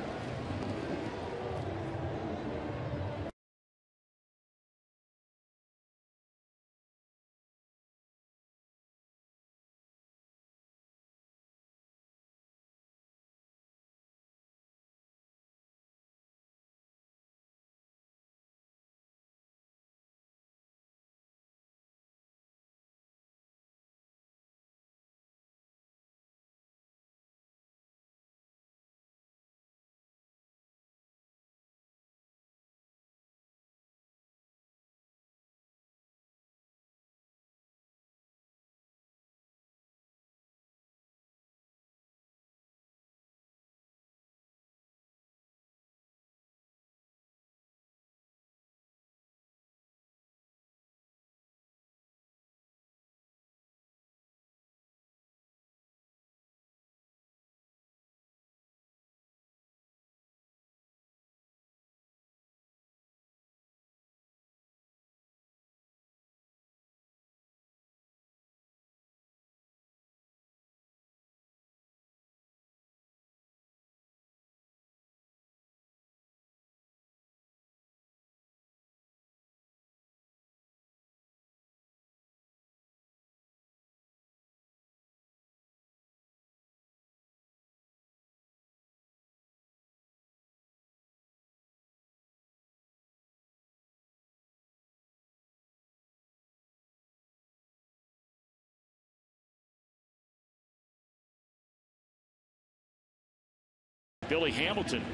Billy Hamilton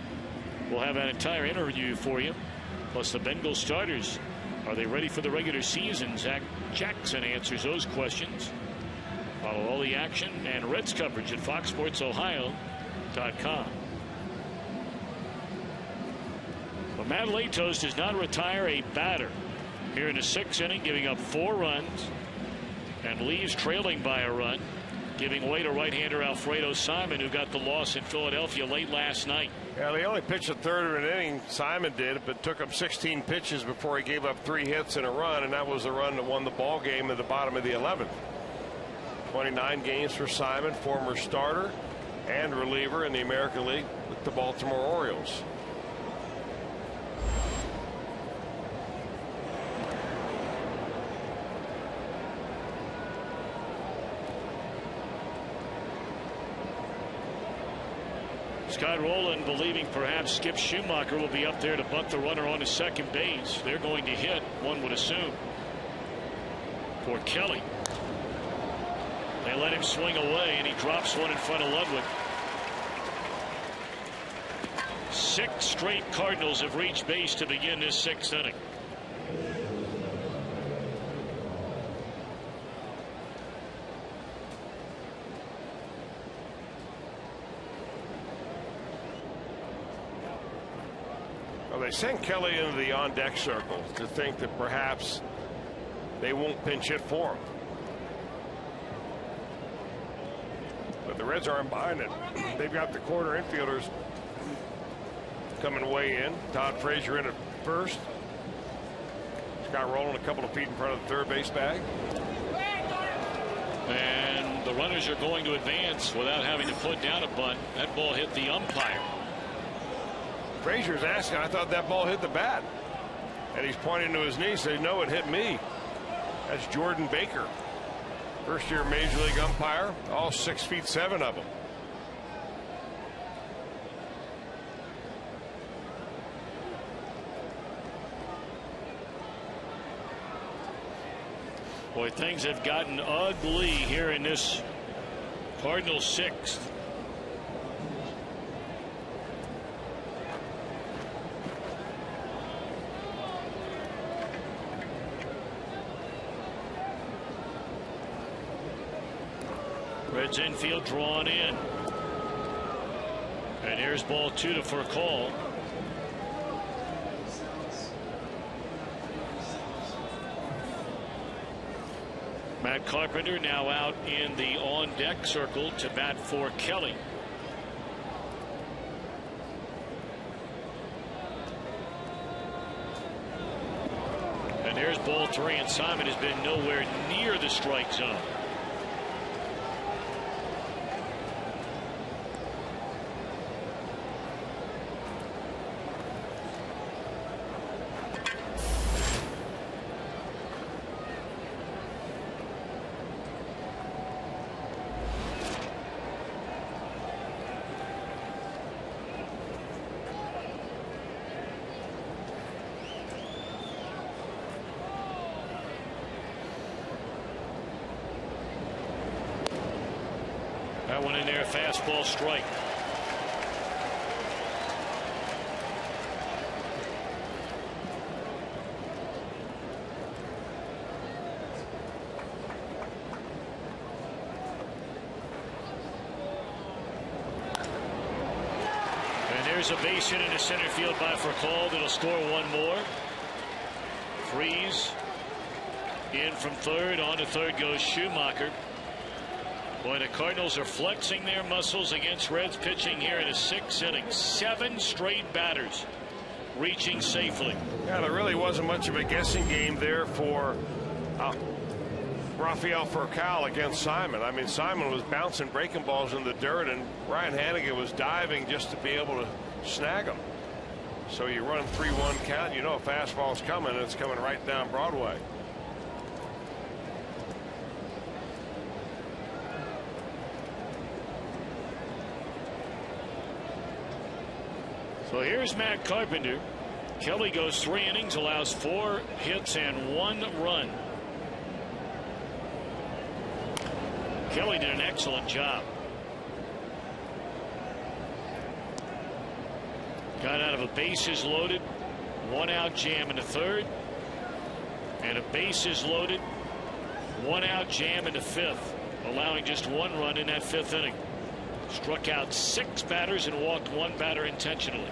will have an entire interview for you. Plus the Bengals starters. Are they ready for the regular season? Zach Jackson answers those questions. Follow all the action and Reds coverage at FoxSportsOhio.com. But Matt Latos does not retire a batter here in the 6th inning, giving up 4 runs and leaves trailing by a run, giving way to right-hander Alfredo Simon, who got the loss in Philadelphia late last night. Yeah, they only pitched a third of an inning. Simon did, but took him 16 pitches before he gave up 3 hits in a run, and that was the run that won the ball game at the bottom of the 11th. 29 games for Simon, former starter and reliever in the American League with the Baltimore Orioles. Scott Rowland believing perhaps Skip Schumacher will be up there to bunt the runner on his second base. They're going to hit, one would assume, for Kelly. They let him swing away, and he drops one in front of Ludwig. 6 straight Cardinals have reached base to begin this 6th inning. They sent Kelly into the on-deck circle to think that perhaps they won't pinch hit for him. But the Reds aren't behind it. They've got the corner infielders coming way in. Todd Frazier in at first. Scott Rowland a couple of feet in front of the third base bag. And the runners are going to advance without having to put down a bunt. That ball hit the umpire. Frazier's asking, I thought that ball hit the bat. And he's pointing to his knee, saying, no, it hit me. That's Jordan Baker. First-year Major League umpire, all 6'7" of them. Boy, things have gotten ugly here in this Cardinals 6th. Reds infield drawn in. And here's ball 2 for a call. Matt Carpenter now out in the on-deck circle to bat for Kelly. And here's ball 3, and Simon has been nowhere near the strike zone. That one in there, fastball strike. And there's a base hit into center field by Furcal that'll score one more. Freeze in from third. On to third goes Schumacher. Boy, the Cardinals are flexing their muscles against Reds pitching here in a 6th inning. 7 straight batters reaching safely. Yeah, there really wasn't much of a guessing game there for Rafael Furcal against Simon. I mean, Simon was bouncing breaking balls in the dirt, and Ryan Hannigan was diving just to be able to snag them. So you run 3-1 count, you know a fastball's coming, and it's coming right down Broadway. So here's Matt Carpenter. Kelly goes 3 innings, allows 4 hits and 1 run. Kelly did an excellent job. Got out of a bases loaded, 1-out jam in the third, and a bases loaded, 1-out jam in the fifth, allowing just 1 run in that 5th inning. Struck out 6 batters and walked 1 batter intentionally.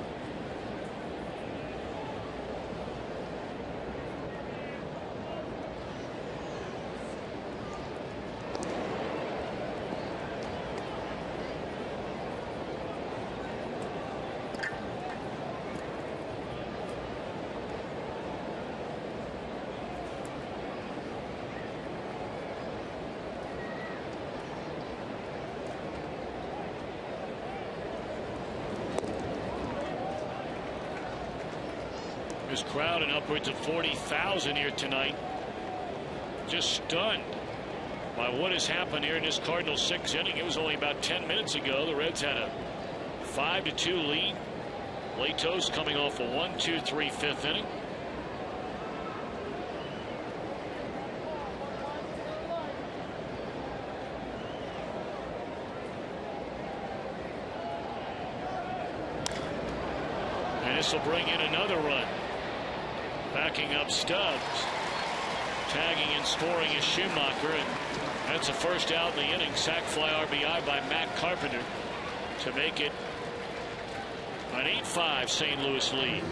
This crowd in upwards of 40,000 here tonight. Just stunned by what has happened here in this Cardinals 6th inning. It was only about 10 minutes ago. The Reds had a 5-2 lead. Latos coming off a 1-2-3 5th inning. And this will bring in another run. Backing up Stubbs. Tagging and scoring is Schumacher, and that's a first out in the inning. Sac fly RBI by Matt Carpenter to make it an 8-5 St. Louis lead.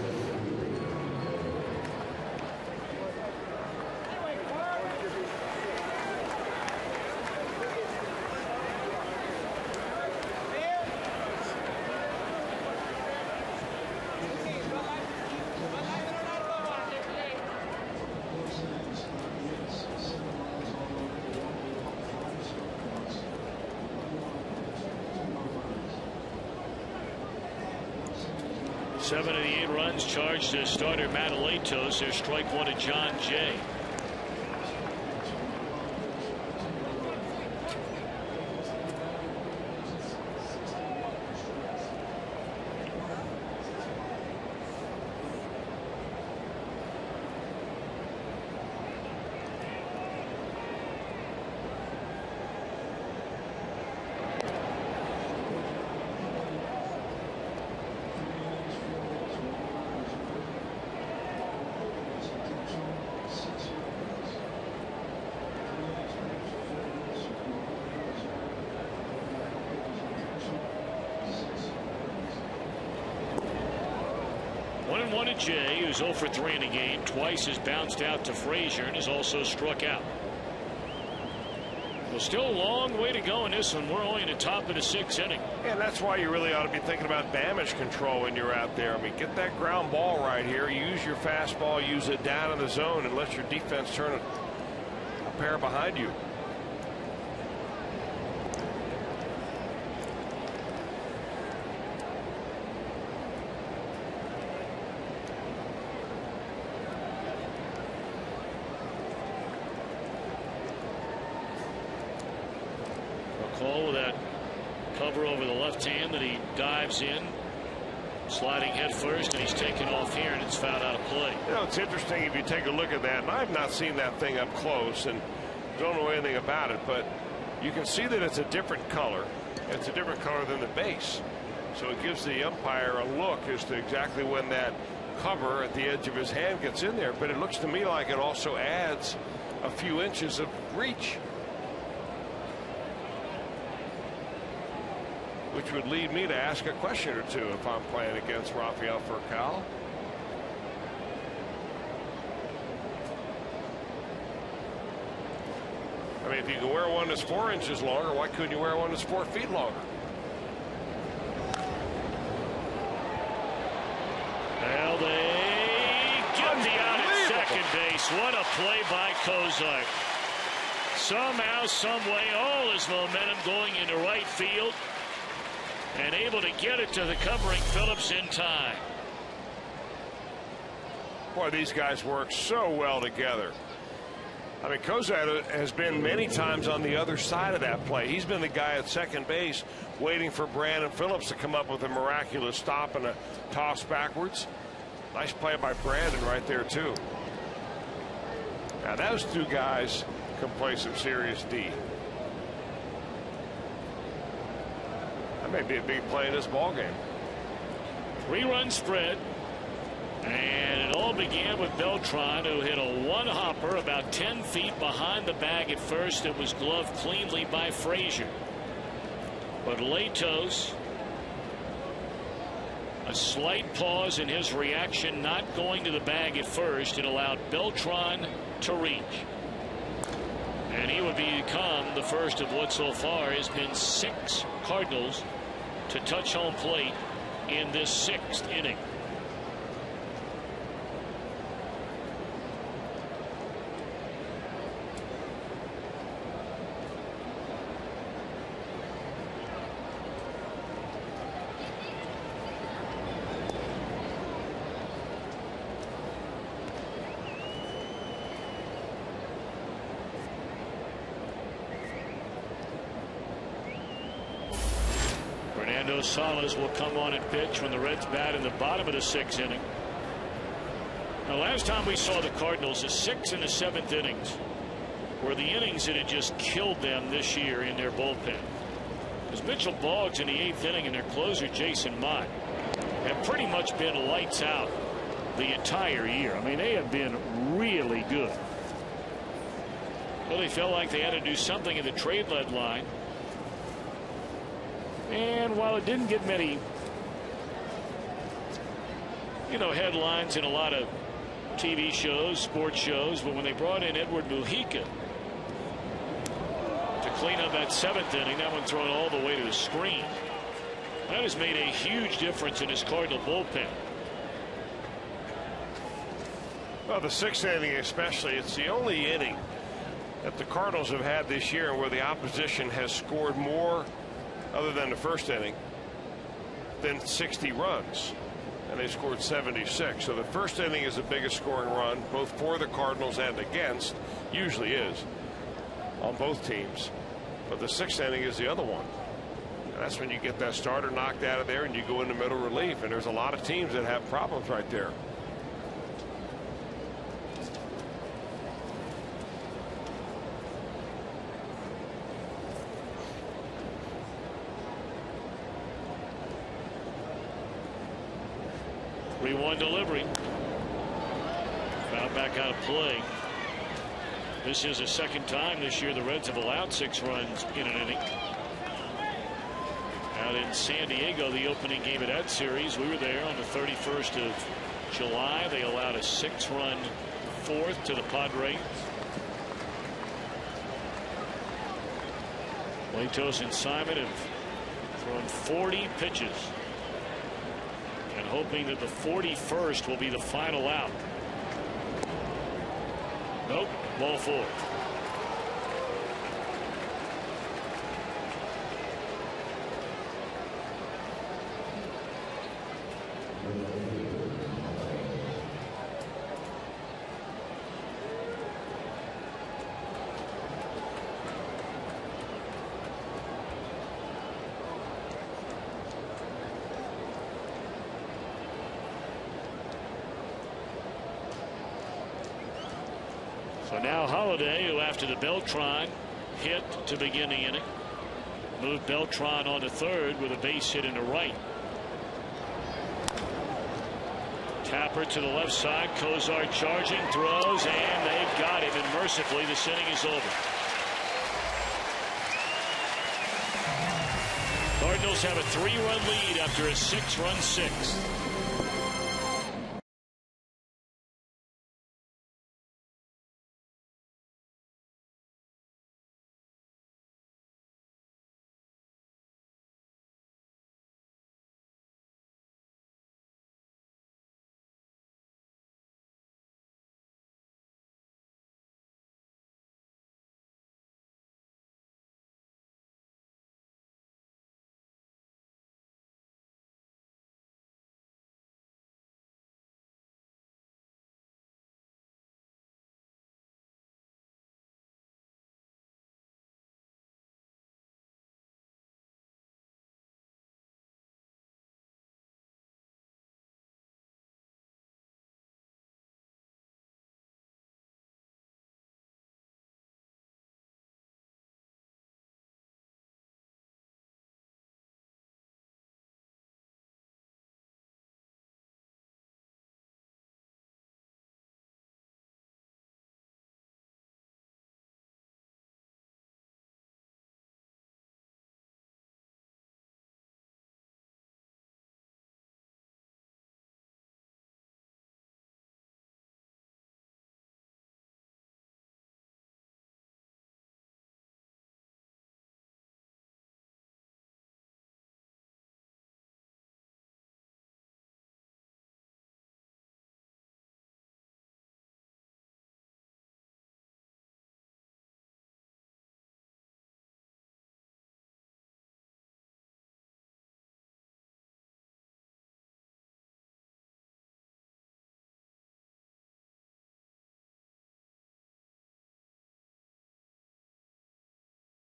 Seven of the 8 runs charged to starter Matt Latos. There's strike 1 to John Jay. One to Jay, who's 0 for 3 in the game. Twice has bounced out to Frazier and has also struck out. Well, still a long way to go in this one. We're only in the top of the 6th inning. And that's why you really ought to be thinking about damage control when you're out there. I mean, get that ground ball right here. Use your fastball. Use it down in the zone and let your defense turn it a pair behind you. Call with that cover over the left hand that he dives in, sliding head first, and he's taken off here, and it's fouled out of play. You know, it's interesting if you take a look at that, and I've not seen that thing up close and don't know anything about it, but you can see that it's a different color. It's a different color than the base. So it gives the umpire a look as to exactly when that cover at the edge of his hand gets in there. But it looks to me like it also adds a few inches of reach, which would lead me to ask a question or two if I'm playing against Rafael Furcal. I mean, if you can wear one that's 4 inches longer, why couldn't you wear one that's 4 feet longer? Well, they get the out at second base. What a play by Kozart. Somehow, some way, all his momentum going into right field, and able to get it to the covering Phillips in time. Boy, these guys work so well together. I mean, Kozart has been many times on the other side of that play. He's been the guy at second base waiting for Brandon Phillips to come up with a miraculous stop and a toss backwards. Nice play by Brandon right there, too. Now, those two guys can play some serious D. That may be a big play in this ball game. 3-run spread. And it all began with Beltran, who hit a one-hopper about 10 feet behind the bag at first. It was gloved cleanly by Frazier. But Latos, a slight pause in his reaction, not going to the bag at first. It allowed Beltran to reach. And he would become the first of what so far has been 6 Cardinals to touch home plate in this 6th inning. Fernando Salas will come on and pitch when the Reds bat in the bottom of the 6th inning. Now, last time we saw the Cardinals, the 6th and the 7th innings were the innings that had just killed them this year in their bullpen. Because Mitchell Boggs in the 8th inning and their closer Jason Mott have pretty much been lights out the entire year. I mean, they have been really good. Well, they felt like they had to do something in the trade deadline. And while it didn't get many, headlines in a lot of TV shows, sports shows, but when they brought in Edward Mujica to clean up that 7th inning, that one thrown all the way to the screen, that has made a huge difference in his Cardinal bullpen. Well, the 6th inning especially, it's the only inning that the Cardinals have had this year where the opposition has scored more, other than the 1st inning, than 60 runs, and they scored 76. So the 1st inning is the biggest scoring run, both for the Cardinals and against, usually is, on both teams. But the 6th inning is the other one. And that's when you get that starter knocked out of there and you go into middle relief, and there's a lot of teams that have problems right there. One delivery. Fouled back out of play. This is the 2nd time this year the Reds have allowed 6 runs in an inning. Out in San Diego, the opening game of that series, we were there on the 31st of July. They allowed a 6-run 4th to the Padres. Latos and Simon have thrown 40 pitches, and hoping that the 41st will be the final out. Nope, ball 4. So now Holiday, who after the Beltran hit to begin the inning, moved Beltran on to 3rd with a base hit into right. Tapper to the left side. Kozar charging, throws, and they've got him. And mercifully, this inning is over. Cardinals have a 3-run lead after a 6-run 6th.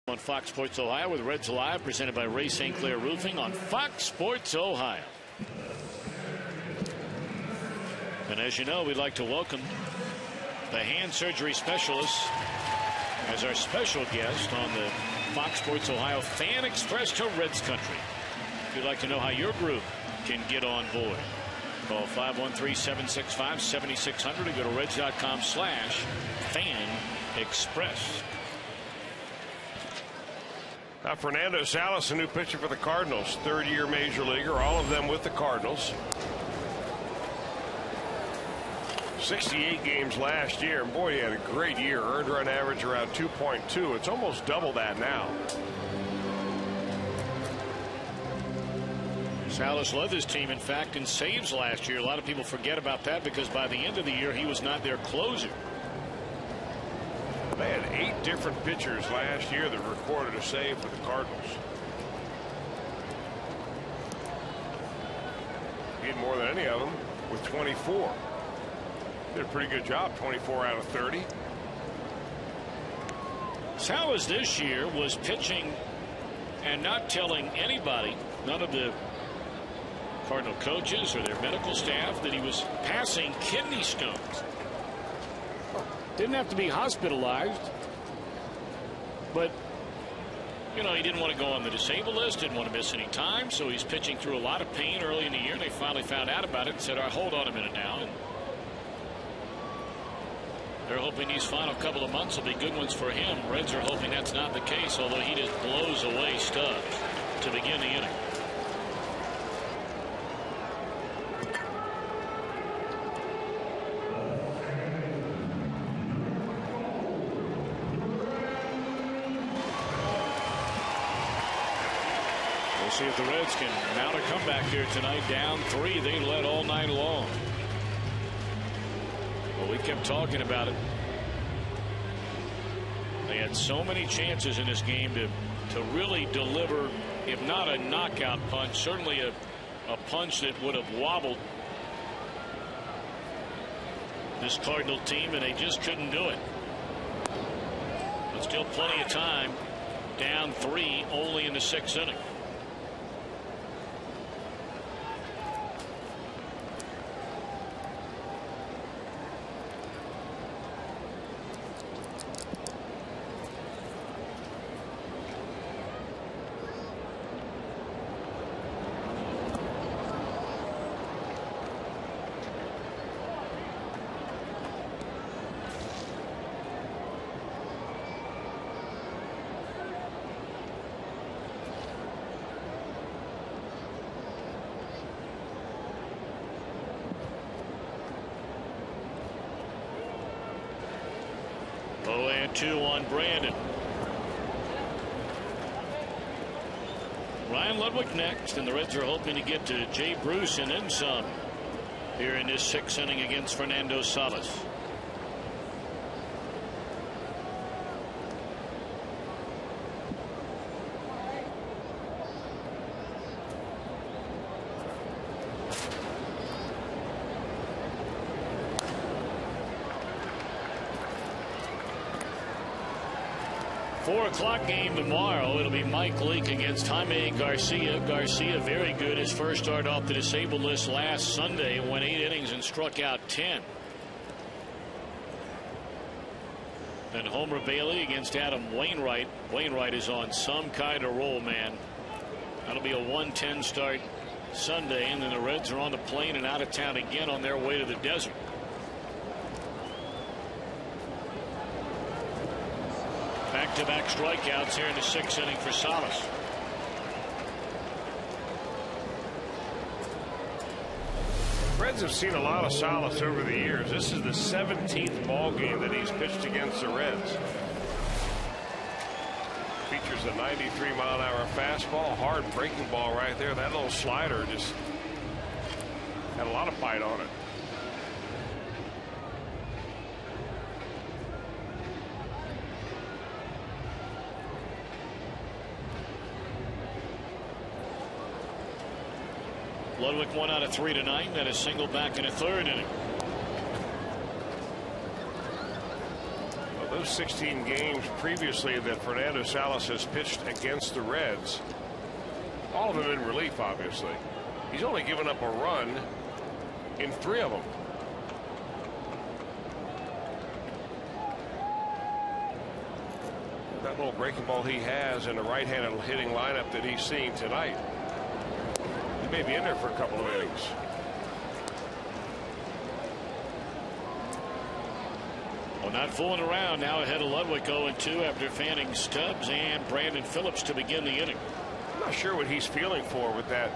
On Fox Sports Ohio with Reds Live, presented by Ray St. Clair Roofing on Fox Sports Ohio. And as you know, we'd like to welcome the hand surgery specialist as our special guest on the Fox Sports Ohio Fan Express to Reds Country. If you'd like to know how your group can get on board, call 513-765-7600 or go to reds.com/fan express. Now Fernando Salas, a new pitcher for the Cardinals, third-year major leaguer, all of them with the Cardinals. 68 games last year, and boy, he had a great year. Earned run average around 2.2. It's almost double that now. Salas led his team, in fact, in saves last year. A lot of people forget about that because by the end of the year, he was not their closer. They had 8 different pitchers last year that recorded a save for the Cardinals. He had more than any of them with 24. Did a pretty good job, 24 out of 30. Salas this year was pitching and not telling anybody, none of the Cardinal coaches or their medical staff, that he was passing kidney stones. Didn't have to be hospitalized, but you know, he didn't want to go on the disabled list, didn't want to miss any time, so he's pitching through a lot of pain early in the year, and they finally found out about it and said, all right, hold on a minute now. And they're hoping these final couple of months will be good ones for him. Reds are hoping that's not the case, although he just blows away Stubbs to begin the inning. We'll see if the Reds can mount a comeback here tonight. Down 3, they led all night long. Well, we kept talking about it. They had so many chances in this game to really deliver, if not a knockout punch, certainly a punch that would have wobbled this Cardinal team, and they just couldn't do it. But still plenty of time. Down 3 only in the 6th inning. Oh, and 2 on Brandon. Ryan Ludwig next, and the Reds are hoping to get to Jay Bruce and then some here in this 6th inning against Fernando Salas. Four o'clock game tomorrow. It'll be Mike Leake against Jaime Garcia. Garcia, very good. His first start off the disabled list last Sunday. Went 8 innings and struck out 10. Then Homer Bailey against Adam Wainwright. Wainwright is on some kind of roll, man. That'll be a 1-10 start Sunday, and then the Reds are on the plane and out of town again on their way to the desert. Back-to-back strikeouts here in the 6th inning for Salas. Reds have seen a lot of Salas over the years. This is the 17th ball game that he's pitched against the Reds. Features a 93-mile-an-hour fastball, hard breaking ball right there. That little slider just had a lot of bite on it. Ludwig 1 out of 3 tonight. Then a single back in the 3rd inning. Well, Those 16 games previously that Fernando Salas has pitched against the Reds, all of them in relief, obviously. He's only given up a run in 3 of them. That little breaking ball he has in the right-handed hitting lineup that he's seeing tonight, he may be in there for a couple of innings. Well, not fooling around now ahead of Ludwig 0-2 after fanning Stubbs and Brandon Phillips to begin the inning. I'm not sure what he's feeling for with that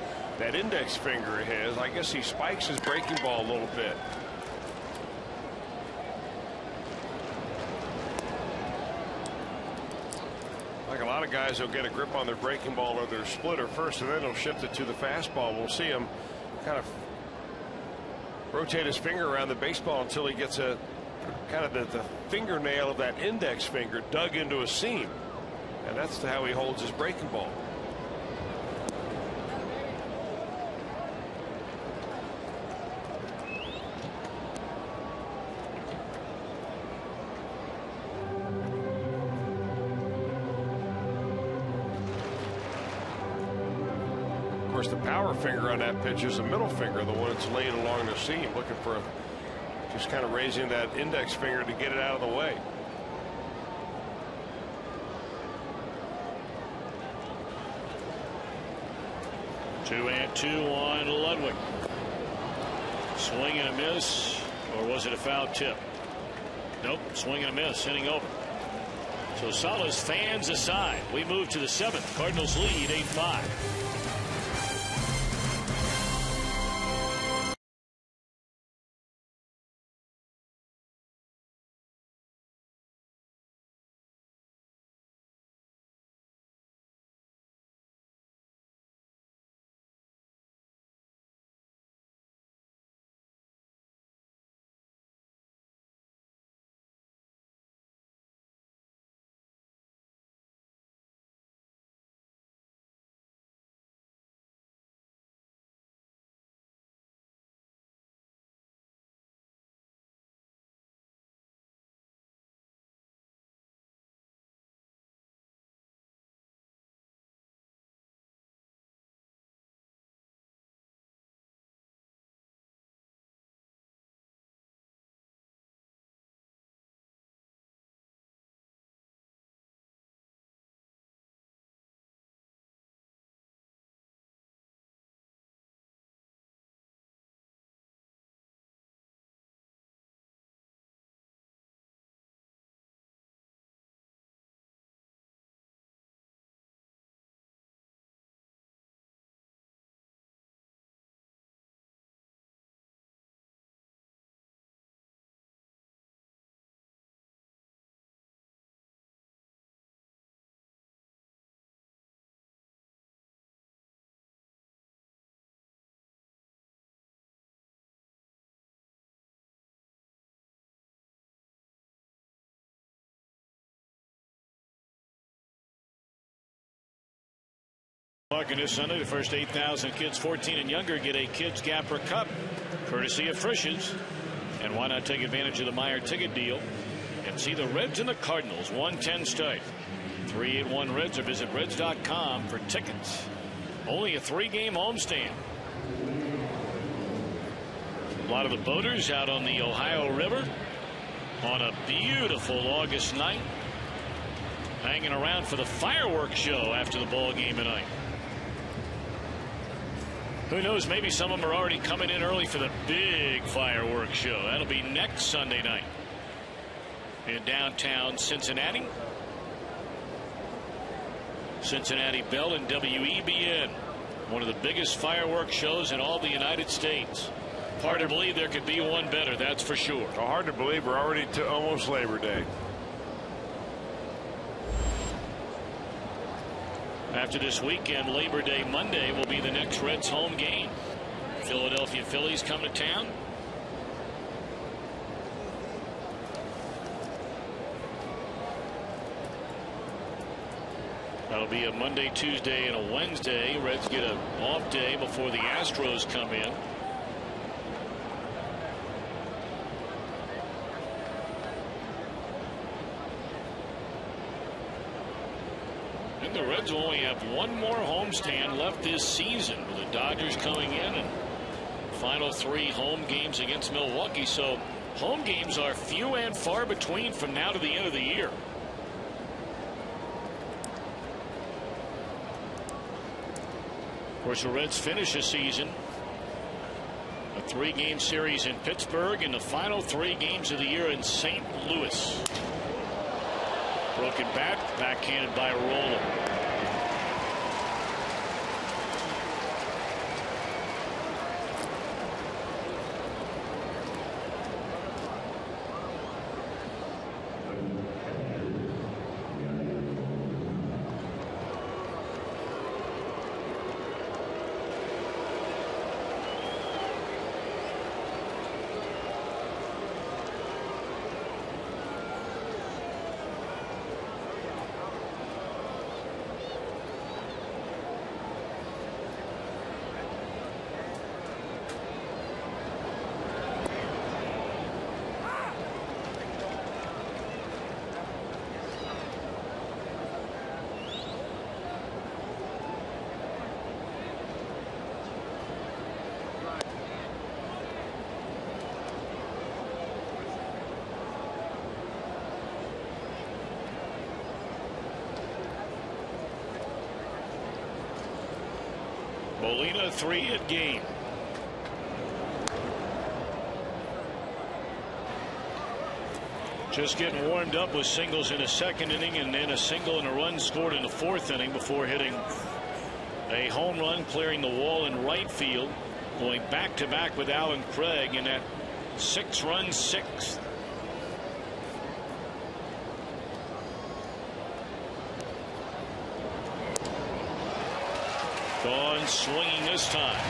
index finger of his. I guess he spikes his breaking ball a little bit. Like a lot of guys, they'll get a grip on their breaking ball or their splitter first, and then they'll shift it to the fastball. We'll see him kind of rotate his finger around the baseball until he gets a kind of the fingernail of that index finger dug into a seam, and that's how he holds his breaking ball. Of course, the power finger on that pitch is the middle finger, the one that's laid along the seam, looking for just kind of raising that index finger to get it out of the way. Two and two on Ludwig. Swing and a miss, or was it a foul tip? Nope, swing and a miss, hitting over. So Salas fans aside. We move to the 7th. Cardinals lead 8-5. Parking this Sunday, the first 8,000 kids 14 and younger get a Kids Gapper Cup, courtesy of Frisch's. And why not take advantage of the Meyer ticket deal and see the Reds and the Cardinals 1:10 start. 381 Reds, or visit Reds.com for tickets. Only a 3-game homestand. A lot of the boaters out on the Ohio River on a beautiful August night, hanging around for the fireworks show after the ball game tonight. Who knows, maybe some of them are already coming in early for the big fireworks show. That'll be next Sunday night in downtown Cincinnati. Cincinnati Bell and WEBN, one of the biggest fireworks shows in all the United States. Hard to believe there could be one better, that's for sure. Well, hard to believe we're already to almost Labor Day. After this weekend, Labor Day Monday will be the next Reds home game. Philadelphia Phillies come to town. That'll be a Monday, Tuesday, and a Wednesday. Reds get an off day before the Astros come in. And the Reds only have one more homestand left this season, with the Dodgers coming in and final 3 home games against Milwaukee. So home games are few and far between from now to the end of the year. Of course, the Reds finish the season a 3-game series in Pittsburgh and the final 3 games of the year in St. Louis. Broken bat, backhanded by Rowland. Molina 3 at game. Just getting warmed up with singles in the 2nd inning and then a single and a run scored in the 4th inning before hitting a home run, clearing the wall in right field, going back-to-back with Alan Craig in that 6-run 6th. Gone swinging this time.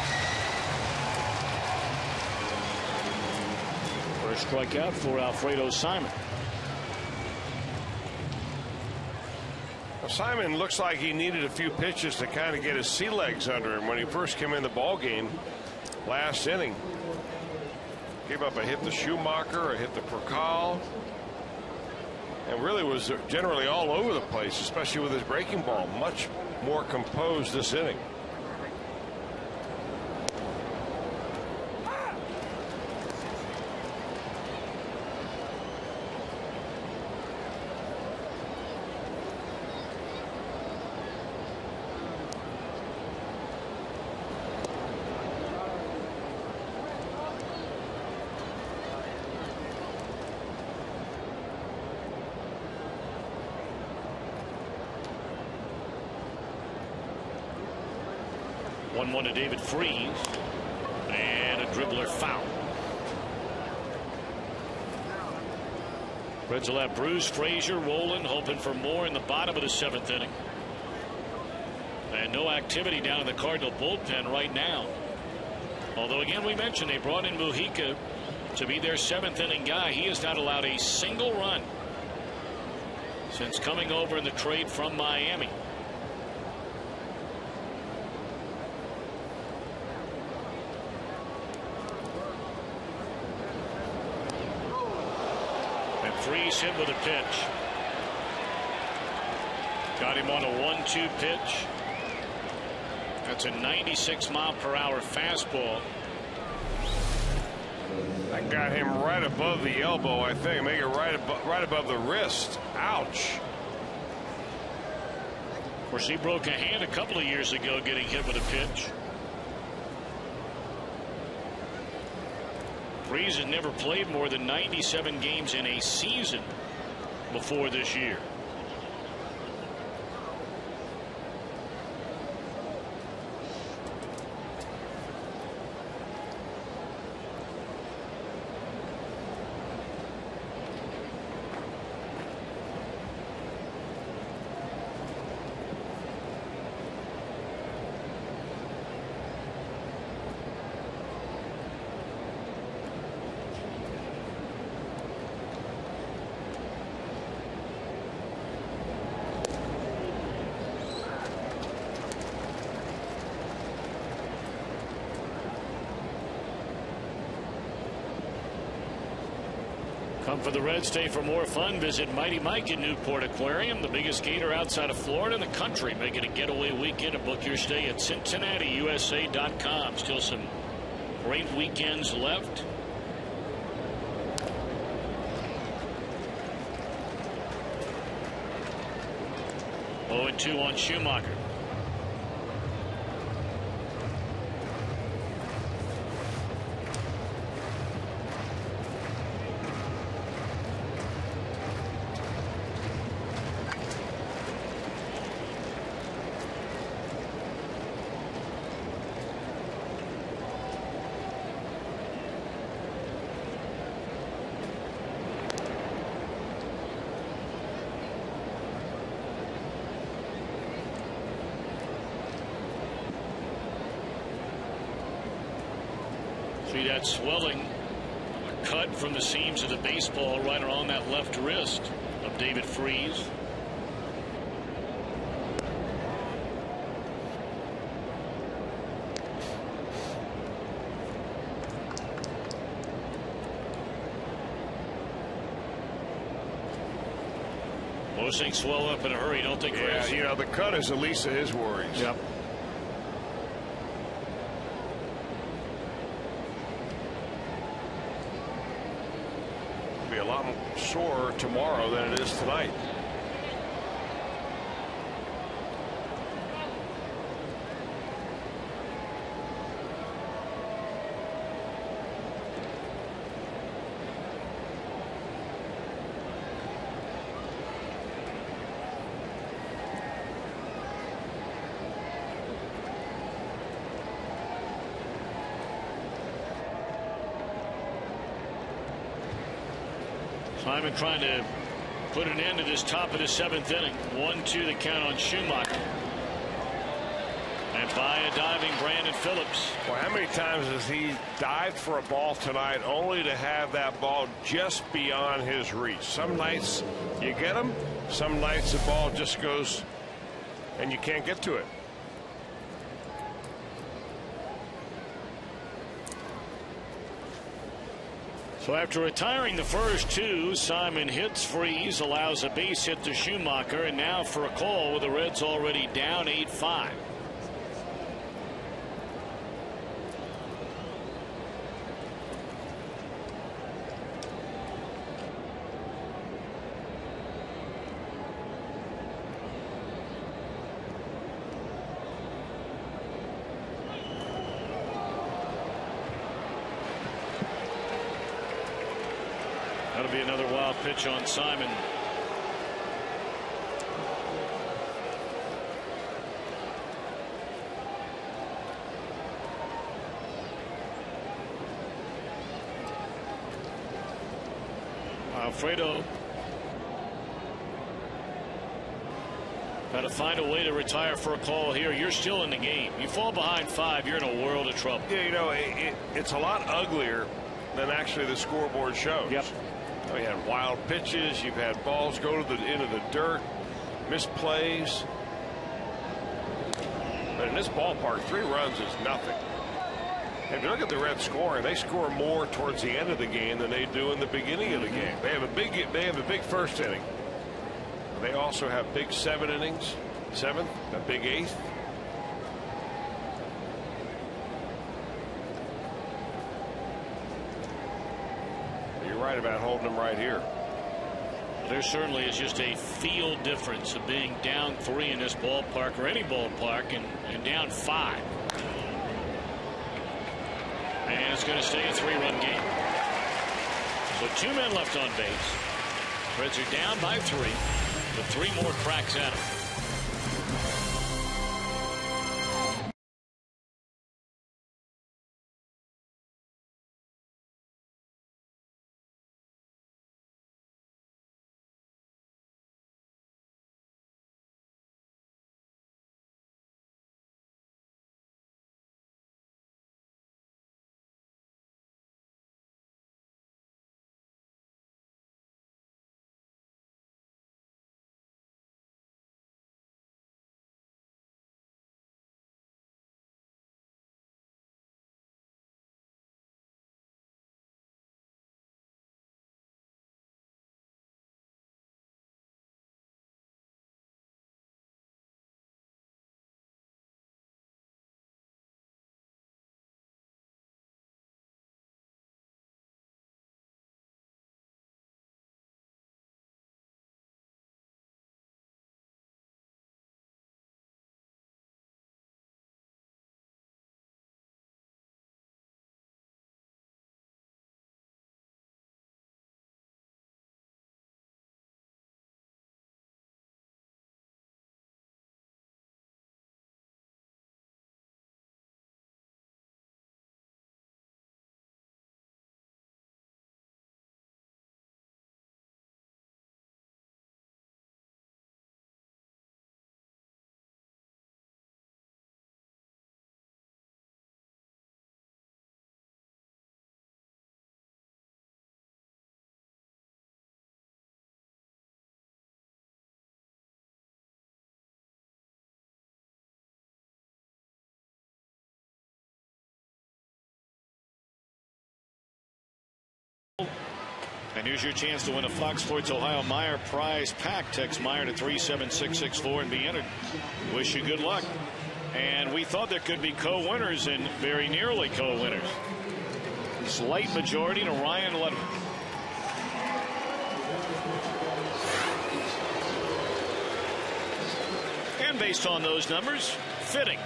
First strikeout for Alfredo Simon. Well, Simon looks like he needed a few pitches to kind of get his sea legs under him when he first came in the ball game last inning. Gave up a hit to Schumacher, a hit to Percal, and really was generally all over the place, especially with his breaking ball. Much more composed this inning. One to David Freese, and a dribbler foul. Reds will have Bruce, Frazier, Rowland hoping for more in the bottom of the 7th inning. And no activity down in the Cardinal bullpen right now. Although again, we mentioned they brought in Mujica to be their 7th inning guy. He has not allowed a single run since coming over in the trade from Miami. Freeze hit with a pitch. Got him on a 1-2 pitch. That's a 96-mile-per-hour fastball. That got him right above the elbow, I think. Make it right above the wrist. Ouch. Of course, he broke a hand a couple of years ago getting hit with a pitch. Freese has never played more than 97 games in a season before this year. Come for the Reds Day for more fun. Visit Mighty Mike in Newport Aquarium, the biggest gator outside of Florida in the country. Make it a getaway weekend and book your stay at CincinnatiUSA.com. Still some great weekends left. Oh, and 2 on Schumacher. See that swelling, a cut from the seams of the baseball right around that left wrist of David Freese. Most things swell up in a hurry, don't they, Chris? Yeah, you know, the cut is the least of his worries. Yep. Be a lot sore tomorrow than it is tonight. Simon trying to put an end to this top of the 7th inning. 1-2 the count on Schumacher. And by a diving Brandon Phillips. Well, how many times has he dived for a ball tonight only to have that ball just beyond his reach? Some nights you get him, some nights the ball just goes and you can't get to it. So after retiring the first 2, Simon hits Freese, allows a base hit to Schumacher, and now for a call with the Reds already down 8-5. That'll be another wild pitch on Simon. Alfredo got to find a way to retire for a call here. You're still in the game. You fall behind 5, you're in a world of trouble. Yeah, you know, it's a lot uglier than actually the scoreboard shows. Yep. You had wild pitches. You've had balls go to into the dirt, misplays. But in this ballpark, 3 runs is nothing. If you look at the Reds scoring, they score more towards the end of the game than they do in the beginning of the game. They have a big first inning. They also have big 7 innings, 7th, a big 8th. Right about holding them right here. There certainly is just a field difference of being down 3 in this ballpark or any ballpark and down 5. And it's going to stay a 3-run game. So 2 men left on base. Reds are down by 3 with 3 more cracks at them. And here's your chance to win a Fox Sports Ohio Meyer prize pack. Text Meyer to 37664 and be entered. Wish you good luck. And we thought there could be co-winners and very nearly co-winners. Slight majority to Ryan Letterman. And based on those numbers, fitting.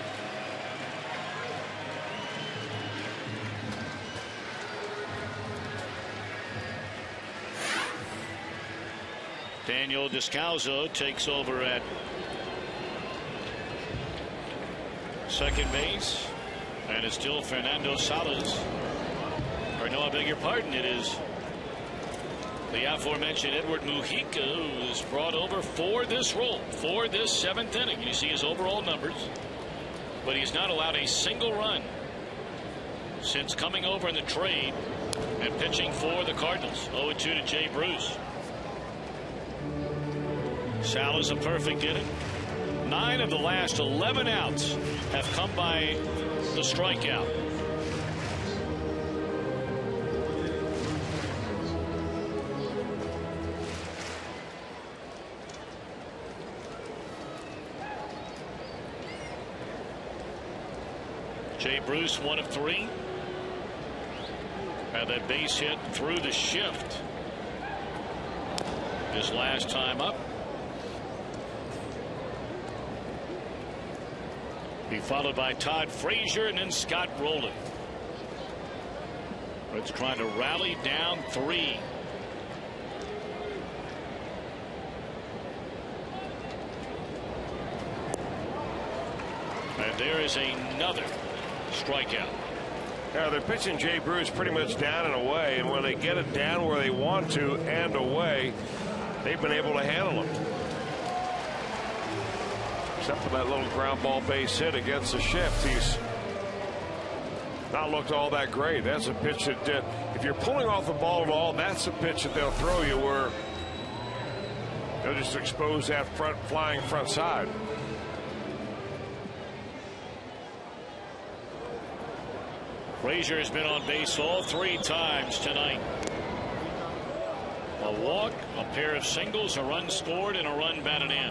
Daniel Descalzo takes over at second base. And it's still Fernando Salas. Or no, I beg your pardon. It is the aforementioned Edward Mujica who is brought over for this role, for this seventh inning. You see his overall numbers. But he's not allowed a single run since coming over in the trade and pitching for the Cardinals. 0-2 to Jay Bruce. Salas a perfect inning. 9 of the last 11 outs have come by the strikeout. Jay Bruce 1 of 3. Had that base hit through the shift his last time up. Be followed by Todd Frazier and then Scott Rowland. Reds trying to rally down 3. And there is another strikeout. Yeah, they're pitching Jay Bruce pretty much down and away, and when they get it down where they want to and away, they've been able to handle him. Except for that little ground ball base hit against the shift, he's not looked all that great. That's a pitch that if you're pulling off the ball at all, that's a pitch that they'll throw you where they'll just expose that flying front side. Frazier has been on base all 3 times tonight. A walk, a pair of singles, a run scored, and a run batted in.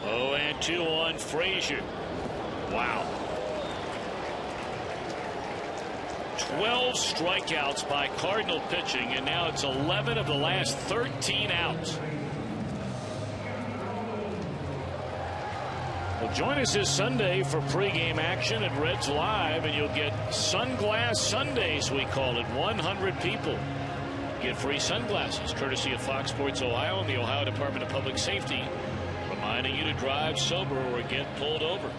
Oh, and 2 on Frazier. Wow. 12 strikeouts by Cardinal pitching, and now it's 11 of the last 13 outs. Well, join us this Sunday for pregame action at Reds Live, and you'll get Sunglass Sundays, we call it. 100 people get free sunglasses, courtesy of Fox Sports Ohio and the Ohio Department of Public Safety, reminding you to drive sober or get pulled over.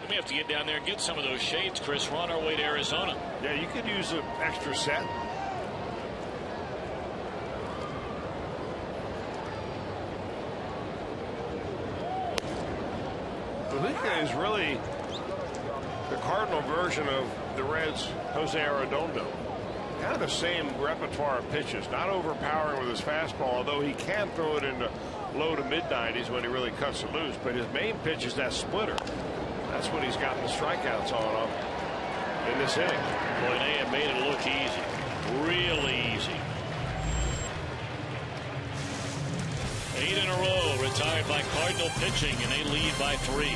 We may have to get down there and get some of those shades, Chris. We're on our way to Arizona. Yeah, you could use an extra set. Mujica is really the Cardinal version of the Reds' Jose Arredondo. Kind of the same repertoire of pitches, not overpowering with his fastball, although he can throw it into low to mid-90s when he really cuts it loose. But his main pitch is that splitter. That's what he's gotten the strikeouts on in this inning. Boy, they have made it look easy. Really easy. 8 in a row retired by Cardinal pitching, and they lead by 3.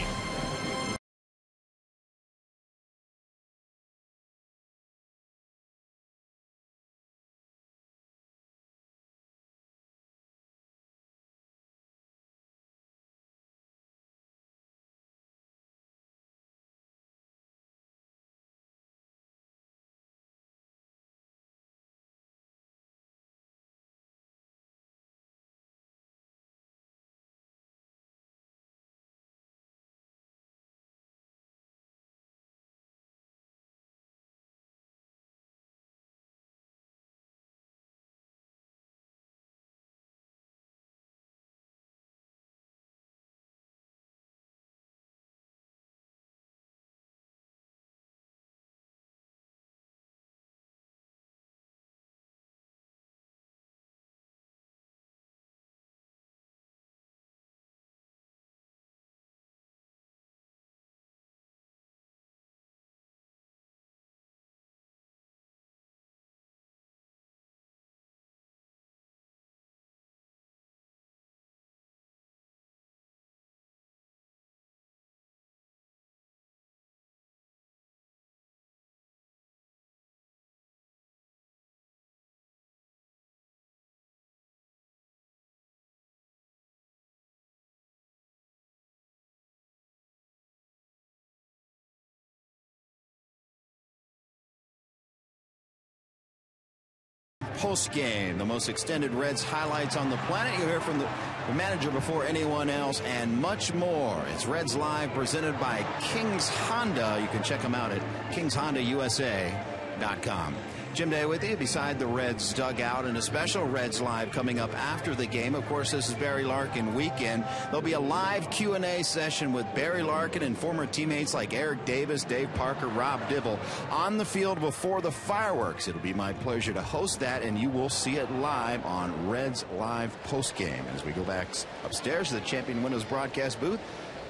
post game. The most extended Reds highlights on the planet. You'll hear from the manager before anyone else and much more. It's Reds Live presented by King's Honda. You can check them out at kingshondausa.com. Jim Day with you beside the Reds dugout, and a special Reds Live coming up after the game. Of course, this is Barry Larkin weekend. There'll be a live Q&A session with Barry Larkin and former teammates like Eric Davis, Dave Parker, Rob Dibble on the field before the fireworks. It'll be my pleasure to host that, and you will see it live on Reds Live postgame. As we go back upstairs to the Champion Windows broadcast booth,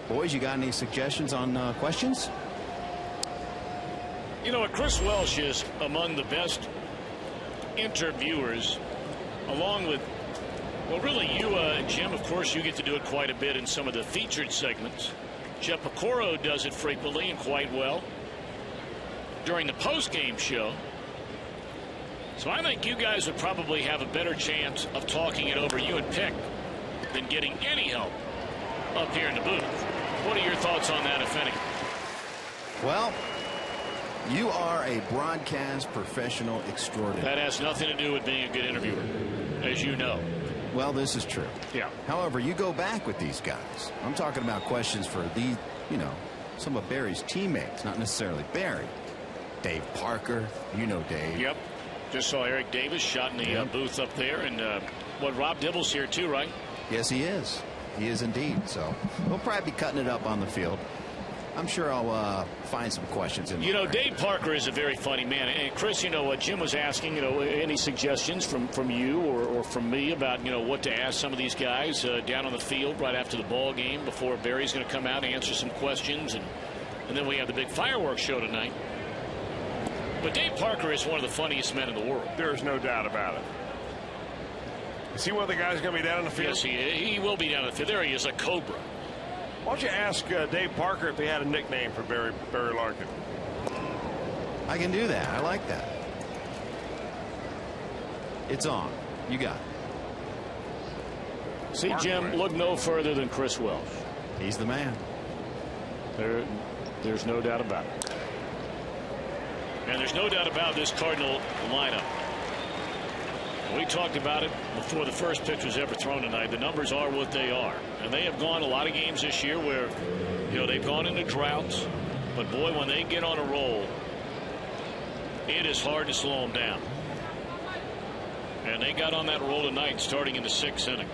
boys, you got any suggestions on questions? You know what, Chris Welsh is among the best interviewers, along with, well, really you, Jim, of course, you get to do it quite a bit in some of the featured segments. Jeff Picoro does it frequently and quite well during the post-game show. So I think you guys would probably have a better chance of talking it over, you and Pick, than getting any help up here in the booth. What are your thoughts on that, if any? Well, you are a broadcast professional extraordinaire. That has nothing to do with being a good interviewer, as you know. Well, this is true. Yeah. However, you go back with these guys. I'm talking about questions for the, some of Barry's teammates, not necessarily Barry. Dave Parker, Dave. Yep. Just saw Eric Davis shot in the booth up there, and Rob Dibble's here too, right? Yes, he is. He is indeed. So we'll probably be cutting it up on the field. I'm sure I'll find some questions in there. Dave Parker is a very funny man. And Chris, Jim was asking, any suggestions from you or from me about, what to ask some of these guys down on the field right after the ball game before Barry's going to come out and answer some questions. And then we have the big fireworks show tonight. But Dave Parker is one of the funniest men in the world. There's no doubt about it. Is he one of the guys going to be down on the field? Yes, he will be down on the field. There he is, a cobra. Why don't you ask Dave Parker if he had a nickname for Barry Larkin? I can do that. I like that. It's on. You got it. See, Jim, look no further than Chris Welsh. He's the man. There's no doubt about it. And there's no doubt about this Cardinal lineup. We talked about it before the first pitch was ever thrown tonight. The numbers are what they are. And they have gone a lot of games this year where, they've gone into droughts. But, boy, when they get on a roll, it is hard to slow them down. And they got on that roll tonight, starting in the 6th inning.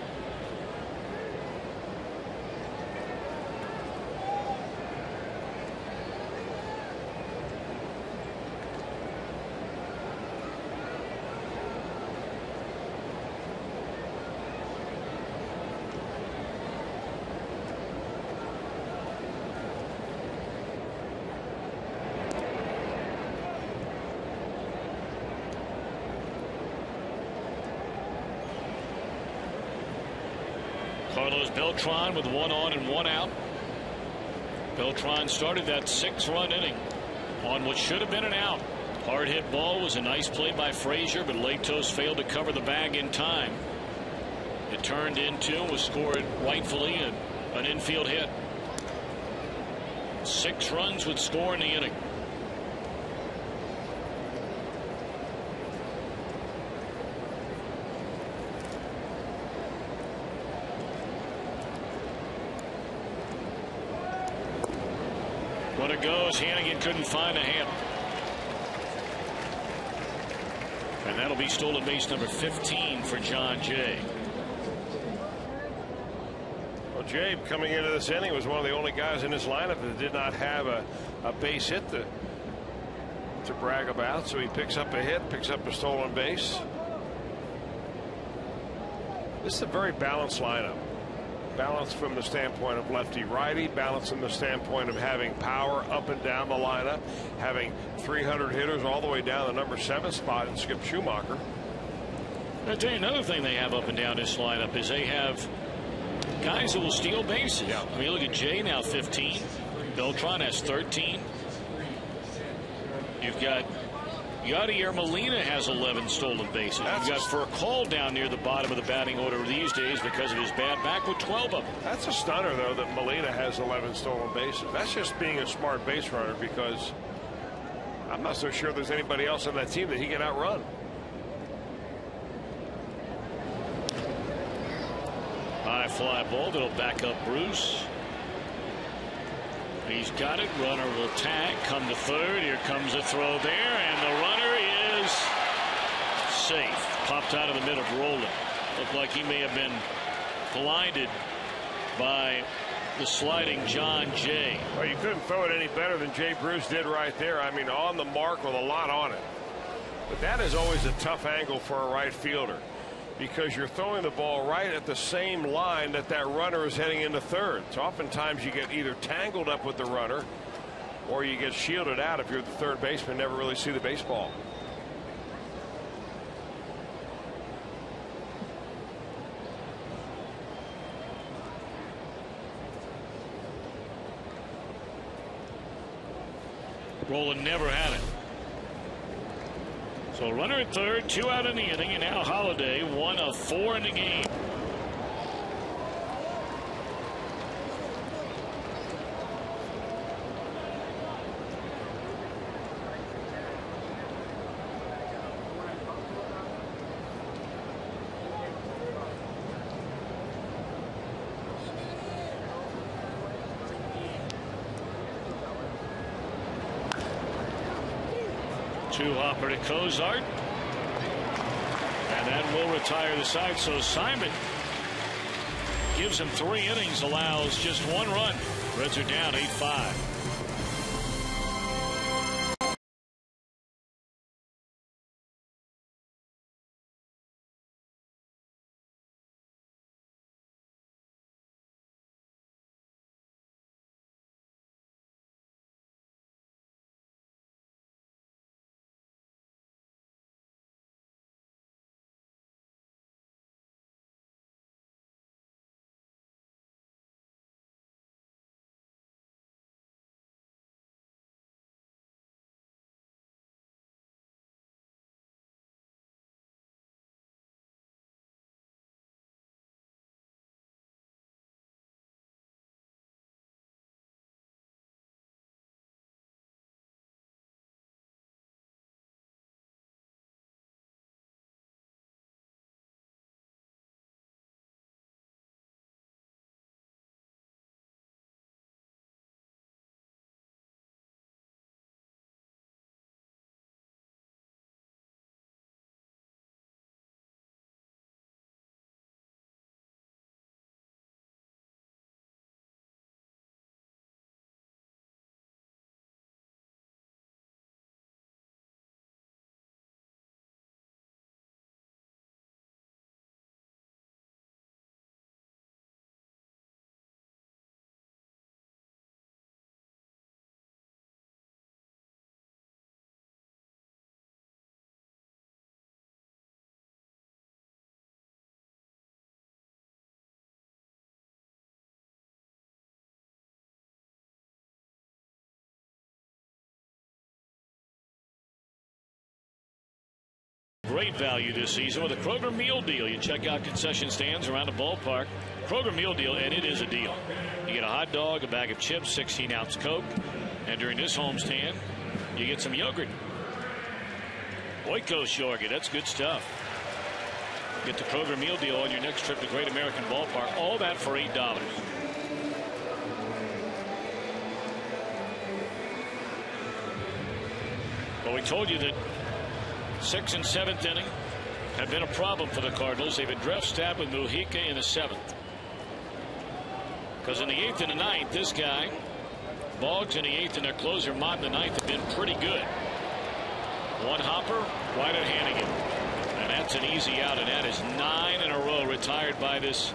Carlos Beltran with 1 on and 1 out. Beltran started that 6-run inning on what should have been an out. Hard hit ball was a nice play by Frazier, but Latos failed to cover the bag in time. It turned into and was scored rightfully an infield hit. 6 runs would score in the inning. When it goes, Hannigan couldn't find a hand. And that'll be stolen base number 15 for John Jay. Well, Jay, coming into this inning, was one of the only guys in this lineup that did not have a base hit to brag about. So he picks up a hit, picks up a stolen base. This is a very balanced lineup. Balanced from the standpoint of lefty-righty, balanced from the standpoint of having power up and down the lineup, having 300 hitters all the way down the number 7 spot in Skip Schumacher. I'll tell you another thing they have up and down this lineup is they have guys who will steal bases. Yeah. I mean, look at Jay now 15. Beltran has 13. You've got Yadier Molina has 11 stolen bases. You've got Furcal down near the bottom of the batting order these days because of his bad back with 12 of them. That's a stunner, though, that Molina has 11 stolen bases. That's just being a smart base runner, because I'm not so sure there's anybody else on that team that he can outrun. High fly ball that'll back up Bruce. He's got it. Runner will tag. Come to third. Here comes a throw there, and the runner is safe. Popped out of the middle of Roland. Looked like he may have been blinded by the sliding John Jay. Well, you couldn't throw it any better than Jay Bruce did right there. I mean, on the mark with a lot on it. But that is always a tough angle for a right fielder, because you're throwing the ball right at the same line that runner is heading into third. So oftentimes you get either tangled up with the runner or you get shielded out if you're the third baseman, never really see the baseball. Roland never had it. So runner at third, 2 out in the inning, and now Holiday 1 of 4 in the game. Two-hopper to Cozart, and that will retire the side. So Simon gives him 3 innings, allows just 1 run. Reds are down 8-5. Great value this season with a Kroger meal deal. You check out concession stands around the ballpark. Kroger meal deal, and it is a deal. You get a hot dog, a bag of chips, 16-ounce Coke, and during this homestand, you get some yogurt. Oikos yogurt, that's good stuff. Get the Kroger meal deal on your next trip to Great American Ballpark. All that for $8. Well, we told you that 6th and 7th inning have been a problem for the Cardinals. They've addressed that with Mujica in the 7th. Because in the 8th and the 9th, this guy, Boggs in the 8th, and their closer, Mott in the 9th, have been pretty good. One hopper, right at Hannigan. And that's an easy out, and that is 9 in a row retired by this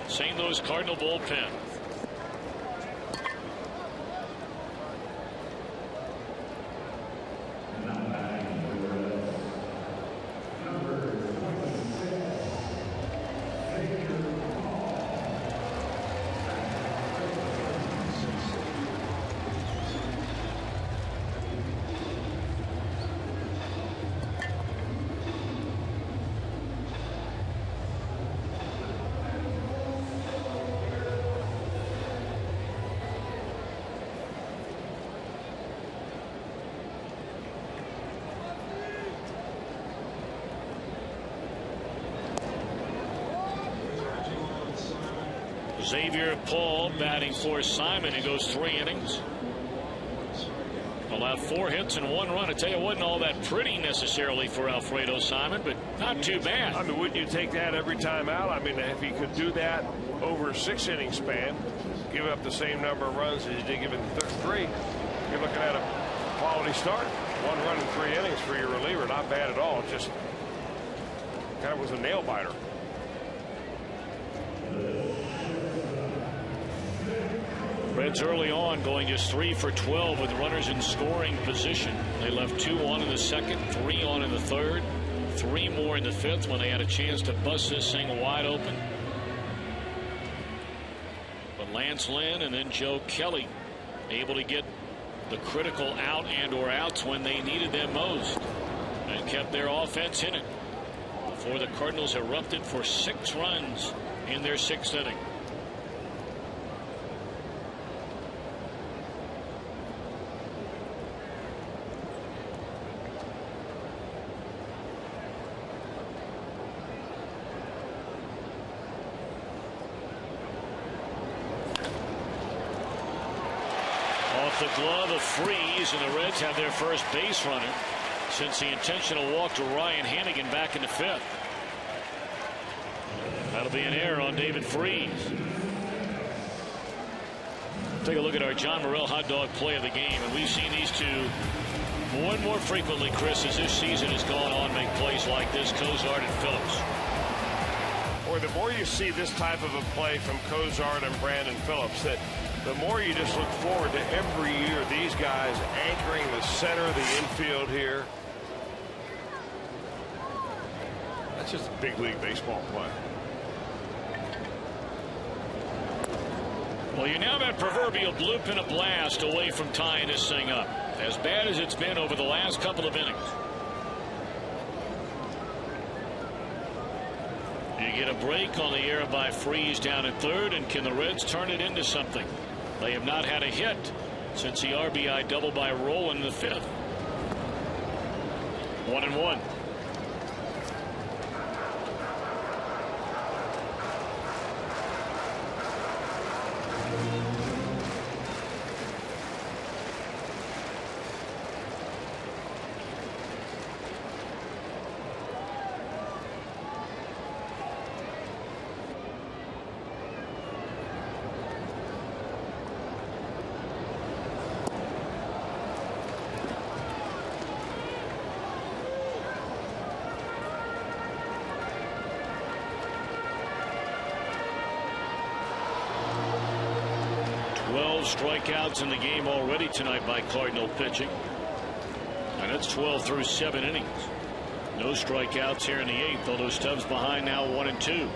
St. Louis Cardinal bullpen. Xavier Paul batting for Simon. He goes 3 innings. Allowed 4 hits and 1 run. I tell you, it wasn't all that pretty necessarily for Alfredo Simon, but not too bad. I mean, wouldn't you take that every time out? I mean, if he could do that over a 6-inning span, give up the same number of runs as he did give in the 3, you're looking at a quality start. 1 run in 3 innings for your reliever. Not bad at all. Just kind of was a nail biter. Reds early on going just 3 for 12 with runners in scoring position. They left 2 on in the second, 3 on in the third, 3 more in the fifth when they had a chance to bust this thing wide open. But Lance Lynn and then Joe Kelly able to get the critical out and or outs when they needed them most and kept their offense in it before the Cardinals erupted for 6 runs in their 6th inning. The glove of Freeze, and the Reds have their first base runner since the intentional walk to Ryan Hannigan back in the 5th. That'll be an error on David Freeze. Take a look at our John Morrell hot dog play of the game, and we've seen these two more and more frequently, Chris, as this season has gone on, make plays like this. Cozart and Phillips. Boy, the more you see this type of a play from Cozart and Brandon Phillips, that the more you just look forward to every year these guys anchoring the center of the infield here. That's just a big league baseball play. Well, you now that proverbial bloop and a blast away from tying this thing up, as bad as it's been over the last couple of innings. You get a break on the error by Freeze down at 3rd, and can the Reds turn it into something? They have not had a hit since the RBI double by Rowland in the 5th. 1-1. Strikeouts in the game already tonight by Cardinal pitching, and it's 12 through 7 innings. No strikeouts here in the 8th, although Stubbs behind now 1-2.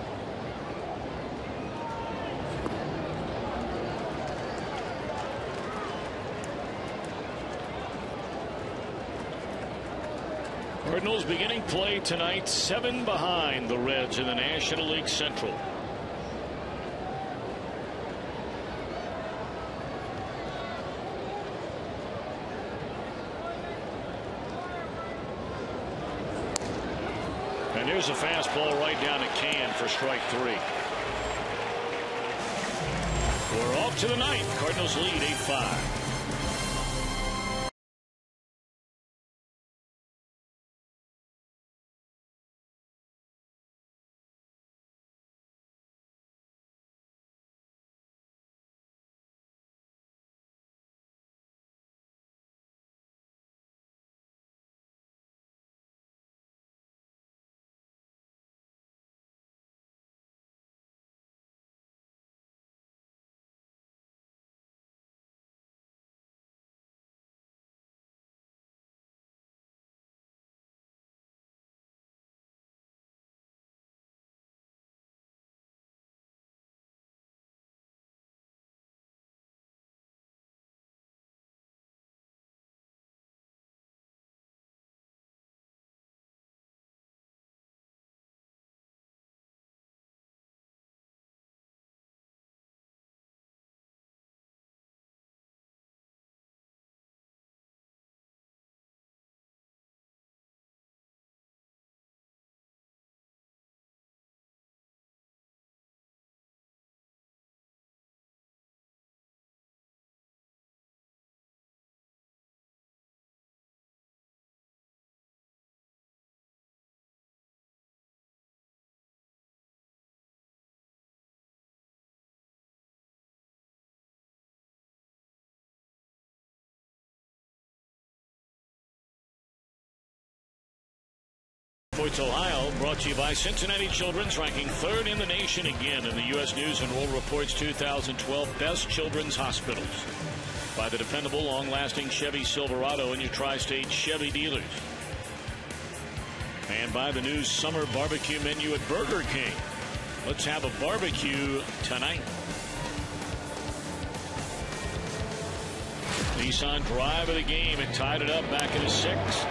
Cardinals beginning play tonight 7 behind the Reds in the National League Central. And here's a fastball right down the can for strike 3. We're off to the 9th. Cardinals lead 8-5. Sports Ohio, brought to you by Cincinnati Children's, ranking 3rd in the nation again in the U.S. News and World Report's 2012 Best Children's Hospitals. By the dependable, long-lasting Chevy Silverado in your tri-state Chevy dealers. And by the new summer barbecue menu at Burger King. Let's have a barbecue tonight. Nissan drive of the game. It tied it up back at a 6.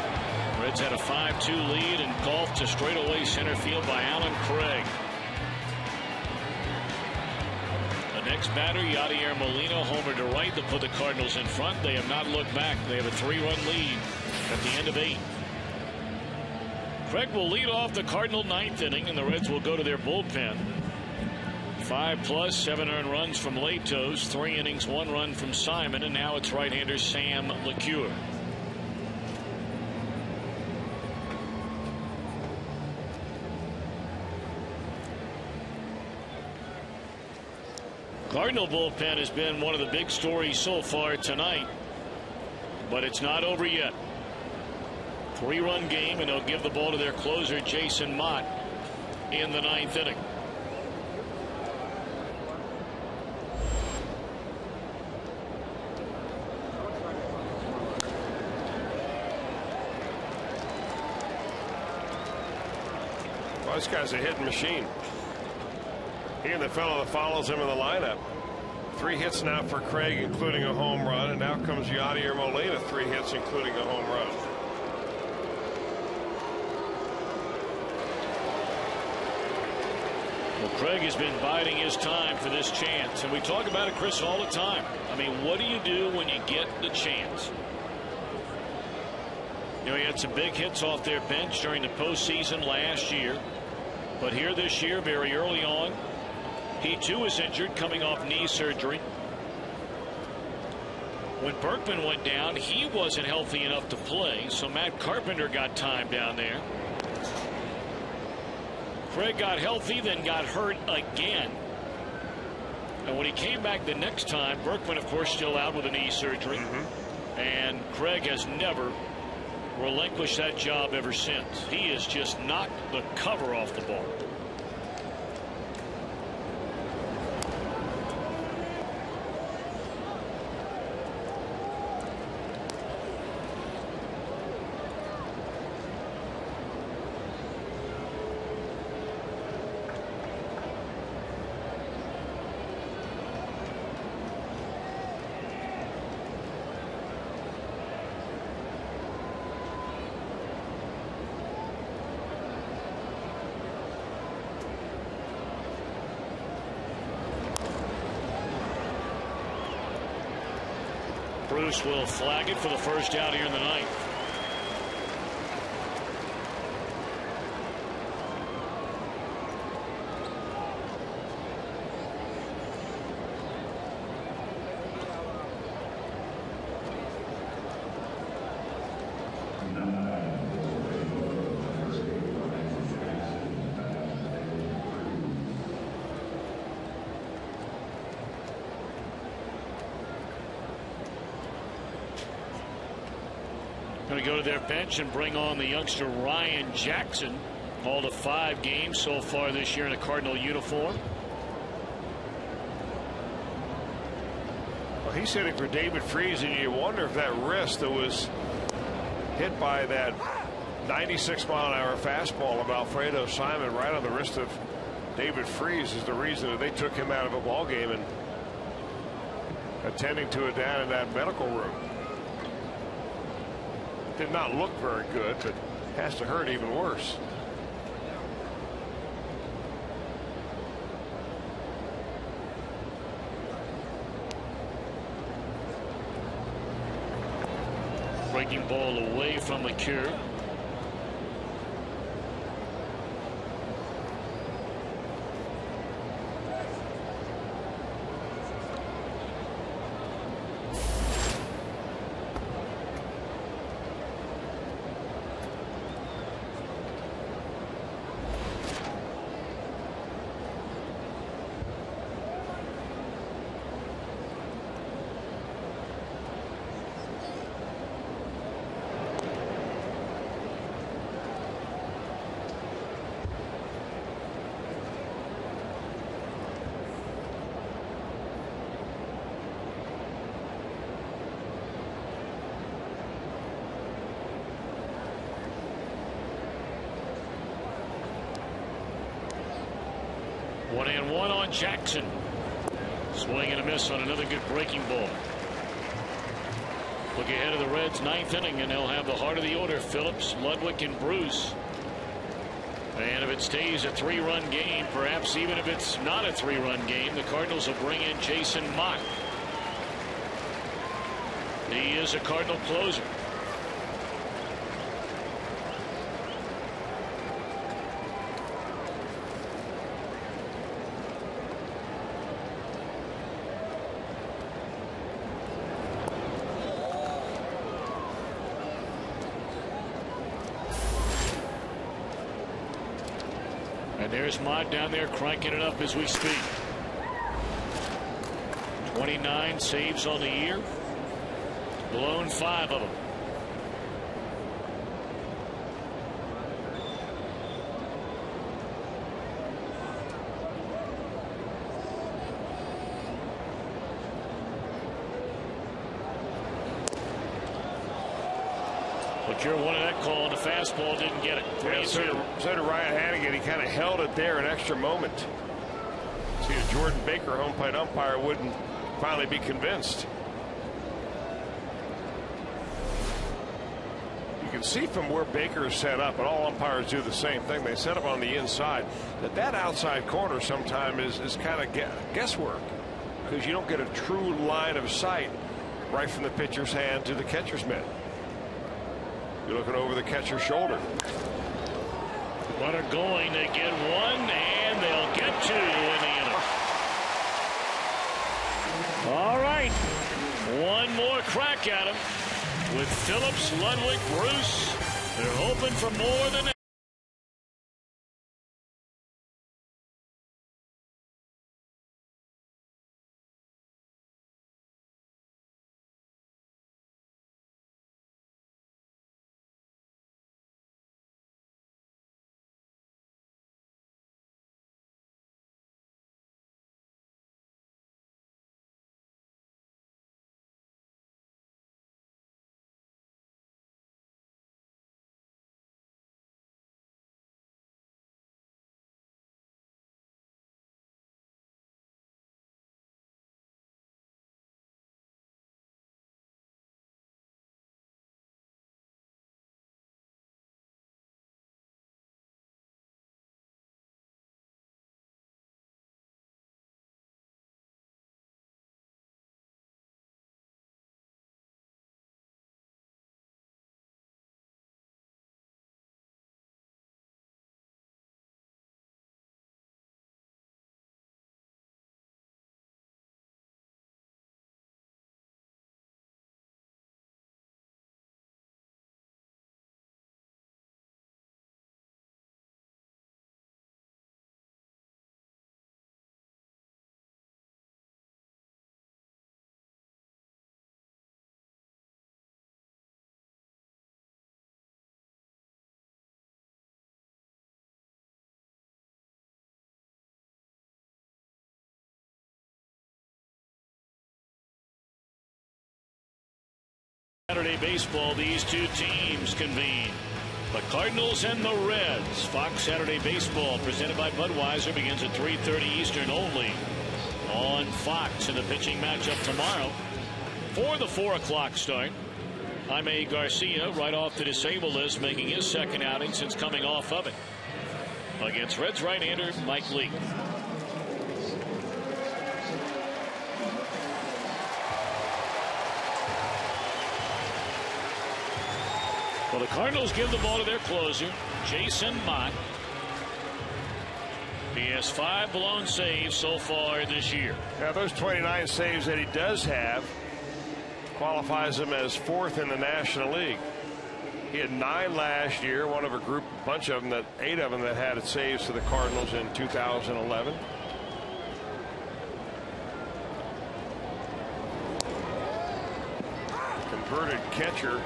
Reds had a 5-2 lead and golfed to straightaway center field by Alan Craig. The next batter, Yadier Molina, homer to right to put the Cardinals in front. They have not looked back. They have a 3-run lead at the end of 8. Craig will lead off the Cardinal 9th inning, and the Reds will go to their bullpen. 5+, 7 earned runs from Latos, 3 innings, 1 run from Simon, and now it's right-hander Sam LeCure. Cardinal bullpen has been one of the big stories so far tonight, but it's not over yet. 3-run game, and they'll give the ball to their closer, Jason Mott, in the 9th inning. Well, this guy's a hitting machine. He and the fellow that follows him in the lineup. 3 hits now for Craig, including a home run, and now comes Yadier Molina, 3 hits, including a home run. Well, Craig has been biding his time for this chance, and we talk about it, Chris, all the time. I mean, what do you do when you get the chance? You know, he had some big hits off their bench during the postseason last year, but here this year, very early on, he too was injured, coming off knee surgery. When Berkman went down, he wasn't healthy enough to play, so Matt Carpenter got time down there. Craig got healthy, then got hurt again. And when he came back the next time, Berkman, of course, still out with a knee surgery. And Craig has never relinquished that job ever since. He has just knocked the cover off the ball. Bruce will flag it for the first out here in the 9th. Going to go to their bench and bring on the youngster Ryan Jackson. All to 5 games so far this year in a Cardinal uniform. Well, he's hitting for David Freese, and you wonder if that wrist that was hit by that 96-mile-an-hour fastball of Alfredo Simon right on the wrist of David Freese is the reason that they took him out of a ball game and attending to it down in that medical room. Did not look very good, but has to hurt even worse. Breaking ball away from LeCure. 1-1 on Jackson. Swing and a miss on another good breaking ball. Look ahead of the Reds' 9th inning, and they'll have the heart of the order: Phillips, Ludwig, and Bruce. And if it stays a 3-run game, perhaps even if it's not a 3-run game, the Cardinals will bring in Jason Mott. He is a Cardinal closer. And there's Mott down there cranking it up as we speak. 29 saves on the year. Blown 5 of them. But you're one of that call, and the fastball didn't get it. Yeah, so did Ryan Hannigan. He kind of held it there an extra moment. See, a Jordan Baker home plate umpire wouldn't finally be convinced. You can see from where Baker is set up, and all umpires do the same thing. They set up on the inside. That outside corner sometimes is kind of guesswork, because you don't get a true line of sight right from the pitcher's hand to the catcher's mitt. You're looking over the catcher's shoulder. Runner going to get one, and they'll get two to win the inning. All right, one more crack at him with Phillips, Ludwig, Bruce. They're hoping for more than that. Saturday baseball, these two teams convene. The Cardinals and the Reds. Fox Saturday Baseball, presented by Budweiser, begins at 3:30 Eastern only on Fox in the pitching matchup tomorrow. For the 4 o'clock start, Jaime Garcia, right off the disabled list, making his second outing since coming off of it, against Reds right-hander Mike Leake. Well, the Cardinals give the ball to their closer, Jason Mott. He has 5 blown saves so far this year. Now, those 29 saves that he does have qualifies him as 4th in the National League. He had 9 last year, one of a group, bunch of them, that 8 of them that had saves to the Cardinals in 2011. Converted catcher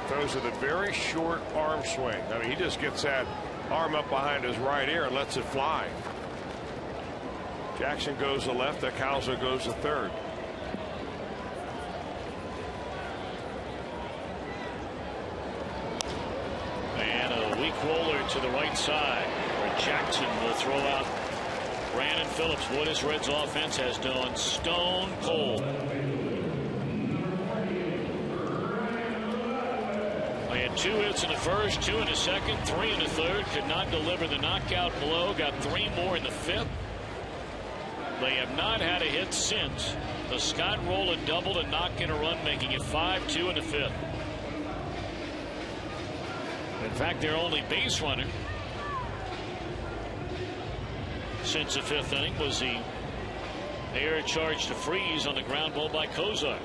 throws with a very short arm swing. I mean, he just gets that arm up behind his right ear and lets it fly. Jackson goes to left. Acalzo goes to third. And a weak roller to the right side, where Jackson will throw out Brandon Phillips, what his Reds offense has done stone cold. They had 2 hits in the first, 2 in the second, 3 in the third. Could not deliver the knockout blow. Got 3 more in the 5th. They have not had a hit since. The Scott Rowland double to knock in a run, making it 5-2 in the 5th. In fact, their only base runner since the 5th inning was the air charge to Freeze on the ground ball by Kozar.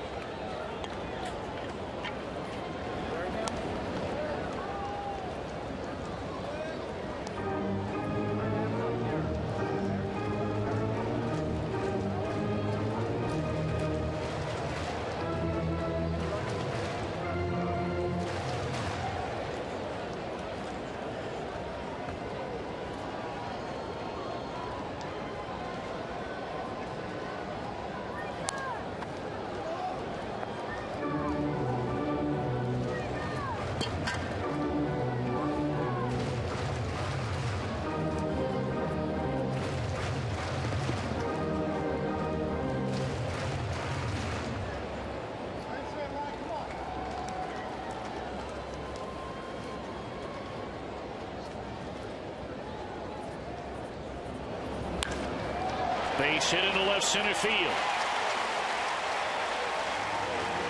Base hit into left center field.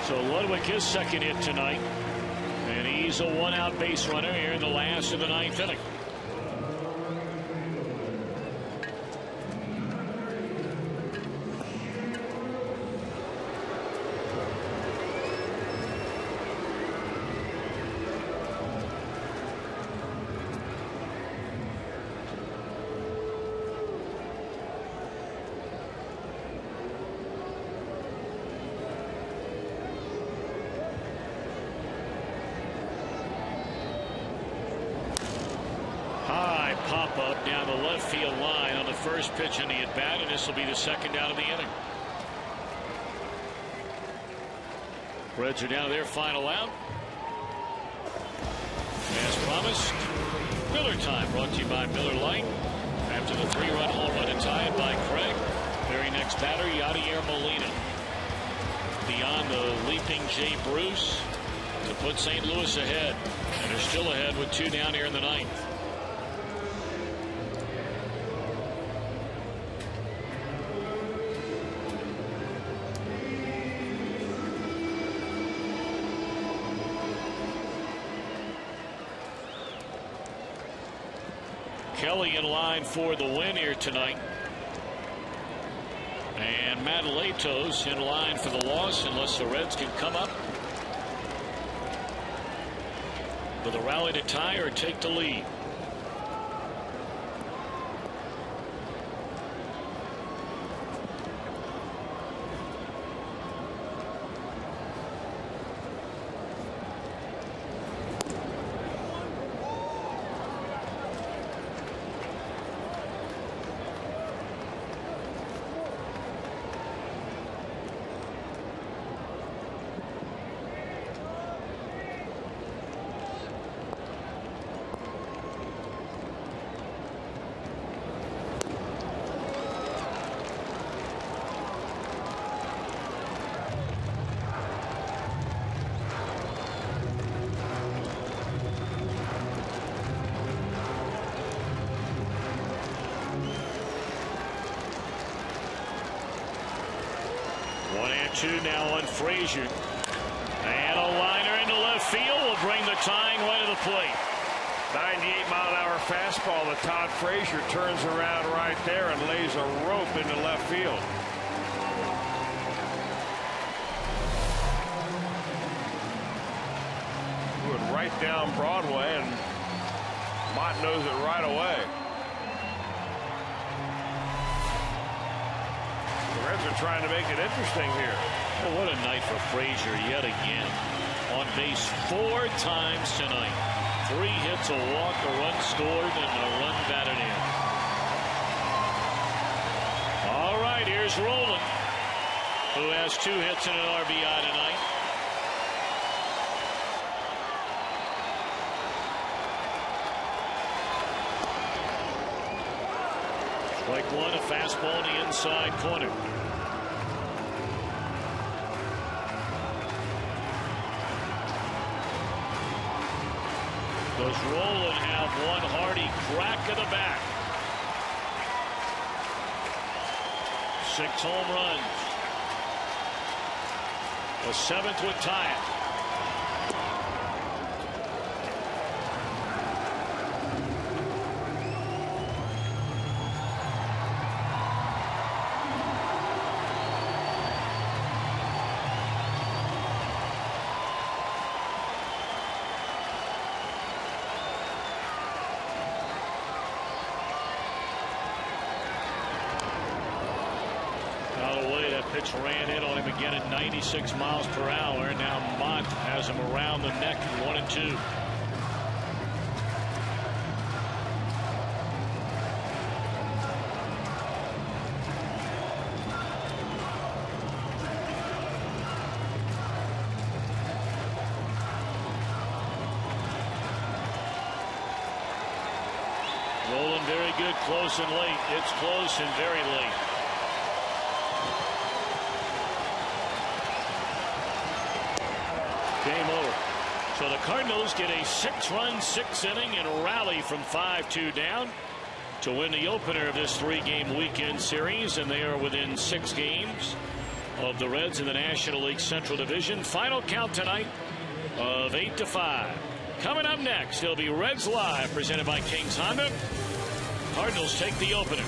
So Ludwig his second hit tonight, and he's a 1-out base runner here in the last of the 9th inning. Pop-up down the left field line on the first pitch in the at-bat, and this will be the second out of the inning. Reds are down to their final out. As promised, Miller time, brought to you by Miller Lite. After the 3-run home run to tie it by Craig. Very next batter, Yadier Molina. Beyond the leaping Jay Bruce to put St. Louis ahead. And they're still ahead with 2 down here in the 9th. Kelly in line for the win here tonight. And Madaletos in line for the loss unless the Reds can come up with a rally to tie or take the lead. Two now on Frazier, and a liner into left field will bring the tying run to the plate. 98-mile-an-hour fastball that Todd Frazier turns around right there and lays a rope into left field. Going right down Broadway, and Mott knows it right away. Reds are trying to make it interesting here. Well, what a night for Frazier yet again. On base 4 times tonight. 3 hits, a walk, a run scored, and a run batted in. All right, here's Rowland, who has 2 hits and an RBI tonight. Strike one, a fastball in the inside corner. Does Rolen have one hearty crack of the bat? 6 home runs. The 7th would tie it. Pitch ran in on him again at 96 miles per hour. Now Mott has him around the neck, 1-2. Rolen very good, close and late. It's close and very late. Game over. So the Cardinals get a 6-run, 6th inning and rally from 5-2 down to win the opener of this 3-game weekend series, and they are within 6 games of the Reds in the National League Central Division. Final count tonight of 8-5. Coming up next, it'll be Reds Live presented by Kings Honda. Cardinals take the opener.